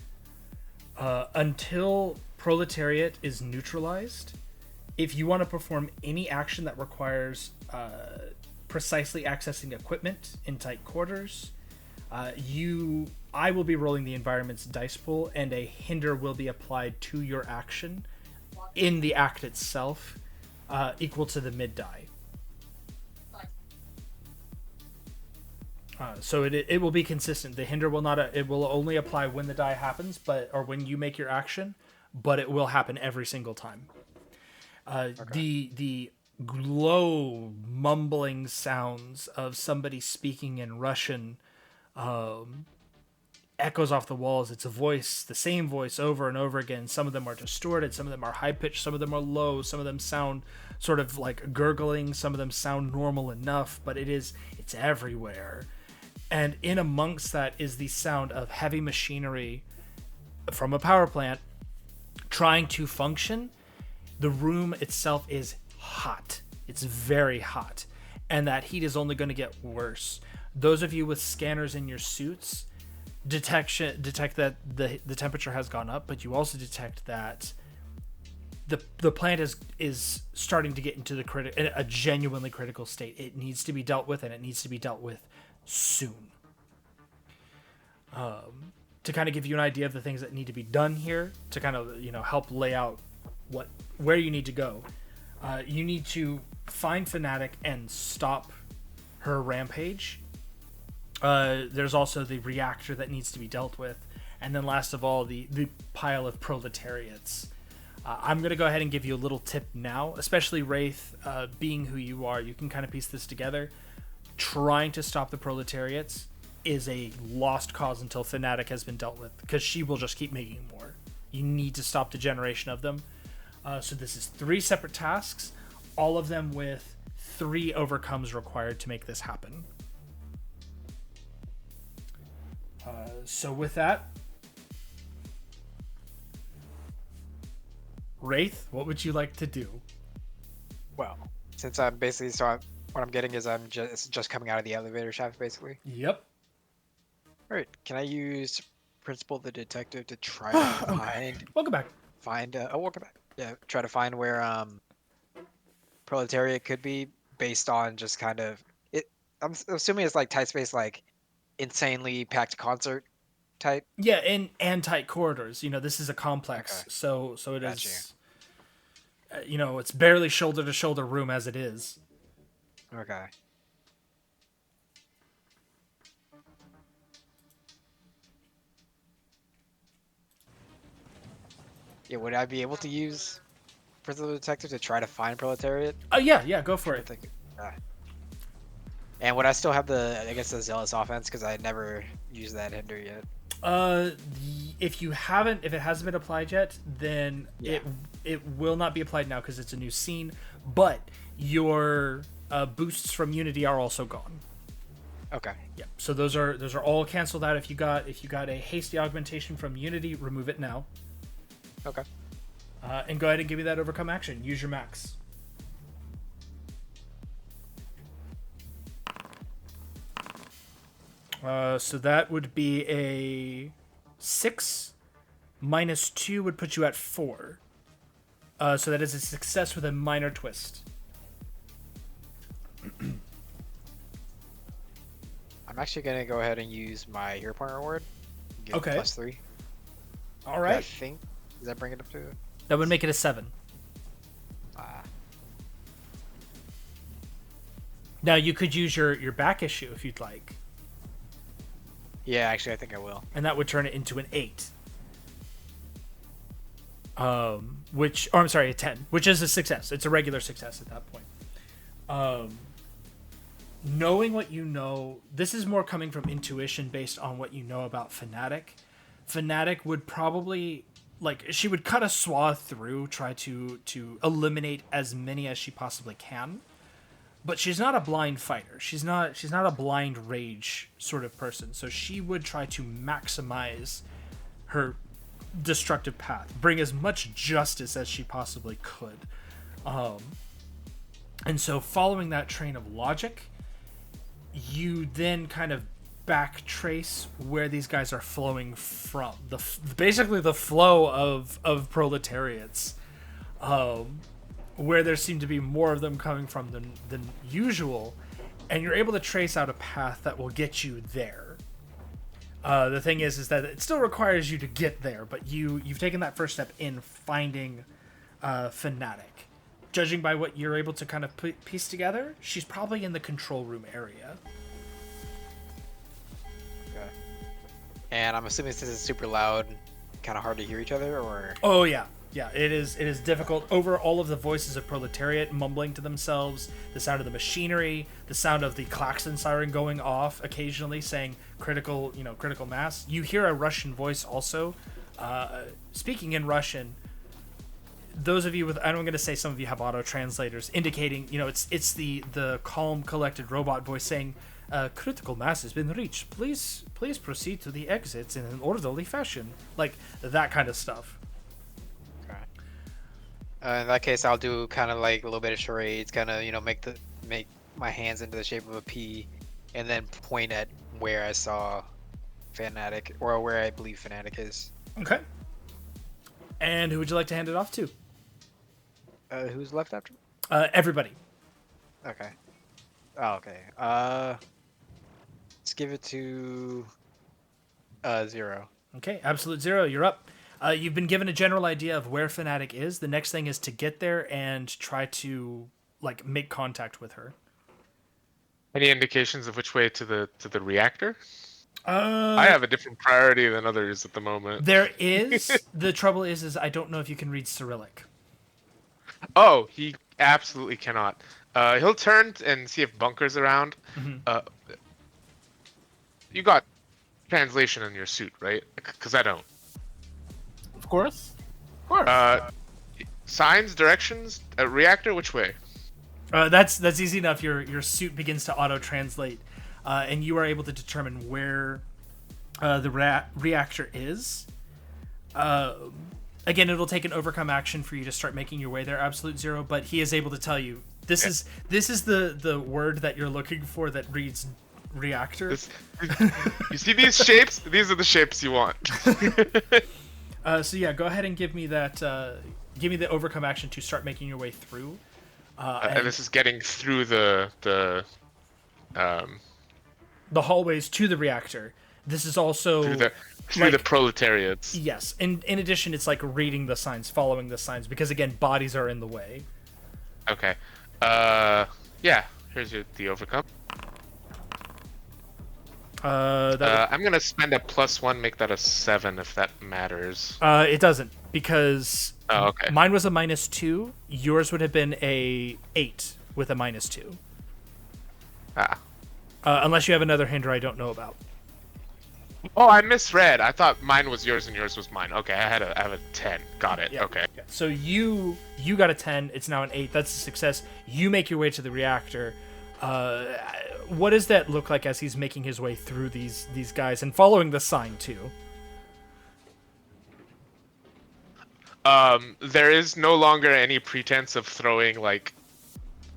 Speaker 2: until proletariat is neutralized. If you want to perform any action that requires precisely accessing equipment in tight quarters, I will be rolling the environment's dice pool, and a hinder will be applied to your action in the act itself, equal to the mid die. So it will be consistent. The hinder will not. It will only apply when the die happens, or when you make your action, but it will happen every single time. Okay. The low mumbling sounds of somebody speaking in Russian echoes off the walls. It's a voice, the same voice over and over again. Some of them are distorted, some of them are high pitched, some of them are low, some of them sound sort of like gurgling, some of them sound normal enough, but it's everywhere. And in amongst that is the sound of heavy machinery from a power plant trying to function the room itself is hot. It's very hot, and that heat is only going to get worse. Those of you with scanners in your suits detect that the temperature has gone up, but you also detect that the plant is starting to get into a genuinely critical state. It needs to be dealt with, and it needs to be dealt with soon. To kind of give you an idea of the things that need to be done here, to kind of help lay out where you need to go. You need to find Fnatic and stop her rampage. There's also the reactor that needs to be dealt with, and then last of all, the pile of proletariats. I'm going to go ahead and give you a little tip now, especially Wraith, being who you are. You can kind of piece this together. Trying to stop the proletariats is a lost cause until Fnatic has been dealt with, because she will just keep making more. You need to stop the generation of them. So this is 3 separate tasks, all of them with 3 overcomes required to make this happen. So with that, Wraith, what would you like to do?
Speaker 5: Well, since I'm basically what I'm getting is I'm just coming out of the elevator shaft, basically.
Speaker 2: Yep.
Speaker 5: All right, can I use Principal the Detective to try to find?
Speaker 2: Welcome back.
Speaker 5: Welcome back. Yeah, try to find where Proletariat could be based on just kind of it. I'm assuming it's like tight space, like insanely packed concert type.
Speaker 2: Yeah, and tight corridors. This is a complex,
Speaker 5: Okay.
Speaker 2: so it
Speaker 5: Gotcha.
Speaker 2: is. It's barely shoulder to shoulder room as it is.
Speaker 5: Okay. Yeah, would I be able to use Principal Detective to try to find Proletariat?
Speaker 2: Oh yeah, go for it.
Speaker 5: And would I still have the Zealous offense, because I never used that hinder yet?
Speaker 2: If it hasn't been applied yet, then
Speaker 5: Yeah.
Speaker 2: it will not be applied now because it's a new scene. But your boosts from Unity are also gone.
Speaker 5: Okay.
Speaker 2: Yeah. So those are all canceled out. If you got a hasty augmentation from Unity, remove it now.
Speaker 5: Okay.
Speaker 2: And go ahead and give me that overcome action. Use your max. So that would be a 6 minus 2 would put you at 4. So that is a success with a minor twist.
Speaker 5: I'm actually gonna go ahead and use my hero point reward. Give it
Speaker 2: Okay.
Speaker 5: +3.
Speaker 2: All
Speaker 5: I
Speaker 2: right.
Speaker 5: think. Does that bring it up to?
Speaker 2: That would make it a 7. Now you could use your back issue if you'd like,
Speaker 5: Yeah, actually, I think I will.
Speaker 2: and that would turn it into an 8. A 10, which is a success. It's a regular success at that point. Knowing what you know, this is more coming from intuition based on what you know about Fnatic. Fnatic would probably, she would cut a swath through, try to eliminate as many as she possibly can. But she's not a blind fighter. She's not a blind rage sort of person. So she would try to maximize her destructive path, bring as much justice as she possibly could. And so following that train of logic, you then kind of back trace where these guys are flowing from. Basically the flow of proletariats. Where there seem to be more of them coming from than usual, and you're able to trace out a path that will get you there. The thing is that it still requires you to get there, but you've taken that first step in finding Fnatic. Judging by what you're able to kind of piece together, she's probably in the control room area.
Speaker 5: Okay. And I'm assuming this is super loud, kind of hard to hear each other, or?
Speaker 2: Oh yeah. Yeah, it is difficult. Over all of the voices of proletariat mumbling to themselves, the sound of the machinery, the sound of the klaxon siren going off occasionally saying critical mass. You hear a Russian voice also speaking in Russian. Those of you with, I'm going to say some of you have auto translators indicating, it's the calm, collected robot voice saying, critical mass has been reached. Please proceed to the exits in an orderly fashion. Like that kind of stuff.
Speaker 5: In that case, I'll do kind of like a little bit of charades, kind of make my hands into the shape of a P, and then point at where I saw Fanatic, or where I believe Fanatic is.
Speaker 2: Okay. And who would you like to hand it off to?
Speaker 5: Who's left after?
Speaker 2: Everybody.
Speaker 5: Okay. Oh, okay. Let's give it to 0.
Speaker 2: Okay, Absolute Zero, you're up. You've been given a general idea of where Fanatic is. The next thing is to get there and try to make contact with her.
Speaker 1: Any indications of which way to the reactor? I have a different priority than others at the moment.
Speaker 2: There is. The trouble is I don't know if you can read Cyrillic.
Speaker 1: Oh, he absolutely cannot. He'll turn and see if Bunker's around. You got translation in your suit, right? Because I don't.
Speaker 3: Of course. Of course.
Speaker 1: Signs, directions, reactor, which way?
Speaker 2: That's easy enough. Your suit begins to auto-translate, and you are able to determine where the reactor is. Again, it'll take an overcome action for you to start making your way there, Absolute Zero, but he is able to tell you this is the word that you're looking for that reads reactor.
Speaker 1: You see these shapes? These are the shapes you want.
Speaker 2: So yeah, go ahead and give me that. Give me the overcome action to start making your way through.
Speaker 1: And this is getting through the
Speaker 2: hallways to the reactor. This is also
Speaker 1: through the proletariats.
Speaker 2: Yes. In addition, it's like reading the signs, following the signs, because again, bodies are in the way.
Speaker 1: Okay. Yeah. Here's the overcome. I'm gonna spend a +1, make that a 7 if that matters.
Speaker 2: It doesn't, because
Speaker 1: okay.
Speaker 2: Mine was a -2. Yours would have been a 8 with a -2. Unless you have another hinder I don't know about.
Speaker 1: Oh, I misread. I thought mine was yours and yours was mine. Okay, I have a 10. Got it.
Speaker 2: Yeah.
Speaker 1: Okay.
Speaker 2: So you got a 10. It's now an 8. That's a success. You make your way to the reactor. What does that look like as he's making his way through these guys and following the sign too?
Speaker 1: There is no longer any pretense of throwing like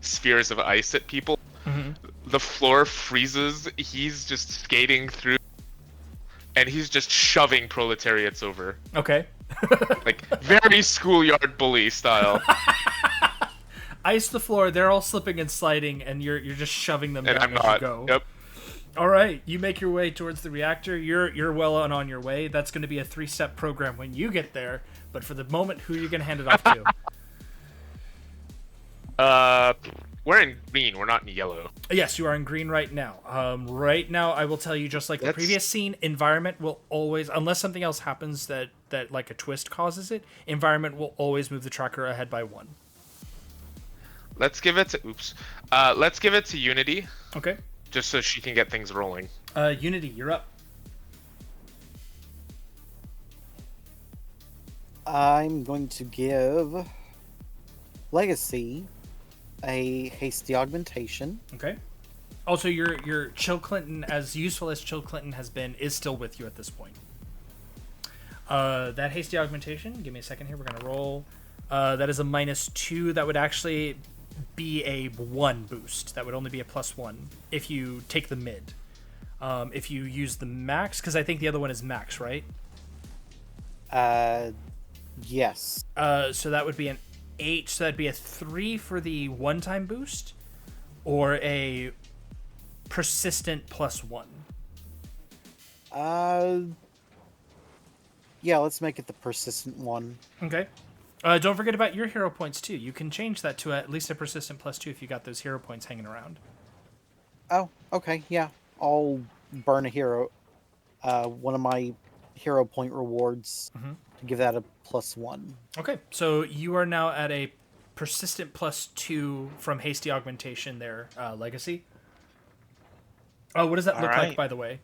Speaker 1: spheres of ice at people.
Speaker 2: Mm-hmm.
Speaker 1: The floor freezes. He's just skating through, and he's just shoving proletariats over.
Speaker 2: Okay.
Speaker 1: Like very schoolyard bully style.
Speaker 2: Ice the floor. They're all slipping and sliding, and you're just shoving them
Speaker 1: And
Speaker 2: down
Speaker 1: I'm
Speaker 2: as
Speaker 1: not.
Speaker 2: you go.
Speaker 1: Yep.
Speaker 2: All right, you make your way towards the reactor. You're well on your way. That's going to be a 3-step program when you get there. But for the moment, who are you going to hand it off to?
Speaker 1: We're in green. We're not in yellow.
Speaker 2: Yes, you are in green right now. Right now, I will tell you, just like the previous scene, environment will always, unless something else happens that like a twist causes it, environment will always move the tracker ahead by 1.
Speaker 1: Let's give it to let's give it to Unity.
Speaker 2: Okay.
Speaker 1: Just so she can get things rolling.
Speaker 2: Unity, you're up.
Speaker 6: I'm going to give Legacy a hasty augmentation.
Speaker 2: Okay. Also, your Chill Clinton, as useful as Chill Clinton has been, is still with you at this point. That hasty augmentation, give me a second here, we're going to roll. That is a -2. That would actually be a 1 boost. That would only be a +1 if you take the mid. If you use the max, because I think the other one is max, right?
Speaker 6: Yes.
Speaker 2: So that would be an 8. So that'd be a 3 for the one-time boost, or a persistent +1.
Speaker 6: Yeah, let's make it the persistent one.
Speaker 2: Okay. Don't forget about your hero points too. You can change that to at least a persistent +2 if you got those hero points hanging around.
Speaker 6: Oh, okay, yeah. I'll burn a hero, one of my hero point rewards to give that a +1.
Speaker 2: Okay, so you are now at a persistent +2 from hasty augmentation there, Legacy. Oh, what does that look like, by the way?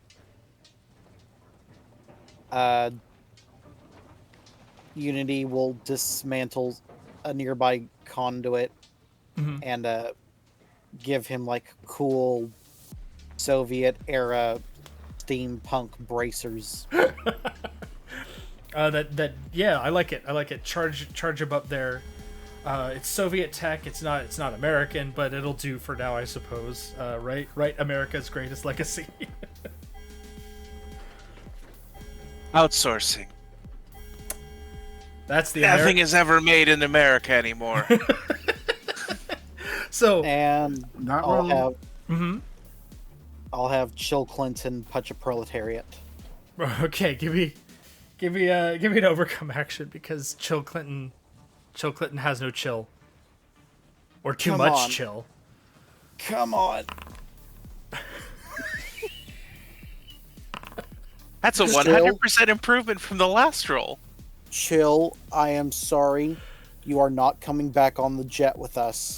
Speaker 6: Unity will dismantle a nearby conduit and give him like cool Soviet era steampunk bracers.
Speaker 2: Yeah, I like it. Charge him up there. It's Soviet tech. It's not American, but it'll do for now, I suppose. Right? America's greatest legacy.
Speaker 4: Outsourcing.
Speaker 2: That's the
Speaker 4: Nothing is ever made in America anymore.
Speaker 2: So
Speaker 6: And
Speaker 3: Not
Speaker 6: I'll
Speaker 3: wrong.
Speaker 6: have
Speaker 2: mhm.
Speaker 6: I'll have Chill Clinton punch a proletariat.
Speaker 2: Okay, give me an overcome action because Chill Clinton has no chill. Or too
Speaker 6: Come
Speaker 2: much
Speaker 6: on.
Speaker 2: chill.
Speaker 6: Come on.
Speaker 4: That's a 100% improvement from the last roll.
Speaker 6: Chill, I am sorry. You are not coming back on the jet with us.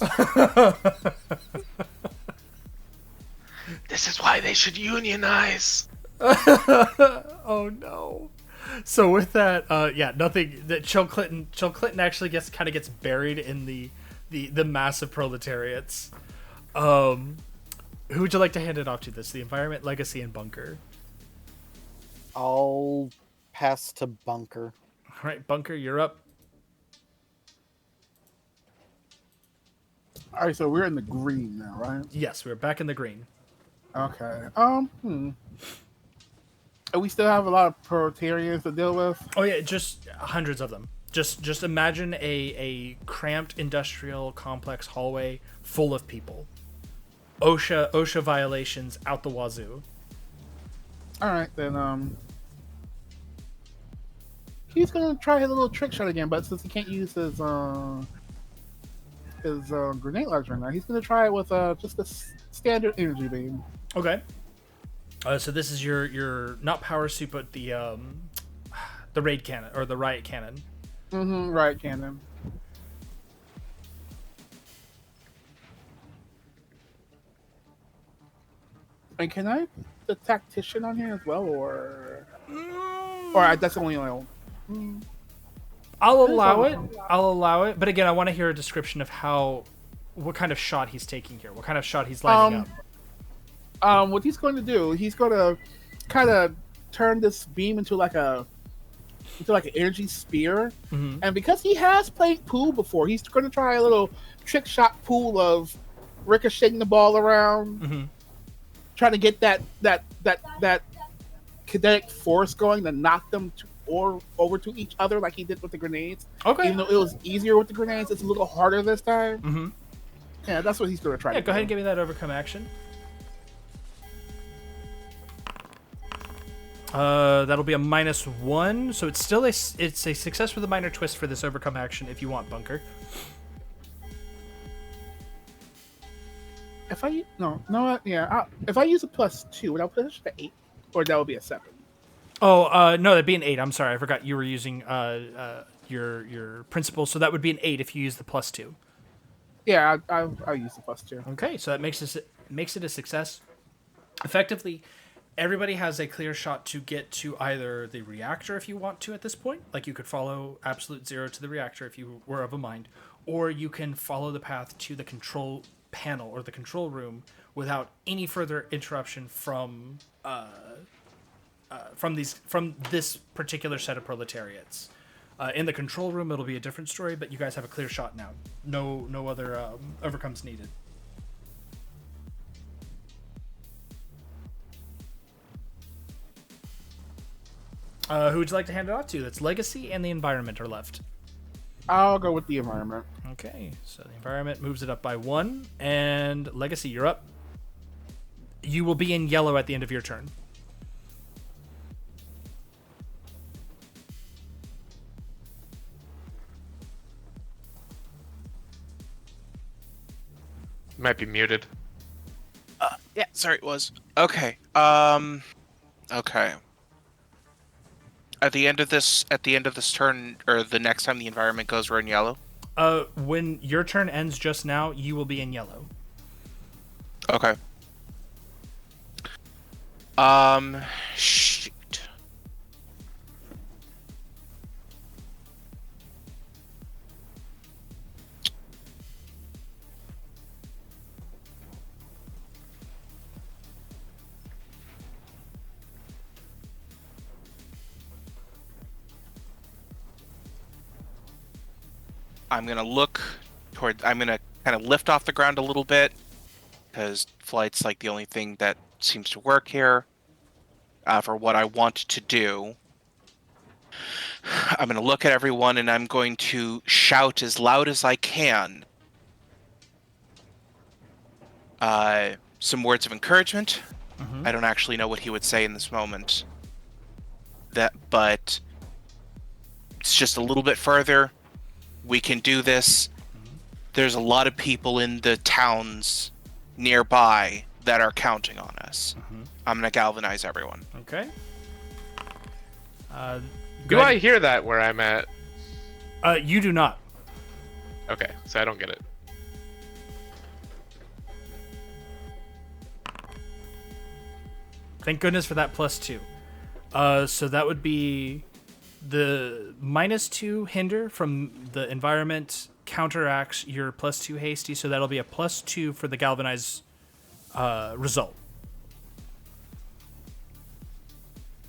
Speaker 1: This is why they should unionize.
Speaker 2: Oh no. So with that, nothing. That Chill Clinton actually gets buried in the massive proletariats. Who would you like to hand it off to? The environment, legacy, and bunker.
Speaker 6: I'll pass to Bunker.
Speaker 2: All right, bunker, you're up.
Speaker 3: All right, so we're in the green now, right?
Speaker 2: Yes, we're back in the green.
Speaker 3: Okay. And we still have a lot of proletarians to deal with.
Speaker 2: Oh yeah, just hundreds of them. Just imagine a cramped industrial complex hallway full of people. OSHA violations out the wazoo.
Speaker 3: All right, then. He's gonna try his little trick shot again, but since he can't use his grenade launcher now, he's gonna try it with just a standard energy beam.
Speaker 2: Okay. So this is your not power suit, but the raid cannon or the riot cannon.
Speaker 3: Mm-hmm. Right, cannon. And can I put the tactician on here as well, or that's only like.
Speaker 2: I'll allow it. But again, I want to hear a description of what kind of shot he's taking here. What kind of shot he's lining up.
Speaker 3: What he's going to do, he's going to kind of turn this beam into like an energy spear.
Speaker 2: Mm-hmm.
Speaker 3: And because he has played pool before, he's going to try a little trick shot pool of ricocheting the ball around,
Speaker 2: Mm-hmm.
Speaker 3: trying to get that kinetic force going to knock them over to each other like he did with the grenades.
Speaker 2: Okay.
Speaker 3: Even though it was easier with the grenades, it's a little harder this time.
Speaker 2: Mm-hmm.
Speaker 3: Yeah, that's what he's going to try.
Speaker 2: Yeah,
Speaker 3: to
Speaker 2: go ahead
Speaker 3: do.
Speaker 2: and give me that overcome action. That'll be a -1, so it's still a success with a minor twist for this overcome action if you want, bunker.
Speaker 3: If I if I use a +2, would I push it to 8, or that would be a 7?
Speaker 2: Oh, no, that'd be an 8. I'm sorry, I forgot you were using your principal, so that would be an 8 if you use the +2.
Speaker 3: Yeah, I'll use the +2.
Speaker 2: Okay, so that makes it a success. Effectively, everybody has a clear shot to get to either the reactor if you want to at this point. Like you could follow Absolute Zero to the reactor if you were of a mind, or you can follow the path to the control panel or the control room without any further interruption from this particular set of proletariats. In the control room, it'll be a different story, but you guys have a clear shot now. No other overcomes needed. Who would you like to hand it off to? That's Legacy and the Environment are left.
Speaker 3: I'll go with the environment.
Speaker 2: Okay, so the Environment moves it up by 1, and Legacy, you're up. You will be in yellow at the end of your turn.
Speaker 1: Might be muted.
Speaker 4: Yeah, sorry, it was. Okay. Okay. At the end of this turn, or the next time the environment goes, we're in yellow.
Speaker 2: When your turn ends just now, you will be in yellow.
Speaker 4: Okay. Shoot. I'm gonna look toward. I'm gonna kind of lift off the ground a little bit because flight's like the only thing that seems to work here for what I want to do. I'm gonna look at everyone and I'm going to shout as loud as I can. Some words of encouragement. I don't actually know what he would say in this moment. But it's just a little bit further. We can do this. There's a lot of people in the towns nearby that are counting on us. I'm gonna galvanize everyone.
Speaker 2: Okay.
Speaker 1: Do I hear that where I'm at?
Speaker 2: You do not.
Speaker 1: Okay, so I don't get it.
Speaker 2: Thank goodness for that +2. So that would be the -2 hinder from the environment counteracts your +2 hasty, so that'll be a +2 for the galvanize result.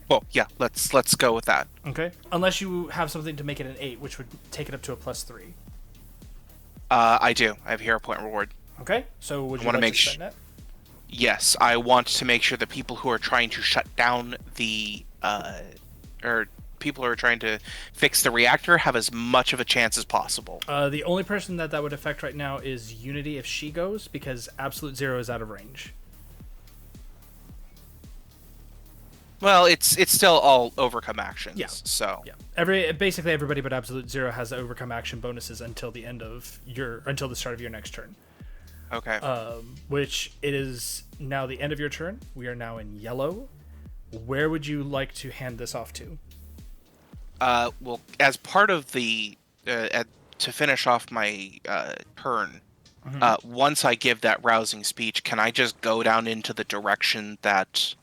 Speaker 4: Well, yeah, let's go with that.
Speaker 2: Okay. Unless you have something to make it an 8, which would take it up to a +3.
Speaker 4: I do. I have a hero point reward.
Speaker 2: Okay. So would you
Speaker 4: wanna
Speaker 2: like
Speaker 4: make
Speaker 2: to spend that?
Speaker 4: Yes, I want to make sure the people who are trying to shut down the or people who are trying to fix the reactor have as much of a chance as possible.
Speaker 2: The only person that would affect right now is Unity if she goes, because Absolute Zero is out of range.
Speaker 4: Well, it's still all overcome actions.
Speaker 2: Yeah.
Speaker 4: So
Speaker 2: Yeah. Basically everybody but Absolute Zero has overcome action bonuses until the start of your next turn.
Speaker 4: Okay.
Speaker 2: Which it is now the end of your turn. We are now in yellow. Where would you like to hand this off to?
Speaker 4: Well, as part of the to finish off my turn, once I give that rousing speech, can I just go down into the direction that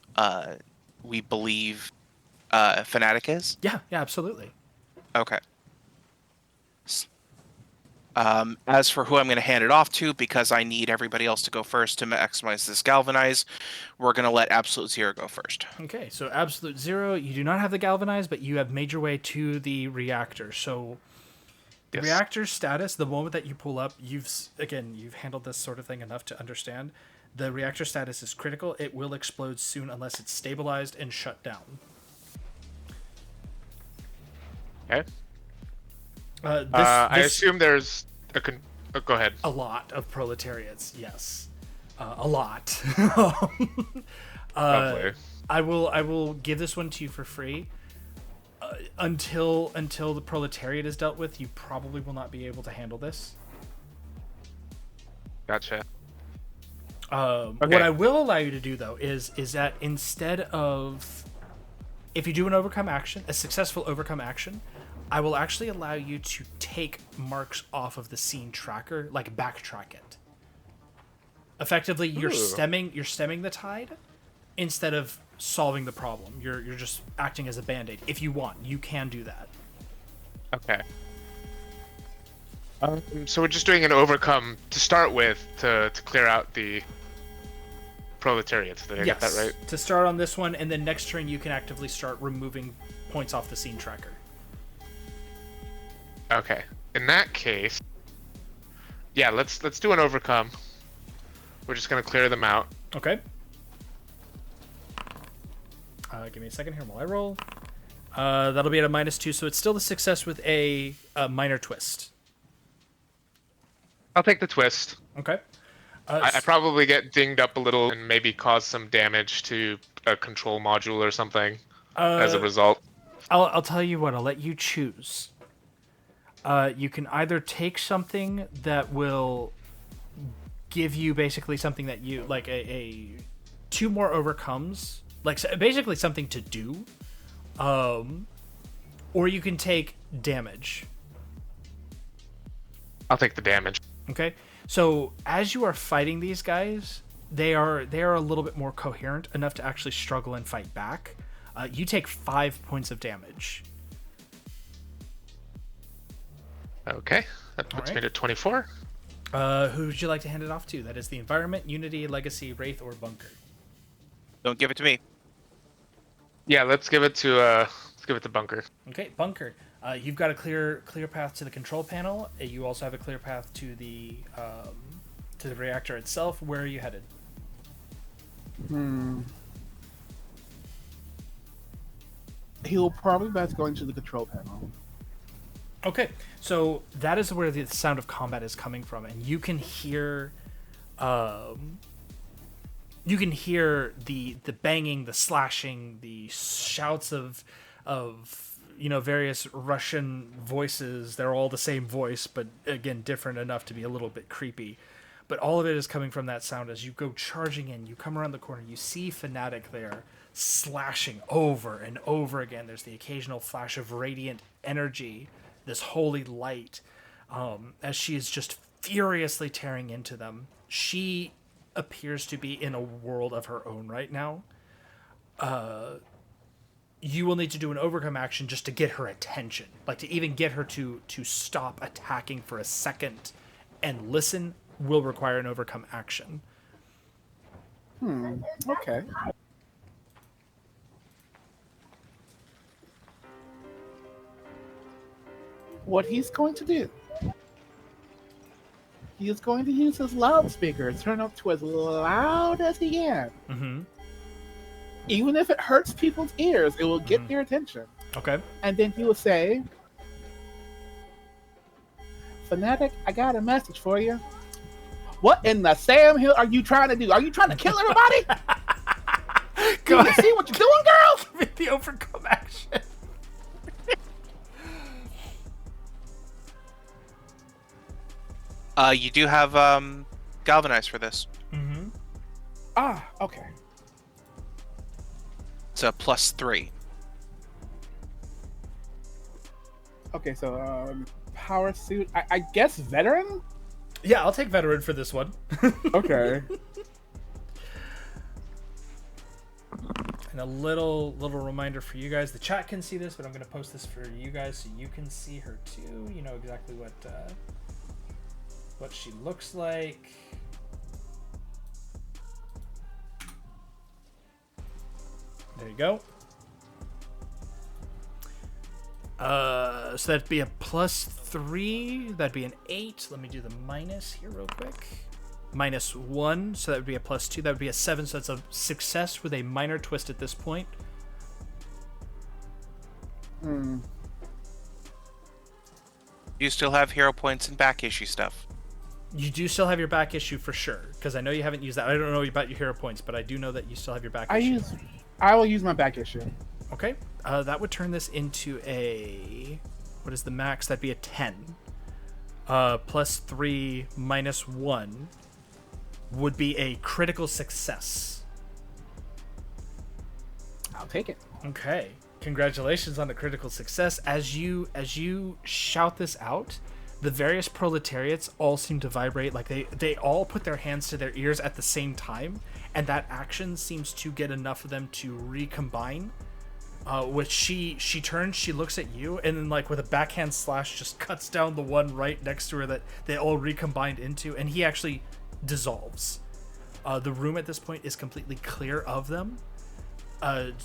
Speaker 4: we believe Fnatic is?
Speaker 2: Yeah, absolutely.
Speaker 4: Okay. As for who I'm going to hand it off to, because I need everybody else to go first to maximize this galvanize, we're going to let Absolute Zero go first.
Speaker 2: Okay, so Absolute Zero, you do not have the galvanize, but you have made your way to the reactor. So the reactor status, the moment that you pull up, you've handled this sort of thing enough to understand. The reactor status is critical. It will explode soon unless it's stabilized and shut down.
Speaker 1: Okay. I assume there's go ahead.
Speaker 2: A lot of proletariats, yes. A lot.
Speaker 1: Hopefully.
Speaker 2: I will give this one to you for free. Until the proletariat is dealt with, you probably will not be able to handle this.
Speaker 1: Gotcha.
Speaker 2: What I will allow you to do though is that instead of, if you do an overcome action, a successful overcome action, I will actually allow you to take marks off of the scene tracker, like backtrack it. Effectively, you're stemming the tide instead of solving the problem. You're just acting as a band-aid. If you want, you can do that.
Speaker 1: Okay. So we're just doing an overcome to start with to clear out the proletariat. Did I get that right?
Speaker 2: To start on this one, and then next turn you can actively start removing points off the scene tracker.
Speaker 1: Okay. In that case, yeah, let's do an overcome. We're just gonna clear them out.
Speaker 2: Okay. Give me a second here while I roll. That'll be at a -2, so it's still a success with a minor twist.
Speaker 1: I'll take the twist.
Speaker 2: Okay.
Speaker 1: I probably get dinged up a little and maybe cause some damage to a control module or something as a result.
Speaker 2: I'll tell you what. I'll let you choose. You can either take something that will give you basically something that you like a 2 more overcomes, like basically something to do, or you can take damage.
Speaker 1: I'll take the damage.
Speaker 2: Okay, so as you are fighting these guys, they are a little bit more coherent enough to actually struggle and fight back. You take 5 points of damage.
Speaker 1: Okay, that puts me to 24.
Speaker 2: Who would you like to hand it off to? That is the environment, Unity, Legacy, Wraith, or Bunker.
Speaker 4: Don't give it to me.
Speaker 1: Yeah, let's give it to Bunker.
Speaker 2: Okay, Bunker. You've got a clear path to the control panel. You also have a clear path to the reactor itself. Where are you headed?
Speaker 3: He'll probably best going to the control panel.
Speaker 2: Okay, so that is where the sound of combat is coming from, and you can hear, the banging, the slashing, the shouts of various Russian voices. They're all the same voice, but again different enough to be a little bit creepy. But all of it is coming from that sound as you go charging in. You come around the corner, you see Fnatic there, slashing over and over again. There's the occasional flash of radiant energy, this holy light, as she is just furiously tearing into them. She appears to be in a world of her own right now. You will need to do an overcome action just to get her attention, like to even get her to stop attacking for a second and listen will require an overcome action.
Speaker 3: Okay. What he's going to do, he is going to use his loudspeaker, turn up to as loud as he can.
Speaker 2: Mm-hmm.
Speaker 3: Even if it hurts people's ears, it will get their attention.
Speaker 2: Okay.
Speaker 3: And then he will say, Fnatic, I got a message for you. What in the Sam Hill are you trying to do? Are you trying to kill everybody?
Speaker 2: Go
Speaker 3: you see what you're doing, girl?
Speaker 2: Give me the overcome action.
Speaker 4: You do have galvanize for this.
Speaker 2: Mm-hmm.
Speaker 3: Ah, okay.
Speaker 4: It's a +3.
Speaker 3: Okay, so power suit. I guess veteran?
Speaker 2: Yeah, I'll take veteran for this one.
Speaker 3: Okay.
Speaker 2: And a little reminder for you guys. The chat can see this, but I'm going to post this for you guys so you can see her too. You know exactly what she looks like. There you go. So that'd be a +3. That'd be an 8. Let me do the minus here real quick. -1, so that would be a +2. That would be a 7. So that's a success with a minor twist at this point.
Speaker 4: You still have hero points and back issue stuff.
Speaker 2: You do still have your back issue for sure, because I know you haven't used that. I don't know about your hero points, but I do know that you still have your back issue.
Speaker 3: I will use my back issue.
Speaker 2: Okay, that would turn this into a... What is the max? That'd be a 10. +3 -1 would be a critical success.
Speaker 3: I'll take it.
Speaker 2: Okay, congratulations on the critical success. As you shout this out, the various proletariats all seem to vibrate, like they all put their hands to their ears at the same time, and that action seems to get enough of them to recombine. Which she turns, she looks at you, and then like with a backhand slash just cuts down the one right next to her that they all recombined into, and he actually dissolves. The room at this point is completely clear of them.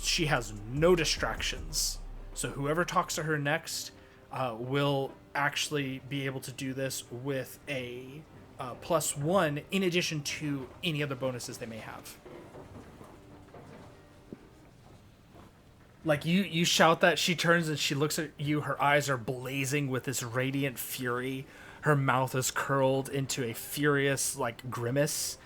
Speaker 2: She has no distractions, so whoever talks to her next will actually be able to do this with a +1 in addition to any other bonuses they may have. Like you shout that, she turns and she looks at you, her eyes are blazing with this radiant fury, her mouth is curled into a furious like grimace.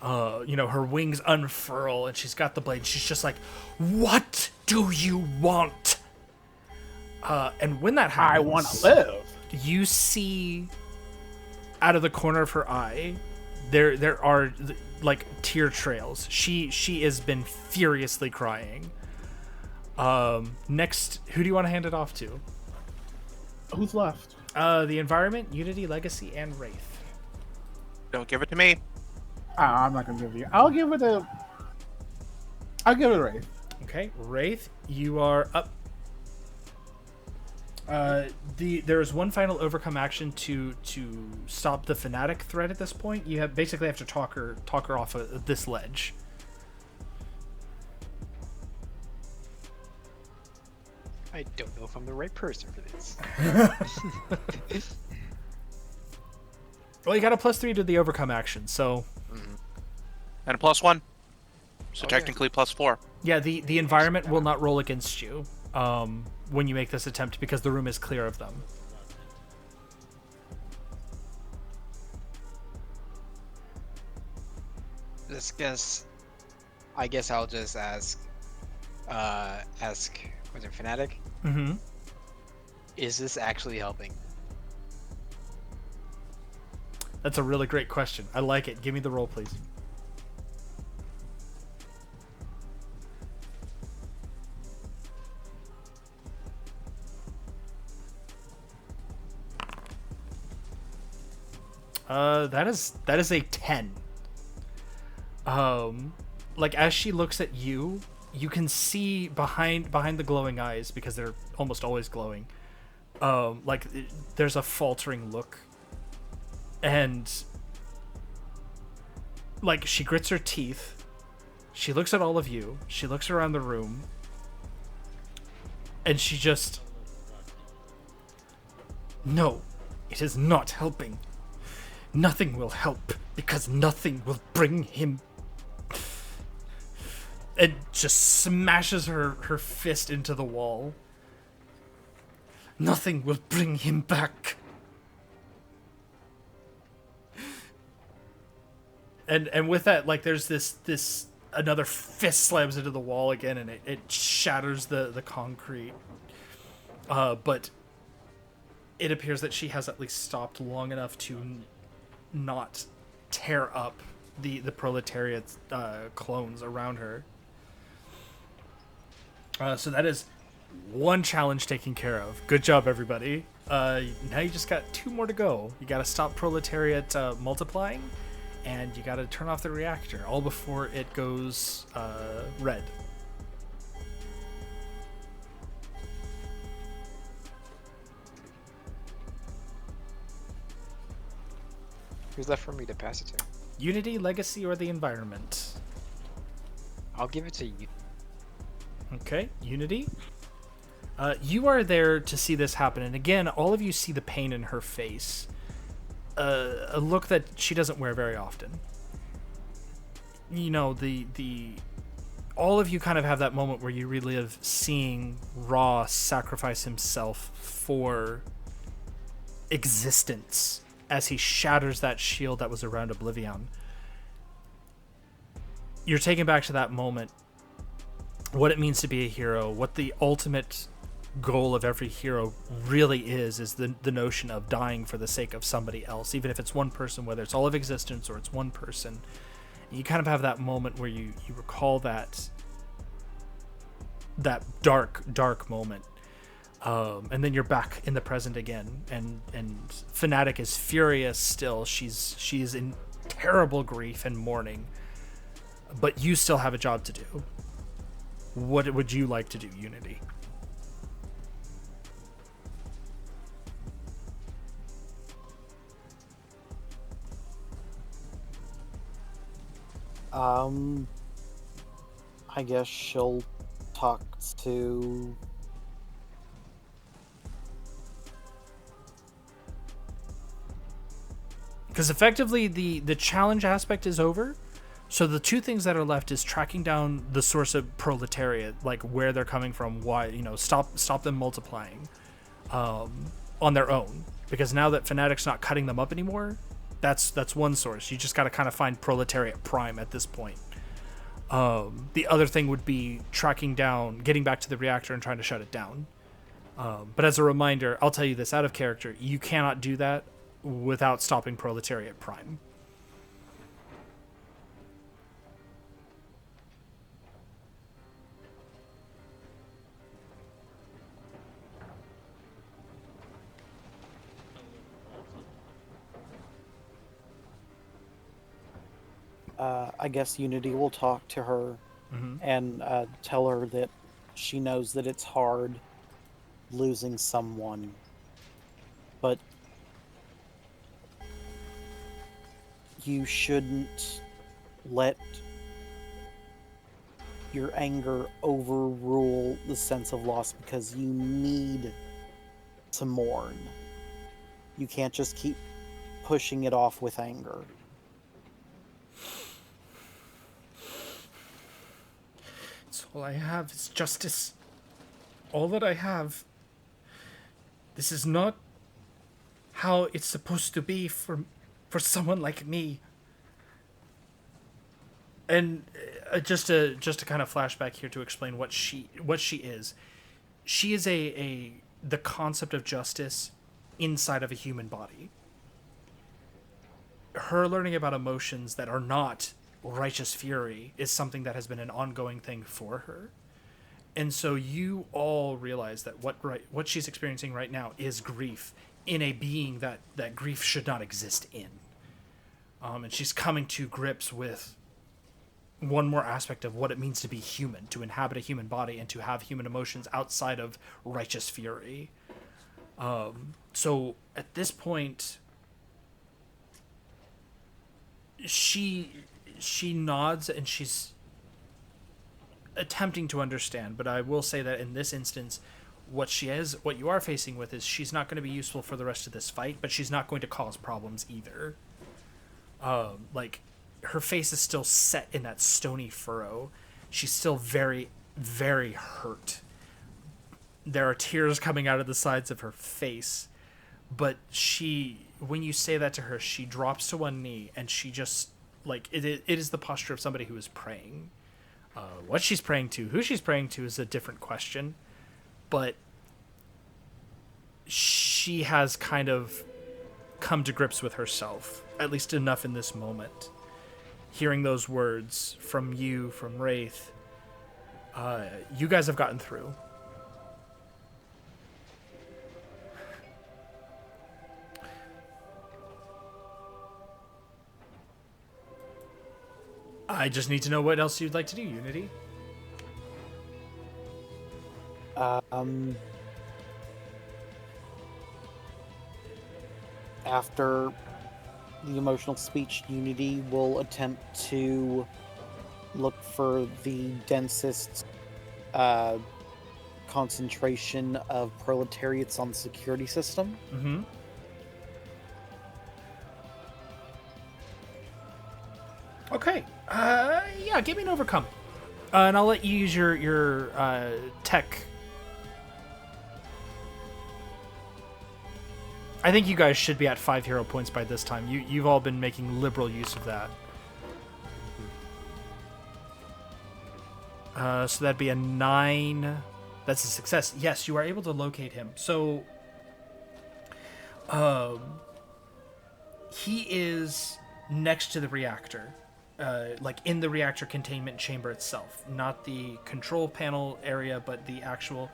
Speaker 2: Her wings unfurl and she's got the blade. She's just like, "What do you want?" And when that happens,
Speaker 3: I want to live.
Speaker 2: You see out of the corner of her eye, there are like tear trails. She has been furiously crying. Next, who do you want to hand it off to?
Speaker 3: Who's left?
Speaker 2: The environment, Unity, Legacy, and Wraith.
Speaker 4: Don't give it to me.
Speaker 3: I'm not gonna give you. I'll give it to Wraith.
Speaker 2: Okay, Wraith, you are up. There is one final overcome action to stop the Fnatic threat at this point. You basically have to talk her off of this ledge.
Speaker 5: I don't know if I'm the right person for this.
Speaker 2: Well, you got a +3 to the overcome action, so
Speaker 4: And a +1. So
Speaker 5: Oh, yeah.
Speaker 4: technically +4.
Speaker 2: yeah, the environment will not roll against you when you make this attempt because the room is clear of them.
Speaker 5: I guess I'll just ask, was it Fnatic?
Speaker 2: Mm-hmm.
Speaker 5: Is this actually helping?
Speaker 2: That's a really great question. I like it. Give me the roll, please. That is a 10. Like as she looks at you, you can see behind the glowing eyes, because they're almost always glowing. There's a faltering look, and like she grits her teeth. She looks at all of you. She looks around the room, and she just, no, it is not helping. Nothing will help, because nothing will bring him. And just smashes her fist into the wall. Nothing will bring him back. And with that, like, there's this another fist slams into the wall again, and it shatters the concrete. But it appears that she has at least stopped long enough to not tear up the proletariat clones around her. So that is one challenge taken care of. Good job, everybody. Now you just got 2 more to go. You got to stop proletariat multiplying, and you got to turn off the reactor, all before it goes red.
Speaker 5: Who's left for me to pass it to?
Speaker 2: Unity, Legacy, or the environment?
Speaker 5: I'll give it to you.
Speaker 2: Okay, Unity. You are there to see this happen, and again, all of you see the pain in her face. A look that she doesn't wear very often. You know, all of you kind of have that moment where you relive seeing Ra sacrifice himself for existence as he shatters that shield that was around OblivAeon. You're taken back to that moment, what it means to be a hero, what the ultimate goal of every hero really is the notion of dying for the sake of somebody else, even if it's one person, whether it's all of existence or it's one person. You kind of have that moment where you recall that dark moment, and then you're back in the present again, and Fnatic is furious still. She's in terrible grief and mourning, but you still have a job to do. What would you like to do, Unity?
Speaker 6: I guess she'll talk to...
Speaker 2: Because effectively the challenge aspect is over. So the 2 things that are left is tracking down the source of proletariat, like where they're coming from, why, stop them multiplying on their own. Because now that Fnatic's not cutting them up anymore, that's one source. You just got to kind of find proletariat prime at this point. The other thing would be tracking down, getting back to the reactor and trying to shut it down. But as a reminder, I'll tell you this out of character, you cannot do that without stopping proletariat prime.
Speaker 6: I guess Unity will talk to her and tell her that she knows that it's hard losing someone, but you shouldn't let your anger overrule the sense of loss because you need to mourn. You can't just keep pushing it off with anger.
Speaker 2: It's all I have is justice. All that I have. This is not how it's supposed to be for someone like me. And just to kind of flashback here to explain what she is. She is the concept of justice inside of a human body. Her learning about emotions that are not righteous fury is something that has been an ongoing thing for her. And so you all realize that what she's experiencing right now is grief in a being that grief should not exist in. And she's coming to grips with one more aspect of what it means to be human, to inhabit a human body and to have human emotions outside of righteous fury. So at this point, she nods and she's attempting to understand, but I will say that in this instance, what you are facing with is she's not going to be useful for the rest of this fight, but she's not going to cause problems either. Like, her face is still set in that stony furrow. She's still very, very hurt. There are tears coming out of the sides of her face, but when you say that to her, she drops to one knee and she just, like, it is the posture of somebody who is praying. What she's praying to, who she's praying to is a different question, but she has kind of come to grips with herself, at least enough in this moment. Hearing those words from you, from Wraith, you guys have gotten through. I just need to know what else you'd like to do, Unity.
Speaker 6: After the emotional speech, Unity will attempt to look for the densest concentration of proletariats on the security system.
Speaker 2: Mm-hmm. Okay. Yeah, give me an overcome. And I'll let you use your tech. I think you guys should be at 5 hero points by this time. You've all been making liberal use of that. So that'd be a 9. That's a success. Yes, you are able to locate him. So, he is next to the reactor. Like in the reactor containment chamber itself. Not the control panel area, but the actual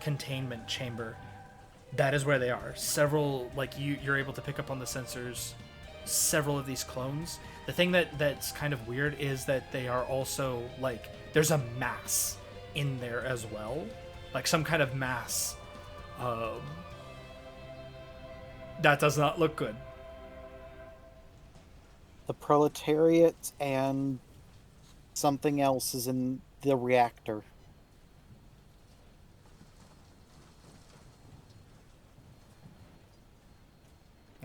Speaker 2: containment chamber. That is where they are. Several, like, you're able to pick up on the sensors several of these clones. The thing that's kind of weird is that they are also, like, there's a mass in there as well. Like, some kind of mass. That does not look good.
Speaker 6: The proletariat and something else is in the reactor.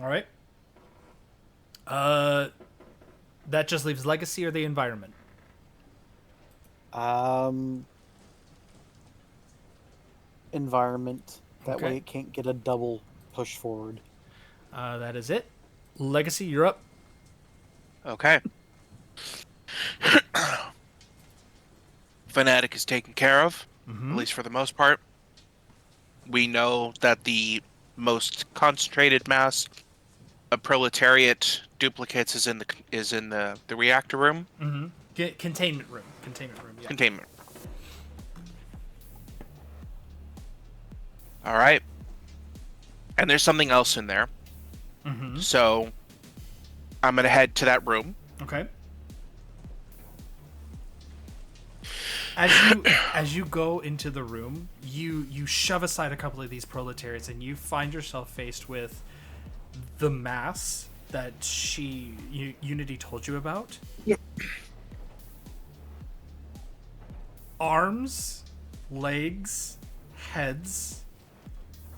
Speaker 2: All right. That just leaves legacy or the environment.
Speaker 6: Environment. That
Speaker 2: Okay.
Speaker 6: way it can't get a double push forward.
Speaker 2: That is it. Legacy, you're up.
Speaker 4: Okay. Fanatic is taken care of,
Speaker 2: Mm-hmm.
Speaker 4: at least for the most part. We know that the most concentrated mass of proletariat duplicates is in the reactor room.
Speaker 2: Mm-hmm. Containment room. Yeah.
Speaker 4: Containment. All right. And there's something else in there.
Speaker 2: Mm-hmm.
Speaker 4: So I'm gonna head to that room.
Speaker 2: Okay. As you go into the room, you shove aside a couple of these proletariats, and you find yourself faced with the mass that Unity told you about.
Speaker 6: Yeah.
Speaker 2: arms, legs, heads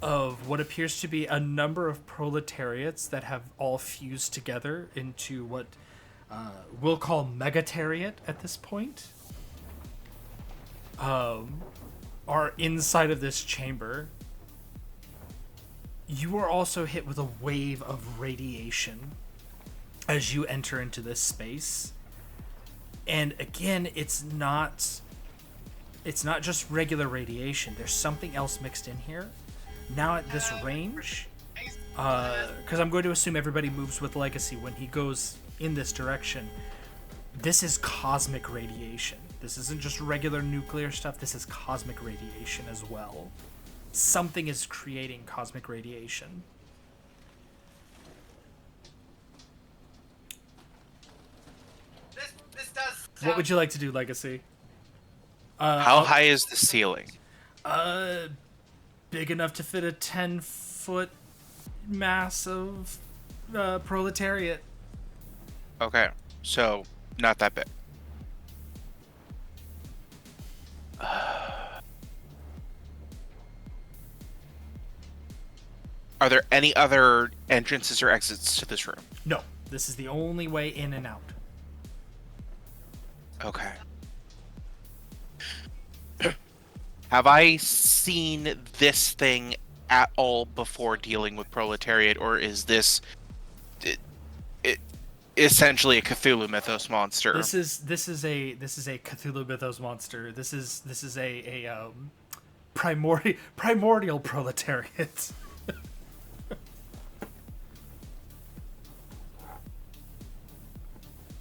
Speaker 2: of what appears to be a number of proletariats that have all fused together into what we'll call megatariat at this point, are inside of this chamber. You are also hit with a wave of radiation as you enter into this space. And again, it's not just regular radiation. There's something else mixed in here. Now at this range, because I'm going to assume everybody moves with Legacy when he goes in this direction, this is cosmic radiation. This isn't just regular nuclear stuff, this is cosmic radiation as well. Something is creating cosmic radiation. What would you like to do, Legacy?
Speaker 4: How high is the ceiling?
Speaker 2: Big enough to fit a 10-foot mass of proletariat.
Speaker 4: Okay, so not that big. Are there any other entrances or exits to this room?
Speaker 2: No, this is the only way in and out.
Speaker 4: Okay. Have I seen this thing at all before dealing with proletariat, or is this it essentially a Cthulhu mythos monster?
Speaker 2: This is a Cthulhu mythos monster. This is a primordial proletariat.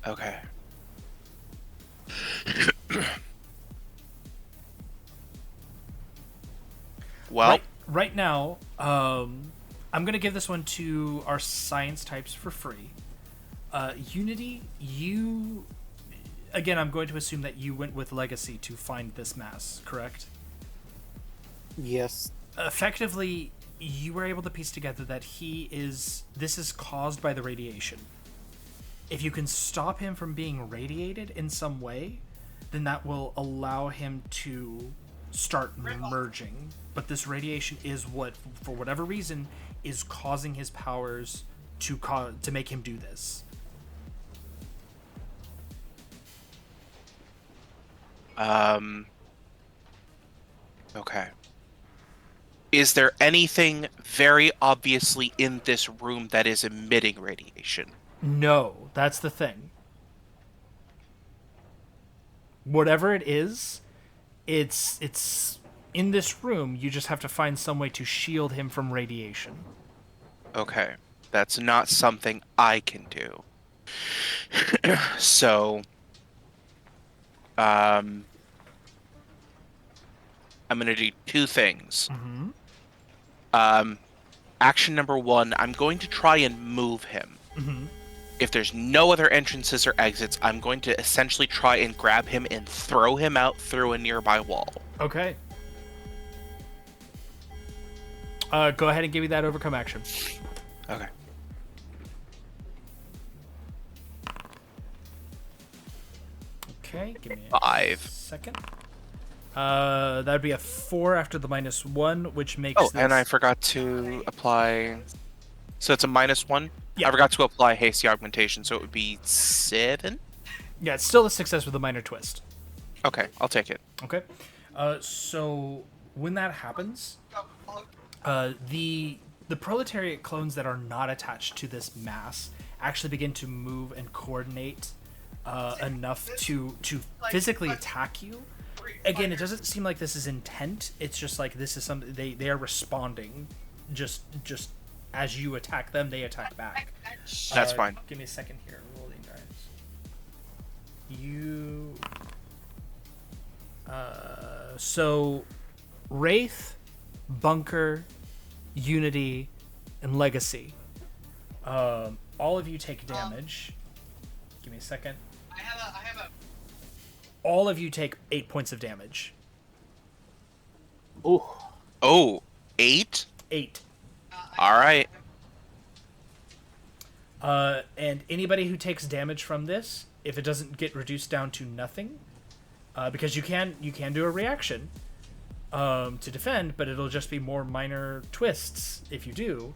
Speaker 4: Okay. Well,
Speaker 2: right now, I'm gonna give this one to our science types for free. Unity, you again, I'm going to assume that you went with Legacy to find this mass, correct?
Speaker 6: Yes.
Speaker 2: Effectively, you were able to piece together that this is caused by the radiation. If you can stop him from being radiated in some way, then that will allow him to start merging. But this radiation is what, for whatever reason, is causing his powers to make him do this.
Speaker 4: Okay. Is there anything very obviously in this room that is emitting radiation?
Speaker 2: No, that's the thing. Whatever it is, it's in this room. You just have to find some way to shield him from radiation.
Speaker 4: Okay. That's not something I can do. So, I'm going to do two things. Action number one, I'm going to try and move him. If there's no other entrances or exits, I'm going to essentially try and grab him and throw him out through a nearby wall.
Speaker 2: Okay. Go ahead and give me that overcome action.
Speaker 4: Okay.
Speaker 2: Okay, give me a
Speaker 4: 5.
Speaker 2: second. That'd be a 4 after the -1, which makes.
Speaker 4: Oh,
Speaker 2: this...
Speaker 4: and I forgot to apply. So it's a -1.
Speaker 2: Yeah.
Speaker 4: I forgot to apply hasty augmentation, so it would be 7.
Speaker 2: Yeah, it's still a success with a minor twist.
Speaker 4: Okay, I'll take it.
Speaker 2: Okay. So when that happens, the proletariat clones that are not attached to this mass actually begin to move and coordinate enough to physically attack you. Again, it doesn't seem like this is intent. It's just like this is something they are responding. Just as you attack them, they attack back.
Speaker 4: That's fine.
Speaker 2: Give me a second here. Rolling dice. You. So, Wraith, Bunker, Unity, and Legacy. All of you take damage. Give me a second. I have a. All of you take 8 points of damage.
Speaker 3: Ooh.
Speaker 4: Oh, 8?
Speaker 2: 8.
Speaker 4: All right.
Speaker 2: And anybody who takes damage from this, if it doesn't get reduced down to nothing, because you can do a reaction to defend, but it'll just be more minor twists if you do.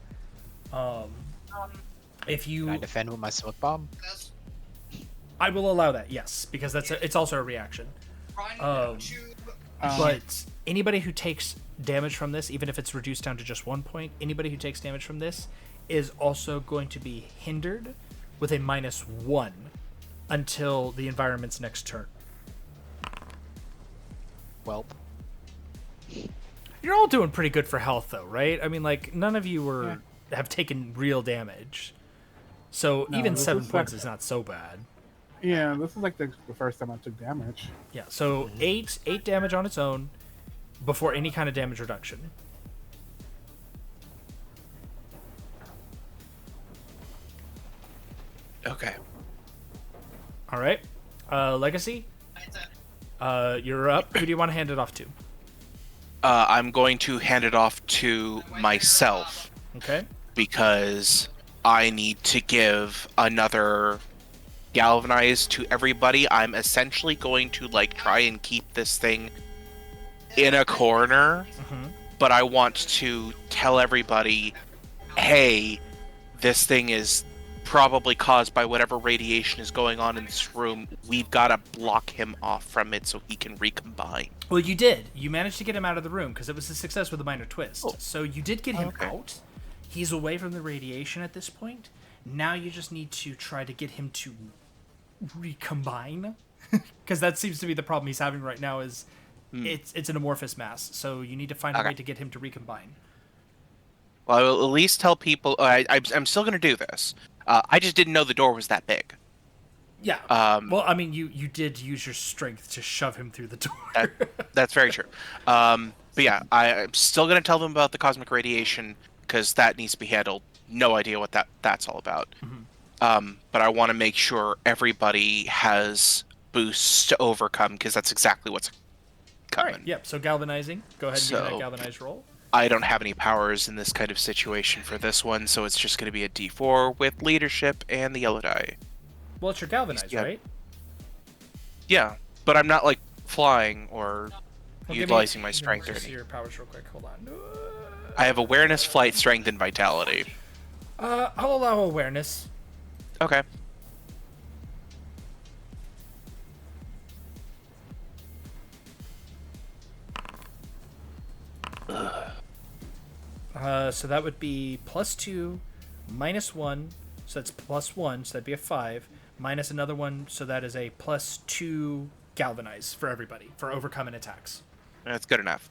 Speaker 2: If you
Speaker 5: Can I defend with my smoke bomb?
Speaker 2: I will allow that, yes, because it's also a reaction. But anybody who takes damage from this, even if it's reduced down to just 1 point, anybody who takes damage from this is also going to be hindered with a -1 until the environment's next turn.
Speaker 5: Well,
Speaker 2: You're all doing pretty good for health, though, right? I mean, like, none of you have taken real damage. So
Speaker 3: No,
Speaker 2: even
Speaker 3: this
Speaker 2: 7
Speaker 3: is
Speaker 2: points
Speaker 3: like-
Speaker 2: is not so bad.
Speaker 3: Yeah, this is like the first time I took damage.
Speaker 2: Yeah, so eight damage on its own before any kind of damage reduction.
Speaker 4: Okay.
Speaker 2: All right. Legacy, you're up. Who do you want to hand it off to?
Speaker 4: I'm going to hand it off to myself
Speaker 2: Okay.
Speaker 4: because I need to give another galvanize to everybody. I'm essentially going to like try and keep this thing in a corner, but I want to tell everybody, hey, this thing is probably caused by whatever radiation is going on in this room. We've got to block him off from it so he can recombine.
Speaker 2: Well, you did. You managed to get him out of the room because it was a success with a minor twist.
Speaker 4: Oh.
Speaker 2: So you did get him
Speaker 4: Okay.
Speaker 2: out. He's away from the radiation at this point. Now you just need to try to get him to recombine, because that seems to be the problem he's having right now. Is it's an amorphous mass. So you need to find a
Speaker 4: Okay.
Speaker 2: way to get him to recombine.
Speaker 4: Well, I will at least tell people. I'm still going to do this. I just didn't know the door was that big.
Speaker 2: Yeah. Well, I mean, you did use your strength to shove him through the door.
Speaker 4: That's very true. But yeah, I'm still going to tell them about the cosmic radiation because that needs to be handled. No idea what that's all about. But I want to make sure everybody has boosts to overcome because that's exactly what's
Speaker 2: All
Speaker 4: coming.
Speaker 2: right. Yep. So galvanizing. Go ahead and give me that
Speaker 4: So-
Speaker 2: galvanize roll.
Speaker 4: I don't have any powers in this kind of situation for this one, so it's just going to be a D4 with leadership and the yellow die.
Speaker 2: Well, it's your galvanize,
Speaker 4: Yeah.
Speaker 2: right?
Speaker 4: Yeah, but I'm not like flying or
Speaker 2: Well, give me-
Speaker 4: utilizing my
Speaker 2: give me
Speaker 4: strength or
Speaker 2: just
Speaker 4: anything.
Speaker 2: your powers real quick. Hold on.
Speaker 4: I have awareness, flight, strength, and vitality.
Speaker 2: I'll allow awareness.
Speaker 4: Okay.
Speaker 2: So that would be +2, -1, so that's +1, so that'd be a 5, minus another one, so that is a +2 galvanize for everybody for overcoming attacks.
Speaker 4: That's good enough.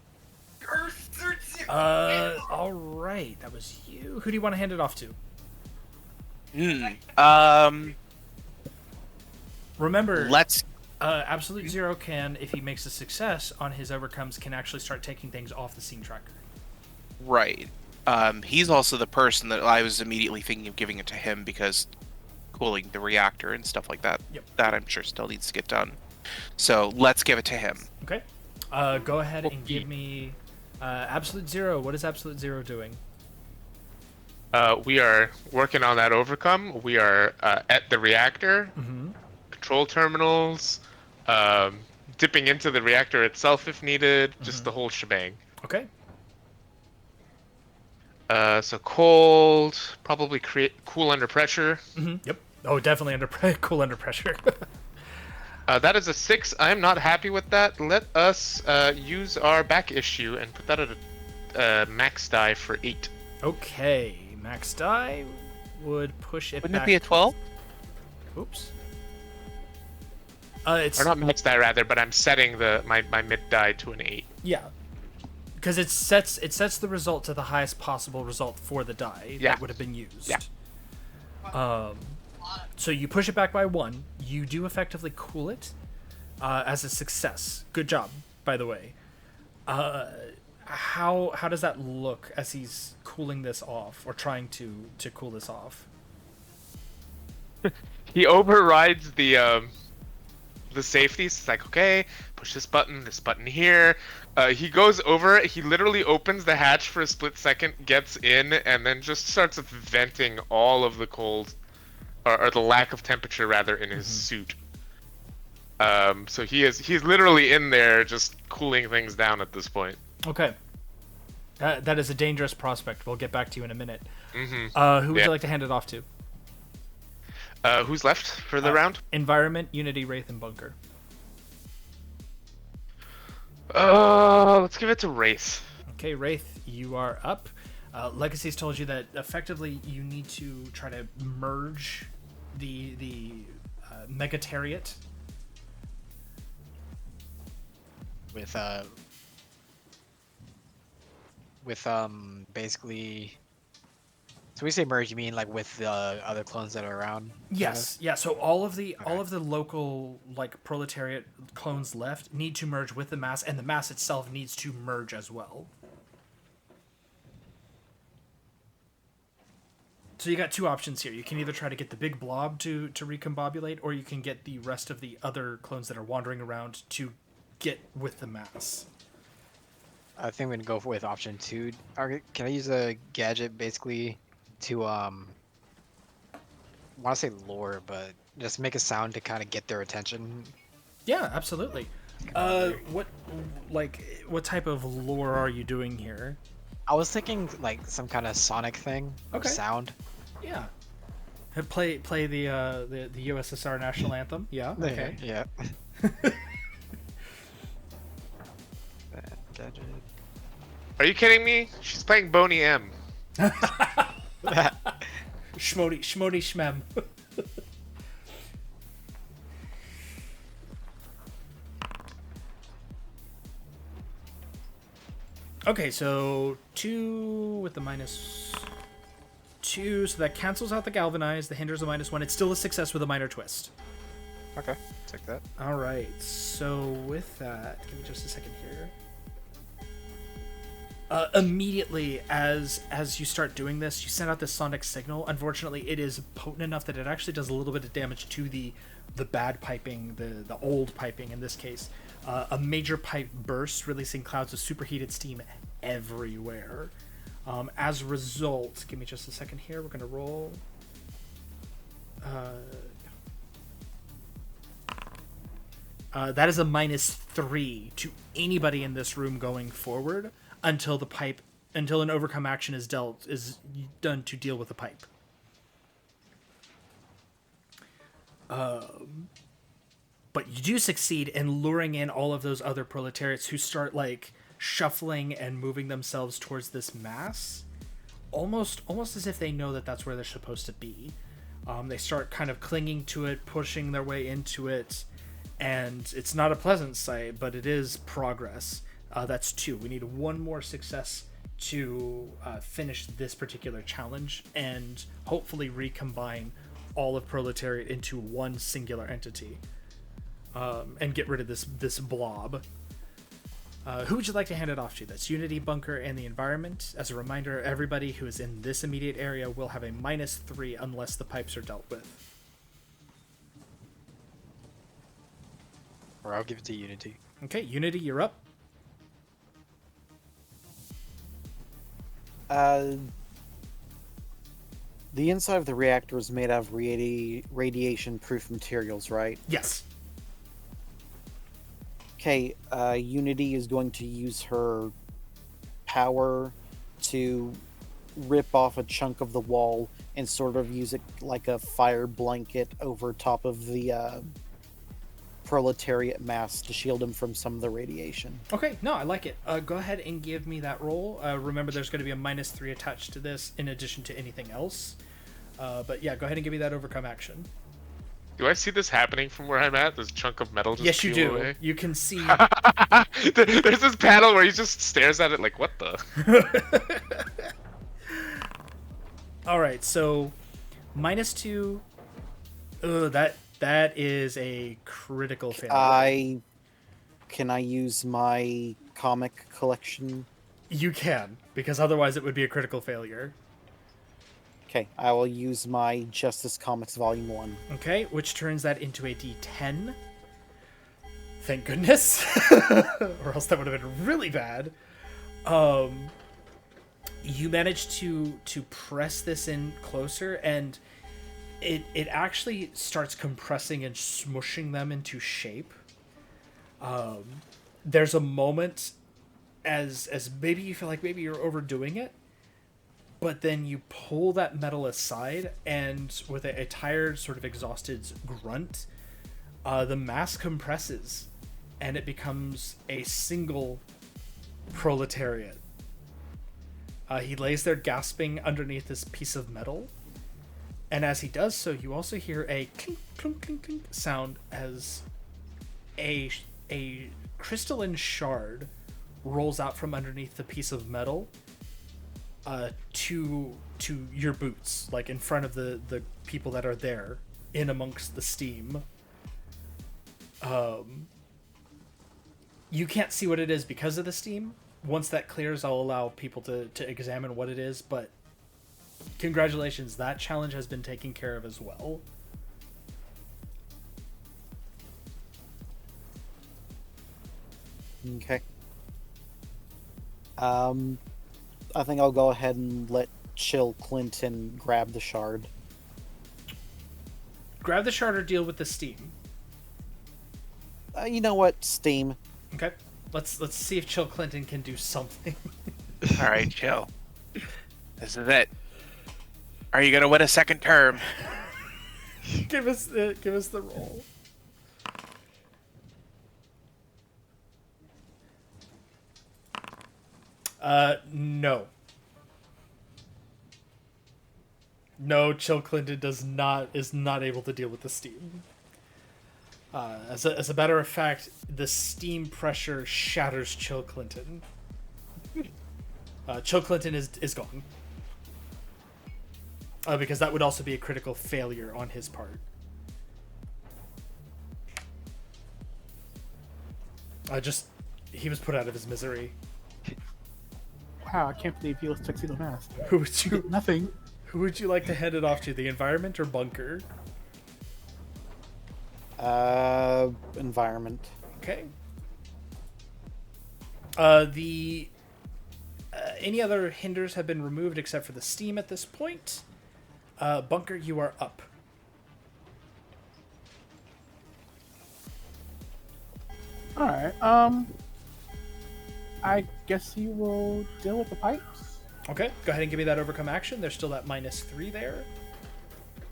Speaker 2: All right, that was you. Who do you want to hand it off to? Remember,
Speaker 4: Let's.
Speaker 2: Absolute Zero can, if he makes a success on his overcomes, can actually start taking things off the scene tracker.
Speaker 4: Right. He's also the person that I was immediately thinking of giving it to him because cooling the reactor and stuff like that.
Speaker 2: Yep.
Speaker 4: That I'm sure still needs to get done. So let's give it to him.
Speaker 2: Okay. Go ahead and give me Absolute Zero. What is Absolute Zero doing?
Speaker 1: We are working on that overcome. We are at the reactor, control terminals, dipping into the reactor itself if needed, just the whole shebang.
Speaker 2: Okay.
Speaker 1: So cold, probably cool under pressure.
Speaker 2: Yep. Oh, definitely cool under pressure.
Speaker 1: That is a 6. I'm not happy with that. Let us use our back issue and put that at a max die for 8.
Speaker 2: Okay, max die would push it
Speaker 4: Wouldn't
Speaker 2: back.
Speaker 4: it be a 12?
Speaker 2: Oops. It's
Speaker 1: Or not max die rather, but I'm setting my mid die to an 8.
Speaker 2: yeah, because it sets the result to the highest possible result for the die
Speaker 1: Yeah.
Speaker 2: that would have been used.
Speaker 1: Yeah.
Speaker 2: So you push it back by 1. You do effectively cool it as a success. Good job, by the way. How does that look as he's cooling this off or trying to cool this off?
Speaker 1: He overrides the safeties. It's like, okay, push this button here. He goes over it. He literally opens the hatch for a split second, gets in, and then just starts venting all of the cold, or the lack of temperature rather, in his suit. So he's literally in there just cooling things down at this point.
Speaker 2: Okay. That is a dangerous prospect. We'll get back to you in a minute.
Speaker 1: Mm-hmm.
Speaker 2: Who would you like to hand it off to?
Speaker 1: Who's left for the round?
Speaker 2: Environment, Unity, Wraith, and Bunker.
Speaker 1: Let's give it to Wraith.
Speaker 2: Okay, Wraith, you are up. Legacy's told you that effectively you need to try to merge the Megatariat
Speaker 5: with basically. So we say merge, you mean like with the other clones that are around?
Speaker 2: Yes, yeah. So all of the local like proletariat clones left need to merge with the mass, and the mass itself needs to merge as well. So you got two options here. You can either try to get the big blob to recombobulate, or you can get the rest of the other clones that are wandering around to get with the mass.
Speaker 5: I think we're gonna go with option 2. Can I use a gadget basically to want to say lure, but just make a sound to kind of get their attention?
Speaker 2: Yeah, absolutely. What type of lore are you doing here?
Speaker 5: I was thinking like some kind of sonic thing or
Speaker 2: Okay.
Speaker 5: sound.
Speaker 2: Yeah. Play the USSR national anthem. Yeah. Okay.
Speaker 5: Yeah. Gadget.
Speaker 1: Are you kidding me? She's playing Boney M.
Speaker 2: Schmody schmem. Okay, so 2 with the -2, so that cancels out the galvanize. The hinders a -1. It's still a success with a minor twist.
Speaker 5: Okay, take that.
Speaker 2: All right, so with that, give me just a second here. Immediately, as you start doing this, you send out this sonic signal. Unfortunately, it is potent enough that it actually does a little bit of damage to the bad piping, the old piping in this case. A major pipe bursts, releasing clouds of superheated steam everywhere. As a result, give me just a second here. We're gonna roll. That is a -3 to anybody in this room going forward until an overcome action is done to deal with the pipe. But you do succeed in luring in all of those other proletariats who start like shuffling and moving themselves towards this mass, almost as if they know that that's where they're supposed to be. They start kind of clinging to it, pushing their way into it, and it's not a pleasant sight, but it is progress. That's 2. We need one more success to finish this particular challenge and hopefully recombine all of Proletariat into one singular entity, and get rid of this blob. Who would you like to hand it off to? That's Unity, Bunker, and the Environment. As a reminder, everybody who is in this immediate area will have a -3 unless the pipes are dealt with.
Speaker 5: Or I'll give it to Unity.
Speaker 2: Okay, Unity, you're up.
Speaker 6: The inside of the reactor is made out of radiation-proof materials, right?
Speaker 2: Yes.
Speaker 6: Okay, Unity is going to use her power to rip off a chunk of the wall and sort of use it like a fire blanket over top of the proletariat mass to shield them from some of the radiation.
Speaker 2: Okay, no, I like it. Go ahead and give me that roll. Remember, there's going to be a -3 attached to this in addition to anything else. But yeah, go ahead and give me that overcome action.
Speaker 1: Do I see this happening from where I'm at? This chunk of metal just
Speaker 2: Yes, you
Speaker 1: peel
Speaker 2: do.
Speaker 1: away?
Speaker 2: You can see.
Speaker 1: There's this panel where he just stares at it like, what the?
Speaker 2: All right, so -2. That is a critical failure.
Speaker 6: Can I use my comic collection?
Speaker 2: You can, because otherwise it would be a critical failure.
Speaker 6: Okay, I will use my Justice Comics Volume 1.
Speaker 2: Okay, which turns that into a D10. Thank goodness. Or else that would have been really bad. You managed to press this in closer, and it actually starts compressing and smushing them into shape. There's a moment as maybe you feel like maybe you're overdoing it, but then you pull that metal aside, and with a tired, sort of exhausted grunt, the mass compresses, and it becomes a single proletariat. He lays there gasping underneath this piece of metal, and as he does so, you also hear a clink, clink, clink, clink sound as a crystalline shard rolls out from underneath the piece of metal to your boots, like in front of the people that are there, in amongst the steam. You can't see what it is because of the steam. Once that clears, I'll allow people to examine what it is, but congratulations, that challenge has been taken care of as well.
Speaker 6: Okay. I think I'll go ahead and let Chill Clinton grab the shard.
Speaker 2: Grab the shard or deal with the steam.
Speaker 6: You know what? Steam.
Speaker 2: Okay. Let's see if Chill Clinton can do something.
Speaker 4: All right, Chill. This is it. Are you gonna win a second term?
Speaker 2: give us the roll. No. No, Chill Clinton is not able to deal with the steam. As a matter of fact, the steam pressure shatters Chill Clinton. Chill Clinton is gone. Because that would also be a critical failure on his part. He was put out of his misery.
Speaker 3: Wow, I can't believe he was Tuxedo Mask.
Speaker 2: Who would you
Speaker 3: Nothing.
Speaker 2: Who would you like to hand it off to, the environment or Bunker?
Speaker 6: Environment.
Speaker 2: Okay. Any other hinders have been removed except for the steam at this point. Bunker, you are up.
Speaker 3: Alright, I guess you will deal with the pipes.
Speaker 2: Okay, go ahead and give me that overcome action. There's still that -3 there.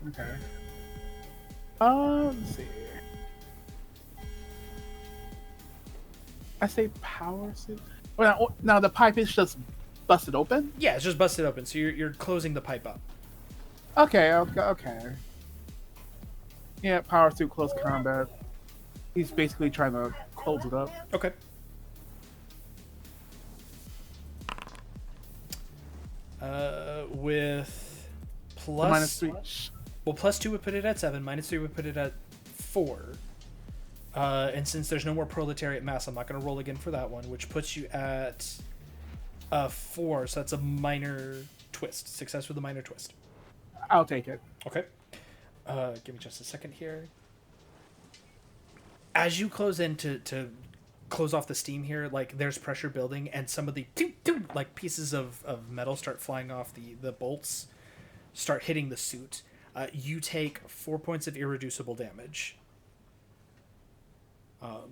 Speaker 3: Okay. Let's see. I say power suit. Well, now the pipe is just busted open?
Speaker 2: Yeah, it's just busted open, so you're closing the pipe up.
Speaker 3: Okay. Yeah, power suit, close combat. He's basically trying to close it up.
Speaker 2: Okay. With plus
Speaker 3: -3.
Speaker 2: Well, +2 would put it at 7. -3 would put it at 4. And since there's no more proletariat mass, I'm not going to roll again for that one, which puts you at 4. So that's a minor twist. Success with a minor twist.
Speaker 3: I'll take it.
Speaker 2: Okay. Give me just a second here. As you close in to close off the steam here, like there's pressure building, and some of the like pieces of metal start flying off, the bolts start hitting the suit. You take 4 points of irreducible damage.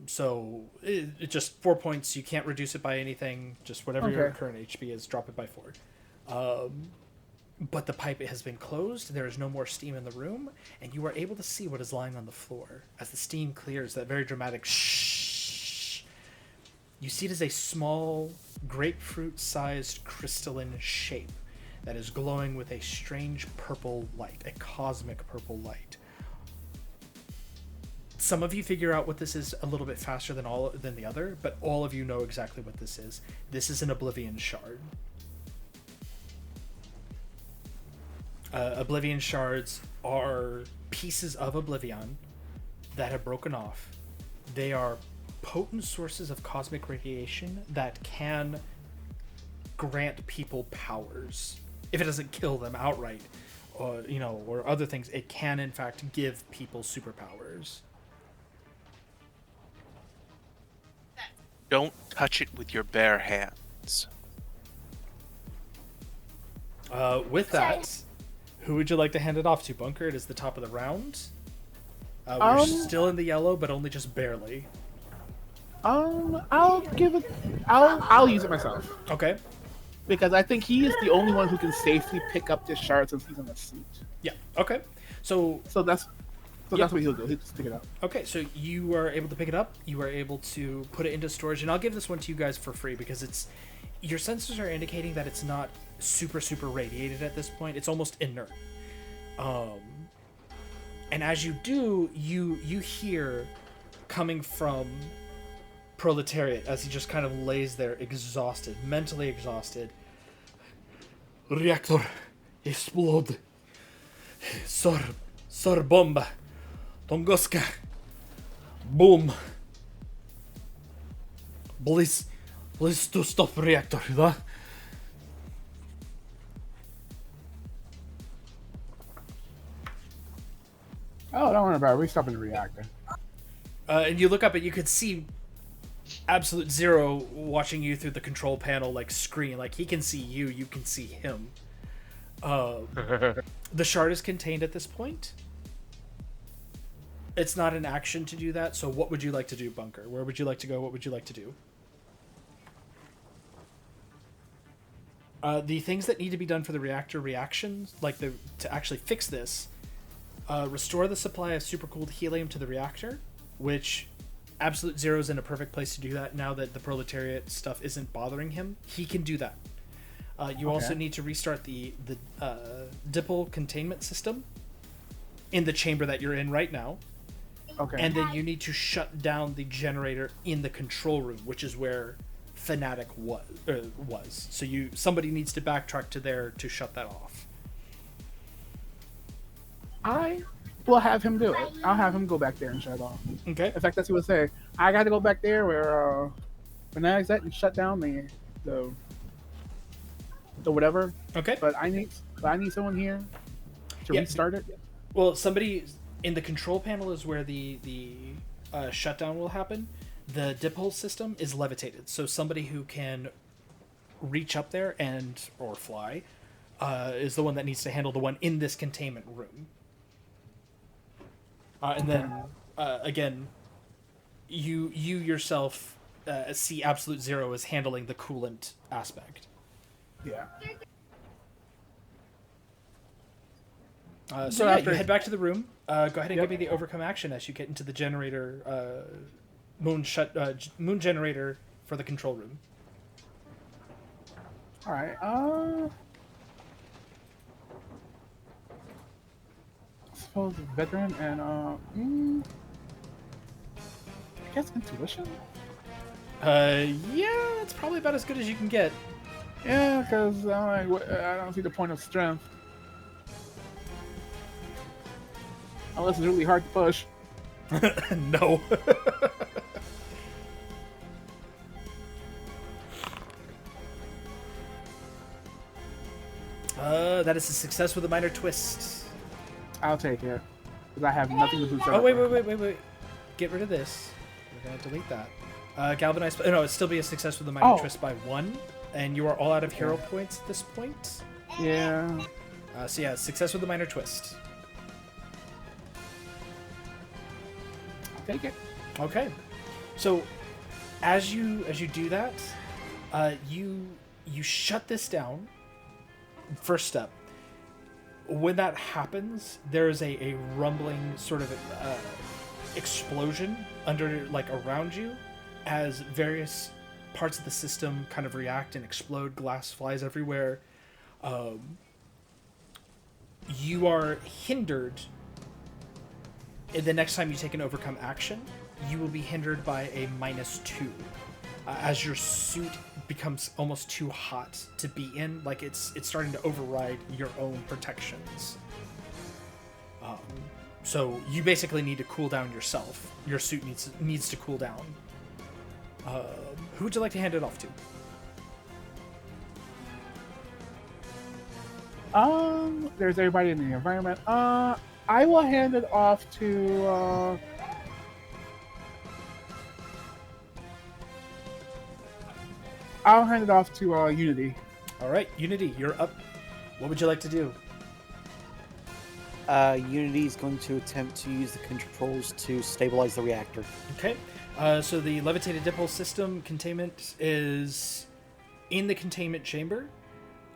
Speaker 2: So it just 4 points. You can't reduce it by anything. Just whatever your current HP is, drop it by 4. But the pipe has been closed. There is no more steam in the room, and you are able to see what is lying on the floor as the steam clears. That very dramatic shh. You see it as a small, grapefruit-sized crystalline shape that is glowing with a strange purple light, a cosmic purple light. Some of you figure out what this is a little bit faster than the other, but all of you know exactly what this is. This is an OblivAeon shard. OblivAeon shards are pieces of OblivAeon that have broken off. They are potent sources of cosmic radiation that can grant people powers. If it doesn't kill them outright, or other things, it can in fact give people superpowers.
Speaker 4: Don't touch it with your bare hands.
Speaker 2: With that, Who would you like to hand it off to, Bunker? It is the top of the round. We're still in the yellow, but only just barely.
Speaker 3: I'll give it. I'll use it myself
Speaker 2: Okay.
Speaker 3: because I think he is the only one who can safely pick up this shard since he's in a suit.
Speaker 2: Yeah. Okay. So
Speaker 3: That's
Speaker 2: Yep.
Speaker 3: that's what he'll do. He'll just pick it up.
Speaker 2: okay, so you are able to pick it up. You are able to put it into storage, and I'll give this one to you guys for free because it's your sensors are indicating that it's not super radiated at this point. It's almost inert. And as you do, you hear coming from Proletariat as he just kind of lays there exhausted, mentally exhausted. Reactor explode. Sor bomba. Tunguska. Boom. Please to stop reactor, да?
Speaker 3: Oh, don't worry about it. We're stopping the reactor.
Speaker 2: And you look up and you could see Absolute Zero watching you through the control panel, like screen. Like he can see you, you can see him. The shard is contained at this point. It's not an action to do that, so what would you like to do, Bunker? Where would you like to go? What would you like to do? The things that need to be done for the reactor reactions, like to actually fix this, restore the supply of supercooled helium to the reactor, which Absolute Zero is in a perfect place to do that now that the Proletariat stuff isn't bothering him. He can do that. You also need to restart the dipple containment system in the chamber that you're in right now.
Speaker 3: Okay.
Speaker 2: And then you need to shut down the generator in the control room, which is where Fnatic was. So somebody needs to backtrack to there to shut that off.
Speaker 3: I will have him do it. I'll have him go back there and shut it off.
Speaker 2: Okay.
Speaker 3: In fact, that's what he would say. I got to go back there where Fnatic's at and shut down the whatever.
Speaker 2: Okay.
Speaker 3: But I need someone here to restart it.
Speaker 2: Well, somebody in the control panel is where the shutdown will happen. The dipole system is levitated, so somebody who can reach up there or fly is the one that needs to handle the one in this containment room. And then again, you yourself see Absolute Zero as handling the coolant aspect.
Speaker 3: Yeah.
Speaker 2: So after you head back to the room, go ahead and give me the overcome action as you get into the generator, moon generator for the control room.
Speaker 3: All right. I suppose veteran and I guess intuition.
Speaker 2: Yeah, it's probably about as good as you can get.
Speaker 3: Yeah, because I don't see the point of strength. Unless it's really hard to push.
Speaker 2: No. That is a success with a minor twist.
Speaker 3: I'll take it. Because I have nothing to boost up.
Speaker 2: Oh, wait. Get rid of this. We're going to delete that. Galvanize. No, it'd still be a success with a minor twist by 1. And you are all out of hero points at this point.
Speaker 3: Yeah.
Speaker 2: So yeah, success with a minor twist.
Speaker 3: Take it.
Speaker 2: Okay. So as you do that, you shut this down. First step. When that happens, there is a rumbling sort of explosion around you as various parts of the system kind of react and explode. Glass flies everywhere. You are hindered. The next time you take an overcome action, you will be hindered by a -2 as your suit becomes almost too hot to be in. Like it's starting to override your own protections. So you basically need to cool down yourself. Your suit needs to cool down. Who would you like to hand it off to?
Speaker 3: There's everybody in the environment. I will hand it off to I'll hand it off to Unity.
Speaker 2: All right, Unity, you're up. What would you like to do?
Speaker 6: Unity is going to attempt to use the controls to stabilize the reactor.
Speaker 2: Okay. So the levitated dipole system containment is in the containment chamber.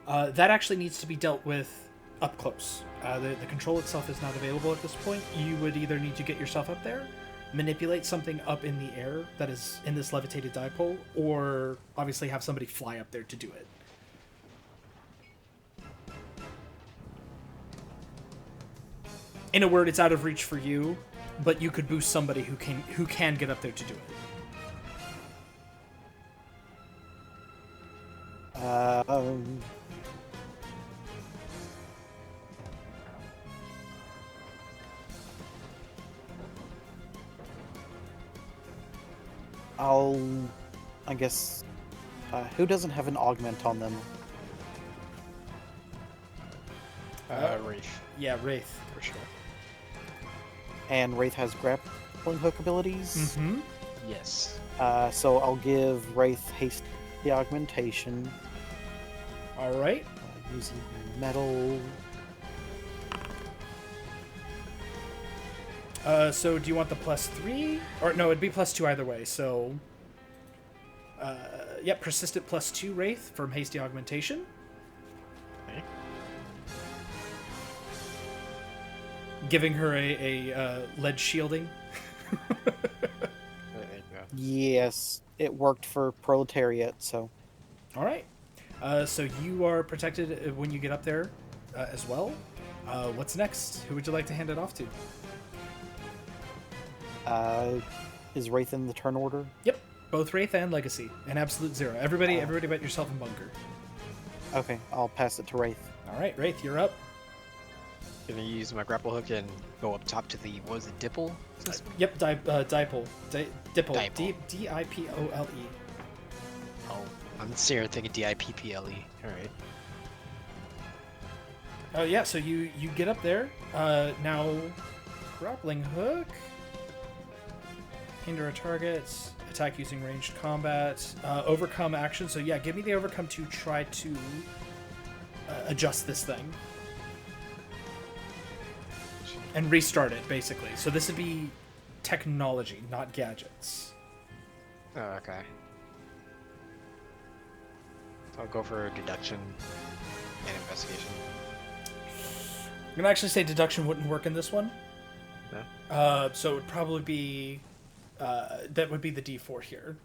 Speaker 2: That actually needs to be dealt with up close. The control itself is not available at this point. You would either need to get yourself up there, manipulate something up in the air that is in this levitated dipole, or obviously have somebody fly up there to do it. In a word, it's out of reach for you, but you could boost somebody who can get up there to do it.
Speaker 6: I guess, who doesn't have an augment on them?
Speaker 5: Wraith,
Speaker 2: Yeah, Wraith.
Speaker 5: for sure.
Speaker 6: And Wraith has grappling hook abilities.
Speaker 2: Mm-hmm.
Speaker 5: Yes.
Speaker 6: So I'll give Wraith haste the augmentation
Speaker 2: All right.
Speaker 6: using metal.
Speaker 2: So do you want the +3? Or no, it'd be +2 either way. So, yep, persistent +2 Wraith from hasty augmentation.
Speaker 5: Okay.
Speaker 2: Giving her a lead shielding.
Speaker 5: There you go.
Speaker 6: Yes, it worked for Proletariat, so.
Speaker 2: All right. So you are protected when you get up there as well. What's next? Who would you like to hand it off to?
Speaker 6: Is Wraith in the turn order?
Speaker 2: Yep, both Wraith and Legacy, and Absolute Zero. Everybody but yourself and Bunker.
Speaker 6: Okay, I'll pass it to Wraith.
Speaker 2: All right, Wraith, you're up.
Speaker 5: Gonna use my grapple hook and go up top to the, what was it, dipple?
Speaker 2: Yep, dipole. Dipole.
Speaker 5: Dipole.
Speaker 2: Dipole.
Speaker 5: Oh, I'm sitting here thinking D-I-P-P-L-E. Alright.
Speaker 2: Oh yeah, so you get up there. Now, grappling hook. Hinder a target. Attack using ranged combat. Overcome action. So yeah, give me the overcome to try to adjust this thing. And restart it, basically. So this would be technology, not gadgets.
Speaker 5: Oh, okay. I'll go for deduction and investigation.
Speaker 2: I'm gonna actually say deduction wouldn't work in this one.
Speaker 5: No?
Speaker 2: So it would probably be that would be the D4 here.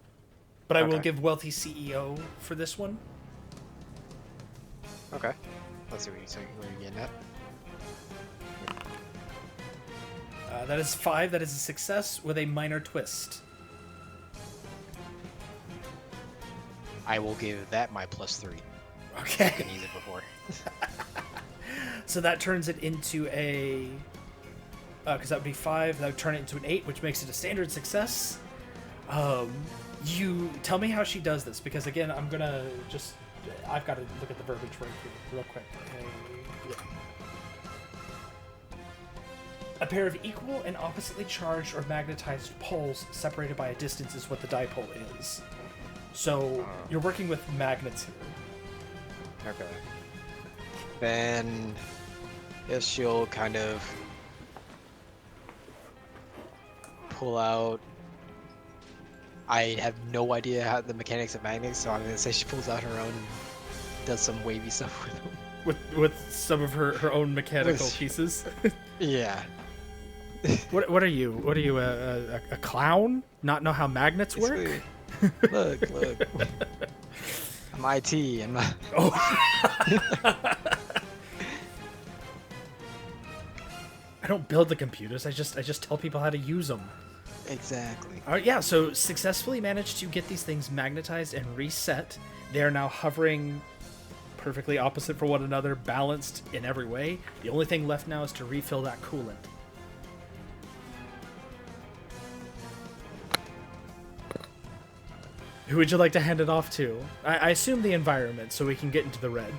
Speaker 2: But I will
Speaker 5: Okay.
Speaker 2: give Wealthy CEO for this one.
Speaker 5: Okay. Let's see what you're getting at.
Speaker 2: That is 5. That is a success with a minor twist.
Speaker 5: I will give that my +3.
Speaker 2: Okay.
Speaker 5: I can use it before.
Speaker 2: So that turns it into a... because that would be 5. That would turn it into an 8, which makes it a standard success. You tell me how she does this, because again, I'm gonna just... I've got to look at the verbiage right here, real quick. A pair of equal and oppositely charged or magnetized poles separated by a distance is what the dipole is. So you're working with magnets here.
Speaker 5: Okay. Then, guess she'll kind of pull out. I have no idea how the mechanics of magnets, so I'm gonna say she pulls out her own and does some wavy stuff with them.
Speaker 2: With some of her own mechanical
Speaker 5: With-
Speaker 2: pieces.
Speaker 5: Yeah.
Speaker 2: What are you? What are you, a clown? Not know how magnets work?
Speaker 5: Basically, look. I'm IT. I'm not.
Speaker 2: Oh. I don't build the computers. I just tell people how to use them.
Speaker 5: Exactly.
Speaker 2: All right, yeah. So successfully managed to get these things magnetized and reset. They are now hovering perfectly opposite for one another, balanced in every way. The only thing left now is to refill that coolant. Who would you like to hand it off to? I assume the environment, so we can get into the red.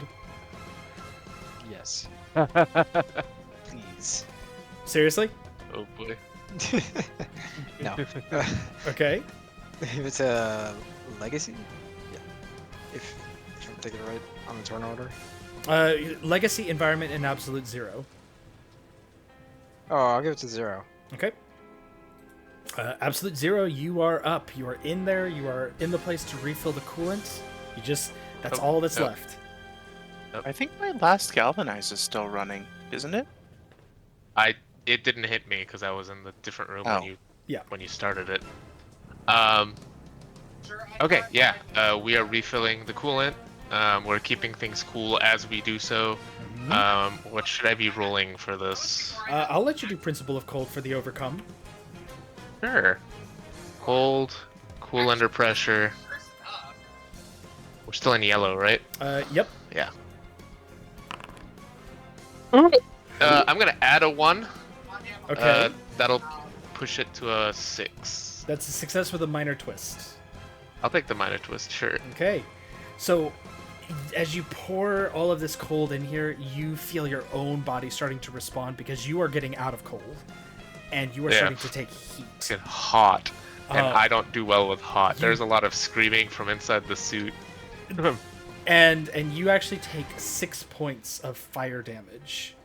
Speaker 5: Yes. Please.
Speaker 2: Seriously?
Speaker 1: Oh boy.
Speaker 5: No.
Speaker 2: Okay.
Speaker 5: If it's a legacy? Yeah. If I'm thinking right on the turn order.
Speaker 2: Legacy, environment, and absolute zero.
Speaker 5: Oh, I'll give it to 0.
Speaker 2: Okay. Absolute Zero, you are up. You are in there. You are in the place to refill the coolant. That's
Speaker 1: Oh,
Speaker 2: all that's
Speaker 1: oh.
Speaker 2: left.
Speaker 4: I think my last galvanize is still running, isn't it?
Speaker 1: It didn't hit me because I was in the different room
Speaker 4: Oh.
Speaker 1: when you started it. Okay, yeah. We are refilling the coolant. We're keeping things cool as we do so. What should I be rolling for this?
Speaker 2: I'll let you do Principle of Cold for the overcome.
Speaker 1: Sure. Cold, cool under pressure. We're still in yellow, right?
Speaker 2: Yep.
Speaker 1: Yeah. I'm gonna add a 1.
Speaker 2: Okay.
Speaker 1: That'll push it to a 6.
Speaker 2: That's a success with a minor twist.
Speaker 1: I'll take the minor twist, sure.
Speaker 2: Okay. So, as you pour all of this cold in here, you feel your own body starting to respond because you are getting out of cold. And you are starting to take heat.
Speaker 1: It's getting hot. And
Speaker 2: Oh.
Speaker 1: I don't do well with hot. There's a lot of screaming from inside the suit.
Speaker 2: And you actually take 6 points of fire damage.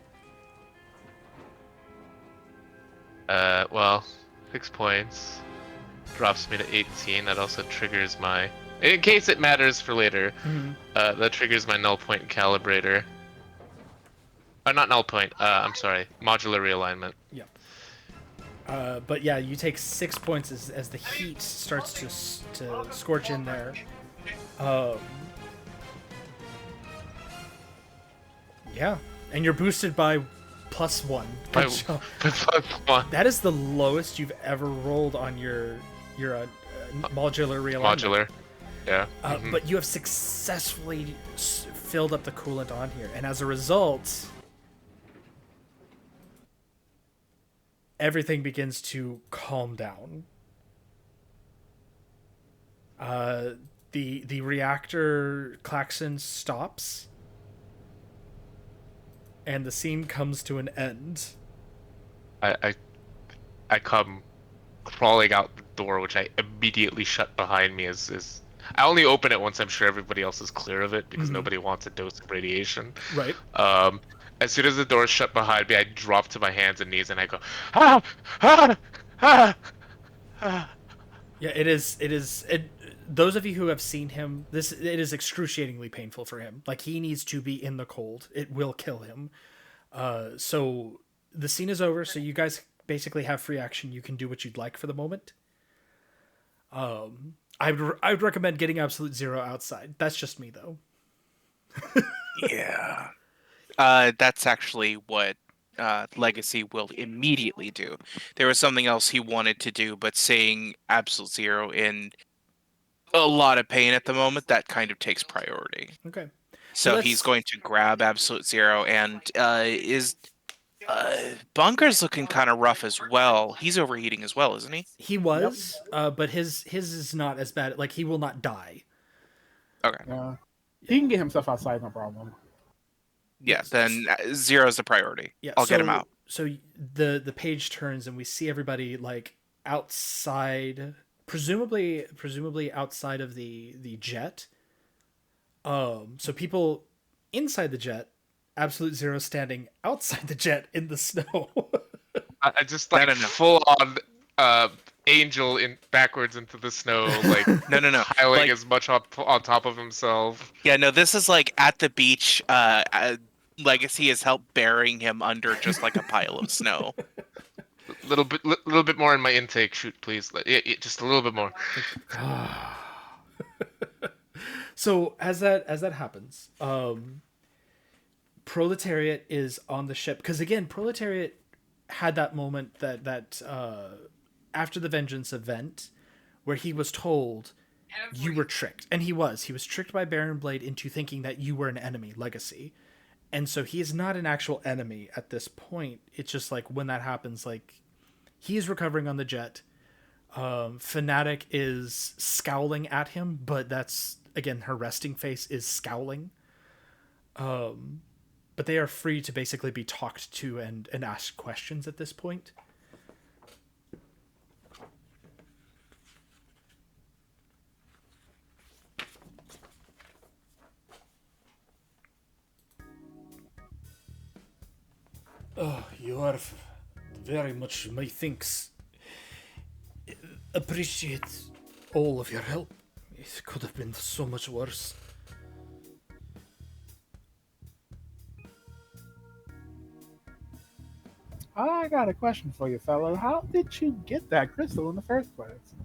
Speaker 1: Well, 6 points. Drops me to 18. That also triggers my... In case it matters for later, that triggers my null point calibrator. Not null point, I'm sorry. Modular realignment.
Speaker 2: Yep. But yeah, you take 6 points as the heat starts to scorch in there. Yeah, and you're boosted by +1. Good job.
Speaker 1: +1.
Speaker 2: That is the lowest you've ever rolled on your modular realignment.
Speaker 1: Modular. Yeah.
Speaker 2: But you have successfully filled up the coolant on here, and as a result, everything begins to calm down. The reactor klaxon stops, and the scene comes to an end.
Speaker 1: I come crawling out the door, which I immediately shut behind me as I only open it once I'm sure everybody else is clear of it because nobody wants a dose of radiation.
Speaker 2: Right.
Speaker 1: As soon as the door is shut behind me, I drop to my hands and knees and I go, ah, ah, ah, ah.
Speaker 2: Yeah, it is. Those of you who have seen him, it is excruciatingly painful for him. Like, he needs to be in the cold. It will kill him. So the scene is over. So you guys basically have free action. You can do what you'd like for the moment. I would recommend getting absolute zero outside. That's just me, though.
Speaker 4: Yeah. That's actually what Legacy will immediately do. There was something else he wanted to do, but saying absolute zero in a lot of pain at the moment, that kind of takes priority.
Speaker 2: Okay.
Speaker 4: So he's going to grab absolute zero, and Bunker's looking kind of rough as well. He's overheating as well, isn't he?
Speaker 2: He was, but his is not as bad. Like, he will not die.
Speaker 4: Okay.
Speaker 3: Yeah. He can get himself outside, no problem.
Speaker 4: Yeah, then zero's the priority.
Speaker 2: Yeah,
Speaker 4: I'll get him out.
Speaker 2: So the page turns and we see everybody like outside, presumably outside of the jet. So people inside the jet, absolute zero standing outside the jet in the snow.
Speaker 1: I just like full on angel in backwards into the snow, like
Speaker 4: no,
Speaker 1: piling
Speaker 4: like,
Speaker 1: as much on top of himself.
Speaker 4: Yeah, no, this is like at the beach. Legacy has helped burying him under just like a pile of snow.
Speaker 1: Little bit more in my intake, shoot, please. Just a little bit more.
Speaker 2: So as that happens, Proletariat is on the ship because again, Proletariat had that moment that after the Vengeance event where he was told you were tricked, and he was tricked by Baron Blade into thinking that you were an enemy, Legacy. And so he is not an actual enemy at this point. It's just like when that happens, like he is recovering on the jet. Fnatic is scowling at him, but that's again, her resting face is scowling. But they are free to basically be talked to and ask questions at this point. Oh, you are very much, methinks, appreciate all of your help. It could have been so much worse.
Speaker 3: I got a question for you, fellow. How did you get that crystal in the first place?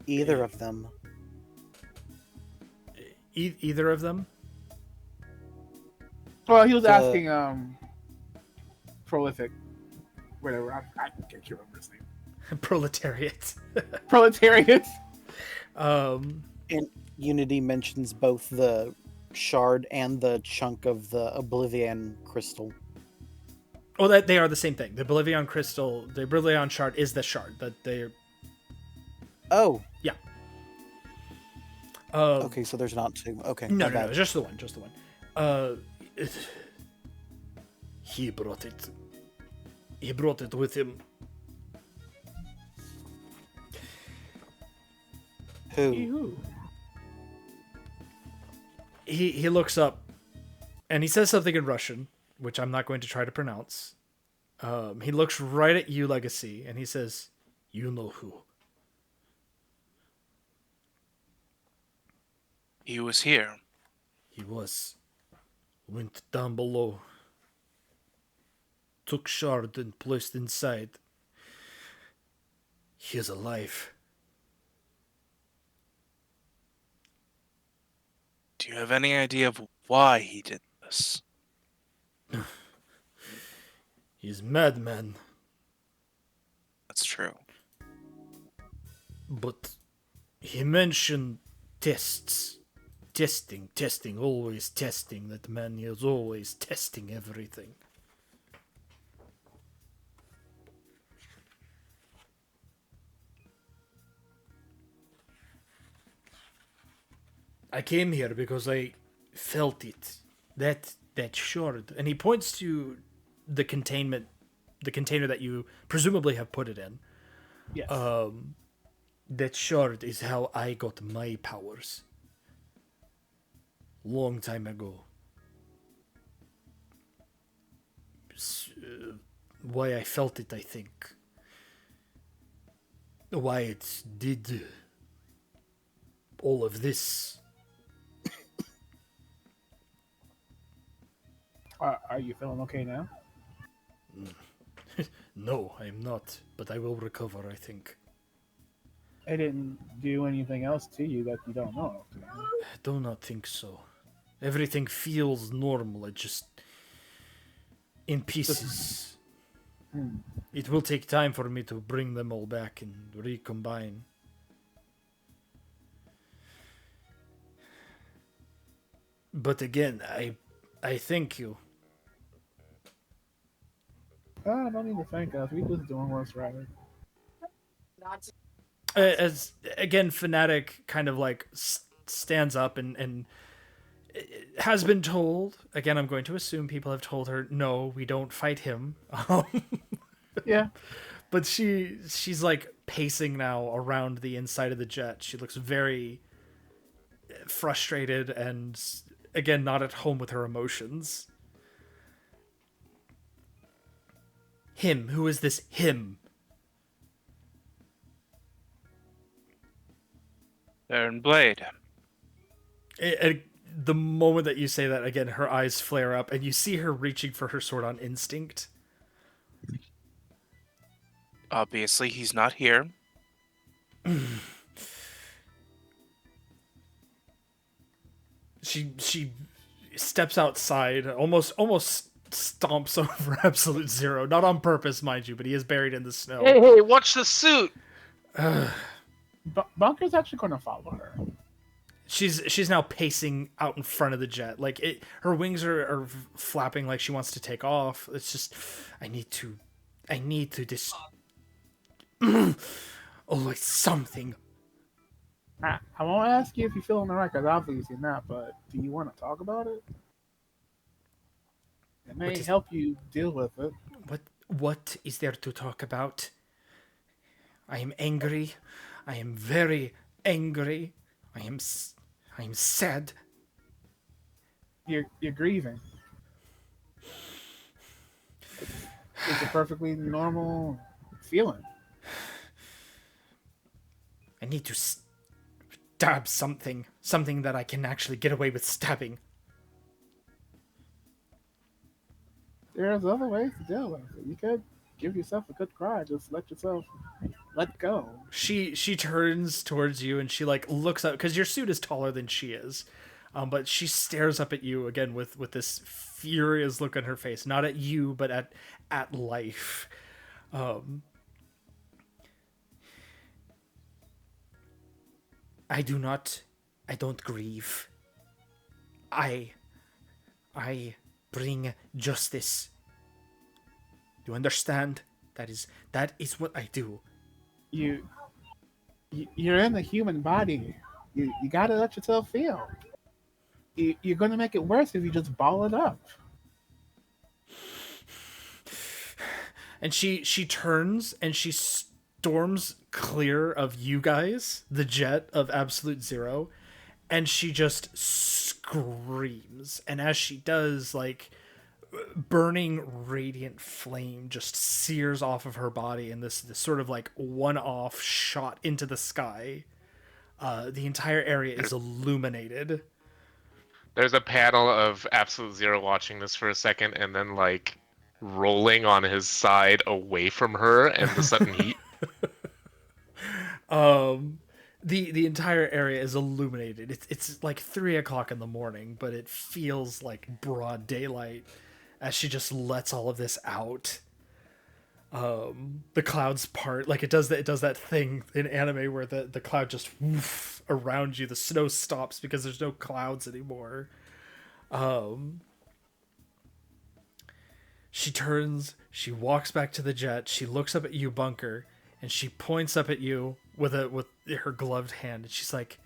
Speaker 6: Either of them.
Speaker 2: Either of them?
Speaker 3: Well, he was
Speaker 6: The-
Speaker 3: asking, prolific, whatever. I can't remember his name.
Speaker 2: Proletariat.
Speaker 3: Proletariat.
Speaker 2: Um,
Speaker 6: And Unity mentions both the shard and the chunk of the OblivAeon crystal.
Speaker 2: oh, that they are the same thing. The OblivAeon crystal, the OblivAeon shard is the shard that they're.
Speaker 6: Oh,
Speaker 2: Okay.
Speaker 6: okay, so there's not two. Okay,
Speaker 2: No,
Speaker 6: my
Speaker 2: no,
Speaker 6: bad.
Speaker 2: no, just the one, just the one. He brought it. He brought it with him.
Speaker 6: Who?
Speaker 3: Yoo-hoo.
Speaker 2: He looks up, and he says something in Russian, which I'm not going to try to pronounce. He looks right at you, Legacy, and he says, "You know who?"
Speaker 4: He was here.
Speaker 2: He went down below, took shard and placed inside. He is alive.
Speaker 4: Do you have any idea of why he did this?
Speaker 2: He's madman,
Speaker 4: That's true.
Speaker 2: but he mentioned tests. Testing, always testing. That man is always testing everything. I came here because I felt it. That shard. And he points to the container that you presumably have put it in.
Speaker 3: Yes.
Speaker 2: That shard is how I got my powers. Long time ago. Why I felt it, I think. Why it did all of this.
Speaker 3: Are you feeling okay now?
Speaker 2: No, I'm not, but I will recover, I think.
Speaker 3: I didn't do anything else to you that you don't know of.
Speaker 2: I do not think so. Everything feels normal, it just in pieces. It will take time for me to bring them all back and recombine. But again, I thank you.
Speaker 3: I don't need to thank us. We just doing what's right.
Speaker 2: As again, Fnatic kind of like stands up and has been told. Again, I'm going to assume people have told her, no, we don't fight him.
Speaker 3: Yeah.
Speaker 2: But she's like pacing now around the inside of the jet. She looks very frustrated and again not at home with her emotions. Him, who is this him?
Speaker 4: Baron Blade.
Speaker 2: The moment that you say that, again, her eyes flare up, and you see her reaching for her sword on instinct.
Speaker 4: Obviously, he's not here.
Speaker 2: She steps outside, almost stomps over Absolute Zero, not on purpose, mind you, but he is buried in the snow.
Speaker 1: Hey, watch the suit.
Speaker 3: Bunker's actually going to follow her.
Speaker 2: She's now pacing out in front of the jet, like her wings are flapping like she wants to take off. It's just I need to oh, it's something.
Speaker 3: I won't ask you if you feel on the right, because obviously not, but do you want to talk about it? It may help you deal with it.
Speaker 2: What is there to talk about? I am angry. I am very angry. I am sad.
Speaker 3: You're grieving. It's a perfectly normal feeling.
Speaker 2: I need to stab something. Something that I can actually get away with stabbing.
Speaker 3: There's other ways to deal with it. You could give yourself a good cry. Just let yourself let go.
Speaker 2: She turns towards you and she like looks up because your suit is taller than she is, but she stares up at you again with this furious look on her face, not at you but at life. I don't grieve. I bring justice. You understand? That is what I do.
Speaker 3: You're in the human body. You gotta let yourself feel. You're gonna make it worse if you just ball it up.
Speaker 2: And she turns and she storms clear of you guys, the jet of Absolute Zero, and she just screams. And as she does, like, burning radiant flame just sears off of her body in this sort of like one-off shot into the sky. The entire area is illuminated.
Speaker 1: There's a panel of Absolute Zero watching this for a second and then like rolling on his side away from her and the sudden heat.
Speaker 2: The entire area is illuminated. It's like 3:00 in the morning, but it feels like broad daylight as she just lets all of this out. The clouds part, like it does that thing in anime where the cloud just woof around you. The snow stops because there's no clouds anymore. She turns, she walks back to the jet, she looks up at you, Bunker, and she points up at you with her gloved hand, and she's like,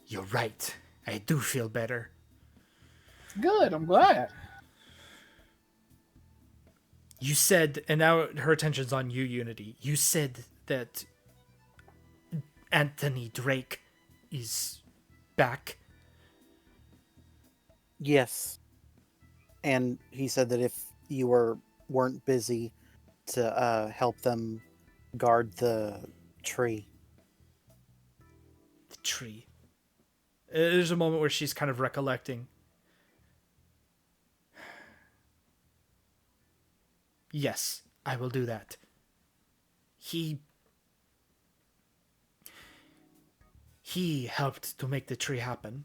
Speaker 2: "You're right. I do feel better."
Speaker 3: Good, I'm glad.
Speaker 2: You said, and now her attention's on you, Unity. You said that Anthony Drake is back.
Speaker 6: Yes. And he said that if you weren't busy to help them guard the tree.
Speaker 2: The tree. There's a moment where she's kind of recollecting. Yes, I will do that. He helped to make the tree happen.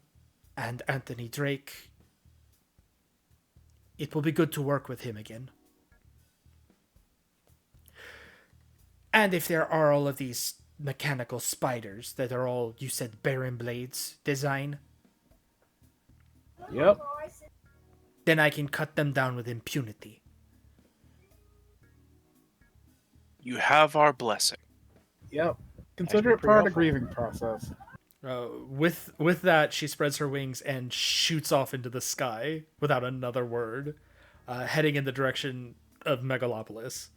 Speaker 2: And Anthony Drake, it will be good to work with him again. And if there are all of these mechanical spiders that are all, you said, Baron Blades design,
Speaker 3: Yep.
Speaker 2: then I can cut them down with impunity.
Speaker 4: You have our blessing.
Speaker 3: Yep. Consider it part of the grieving process.
Speaker 2: With that, she spreads her wings and shoots off into the sky without another word, heading in the direction of Megalopolis.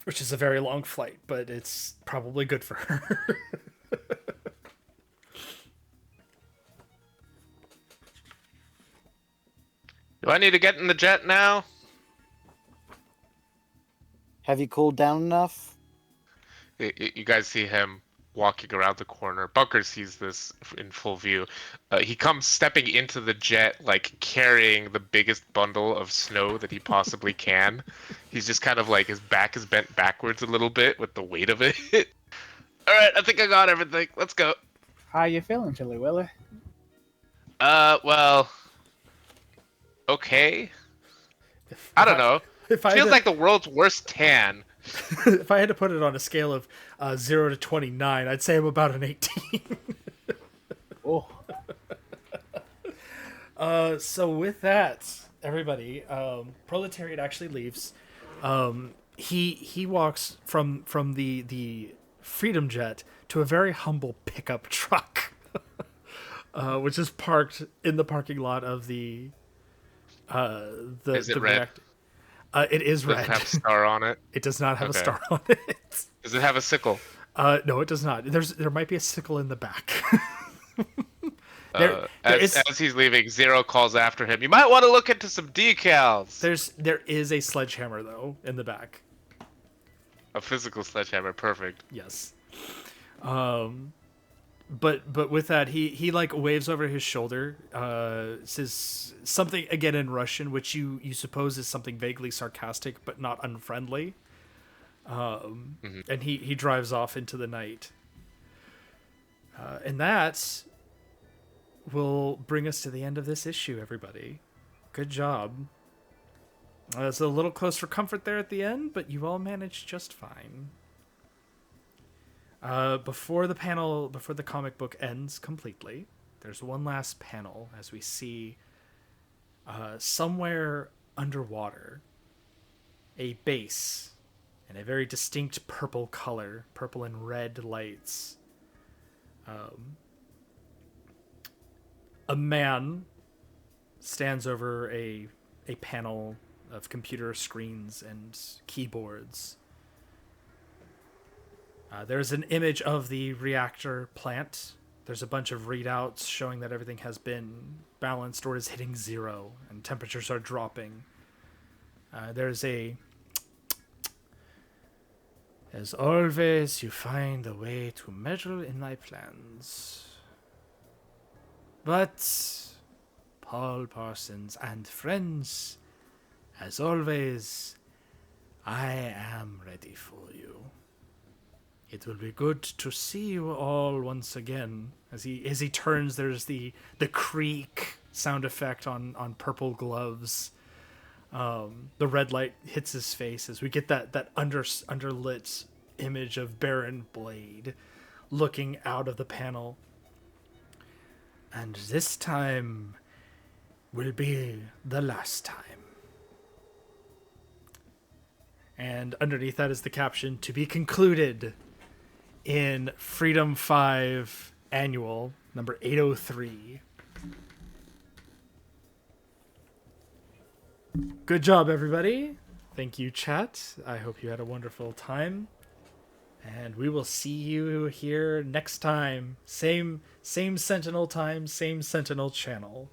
Speaker 2: Which is a very long flight, but it's probably good for her.
Speaker 1: Do I need to get in the jet now?
Speaker 6: Have you cooled down enough?
Speaker 1: You guys see him walking around the corner. Bunker sees this in full view. He comes stepping into the jet, like carrying the biggest bundle of snow that he possibly can. He's just kind of like, his back is bent backwards a little bit with the weight of it. All right, I think I got everything. Let's go.
Speaker 3: How you feeling, Chili Willy?
Speaker 1: Well, okay. I don't know. Feels like the world's worst tan.
Speaker 2: If I had to put it on a scale of 0 to 29, I'd say I'm about an 18.
Speaker 3: Oh.
Speaker 2: So with that, everybody, Proletariat actually leaves. He walks from the Freedom Jet to a very humble pickup truck, which is parked in the parking lot of the
Speaker 1: Is it red?
Speaker 2: reactor. It is red.
Speaker 1: Does it have a star on it?
Speaker 2: It does not have
Speaker 1: Okay.
Speaker 2: a star on it.
Speaker 1: Does it have a sickle?
Speaker 2: No, it does not. There might be a sickle in the back. There
Speaker 1: As
Speaker 2: is
Speaker 1: as he's leaving, Zero calls after him. You might want to look into some decals.
Speaker 2: there is a sledgehammer though in the back.
Speaker 1: A physical sledgehammer, perfect.
Speaker 2: Yes. But with that, he like waves over his shoulder, says something again in Russian, which you suppose is something vaguely sarcastic but not unfriendly. And he drives off into the night. And that will bring us to the end of this issue, everybody. Good job. It's a little close for comfort there at the end, but you all managed just fine. Before the comic book ends completely, there's one last panel as we see somewhere underwater a base in a very distinct purple color, purple and red lights. A man stands over a panel of computer screens and keyboards. There's an image of the reactor plant. There's a bunch of readouts showing that everything has been balanced or is hitting 0 and temperatures are dropping. There's a... As always, you find a way to meddle in my plans. But, Paul Parsons and friends, as always, I am ready for you. It will be good to see you all once again. As he turns, there's the creak sound effect on purple gloves. The red light hits his face as we get that underlit image of Baron Blade looking out of the panel. And this time will be the last time. And underneath that is the caption, to be concluded in Freedom 5 Annual, number 803. Good job, everybody. Thank you, chat. I hope you had a wonderful time. And we will see you here next time. Same Sentinel time, same Sentinel channel.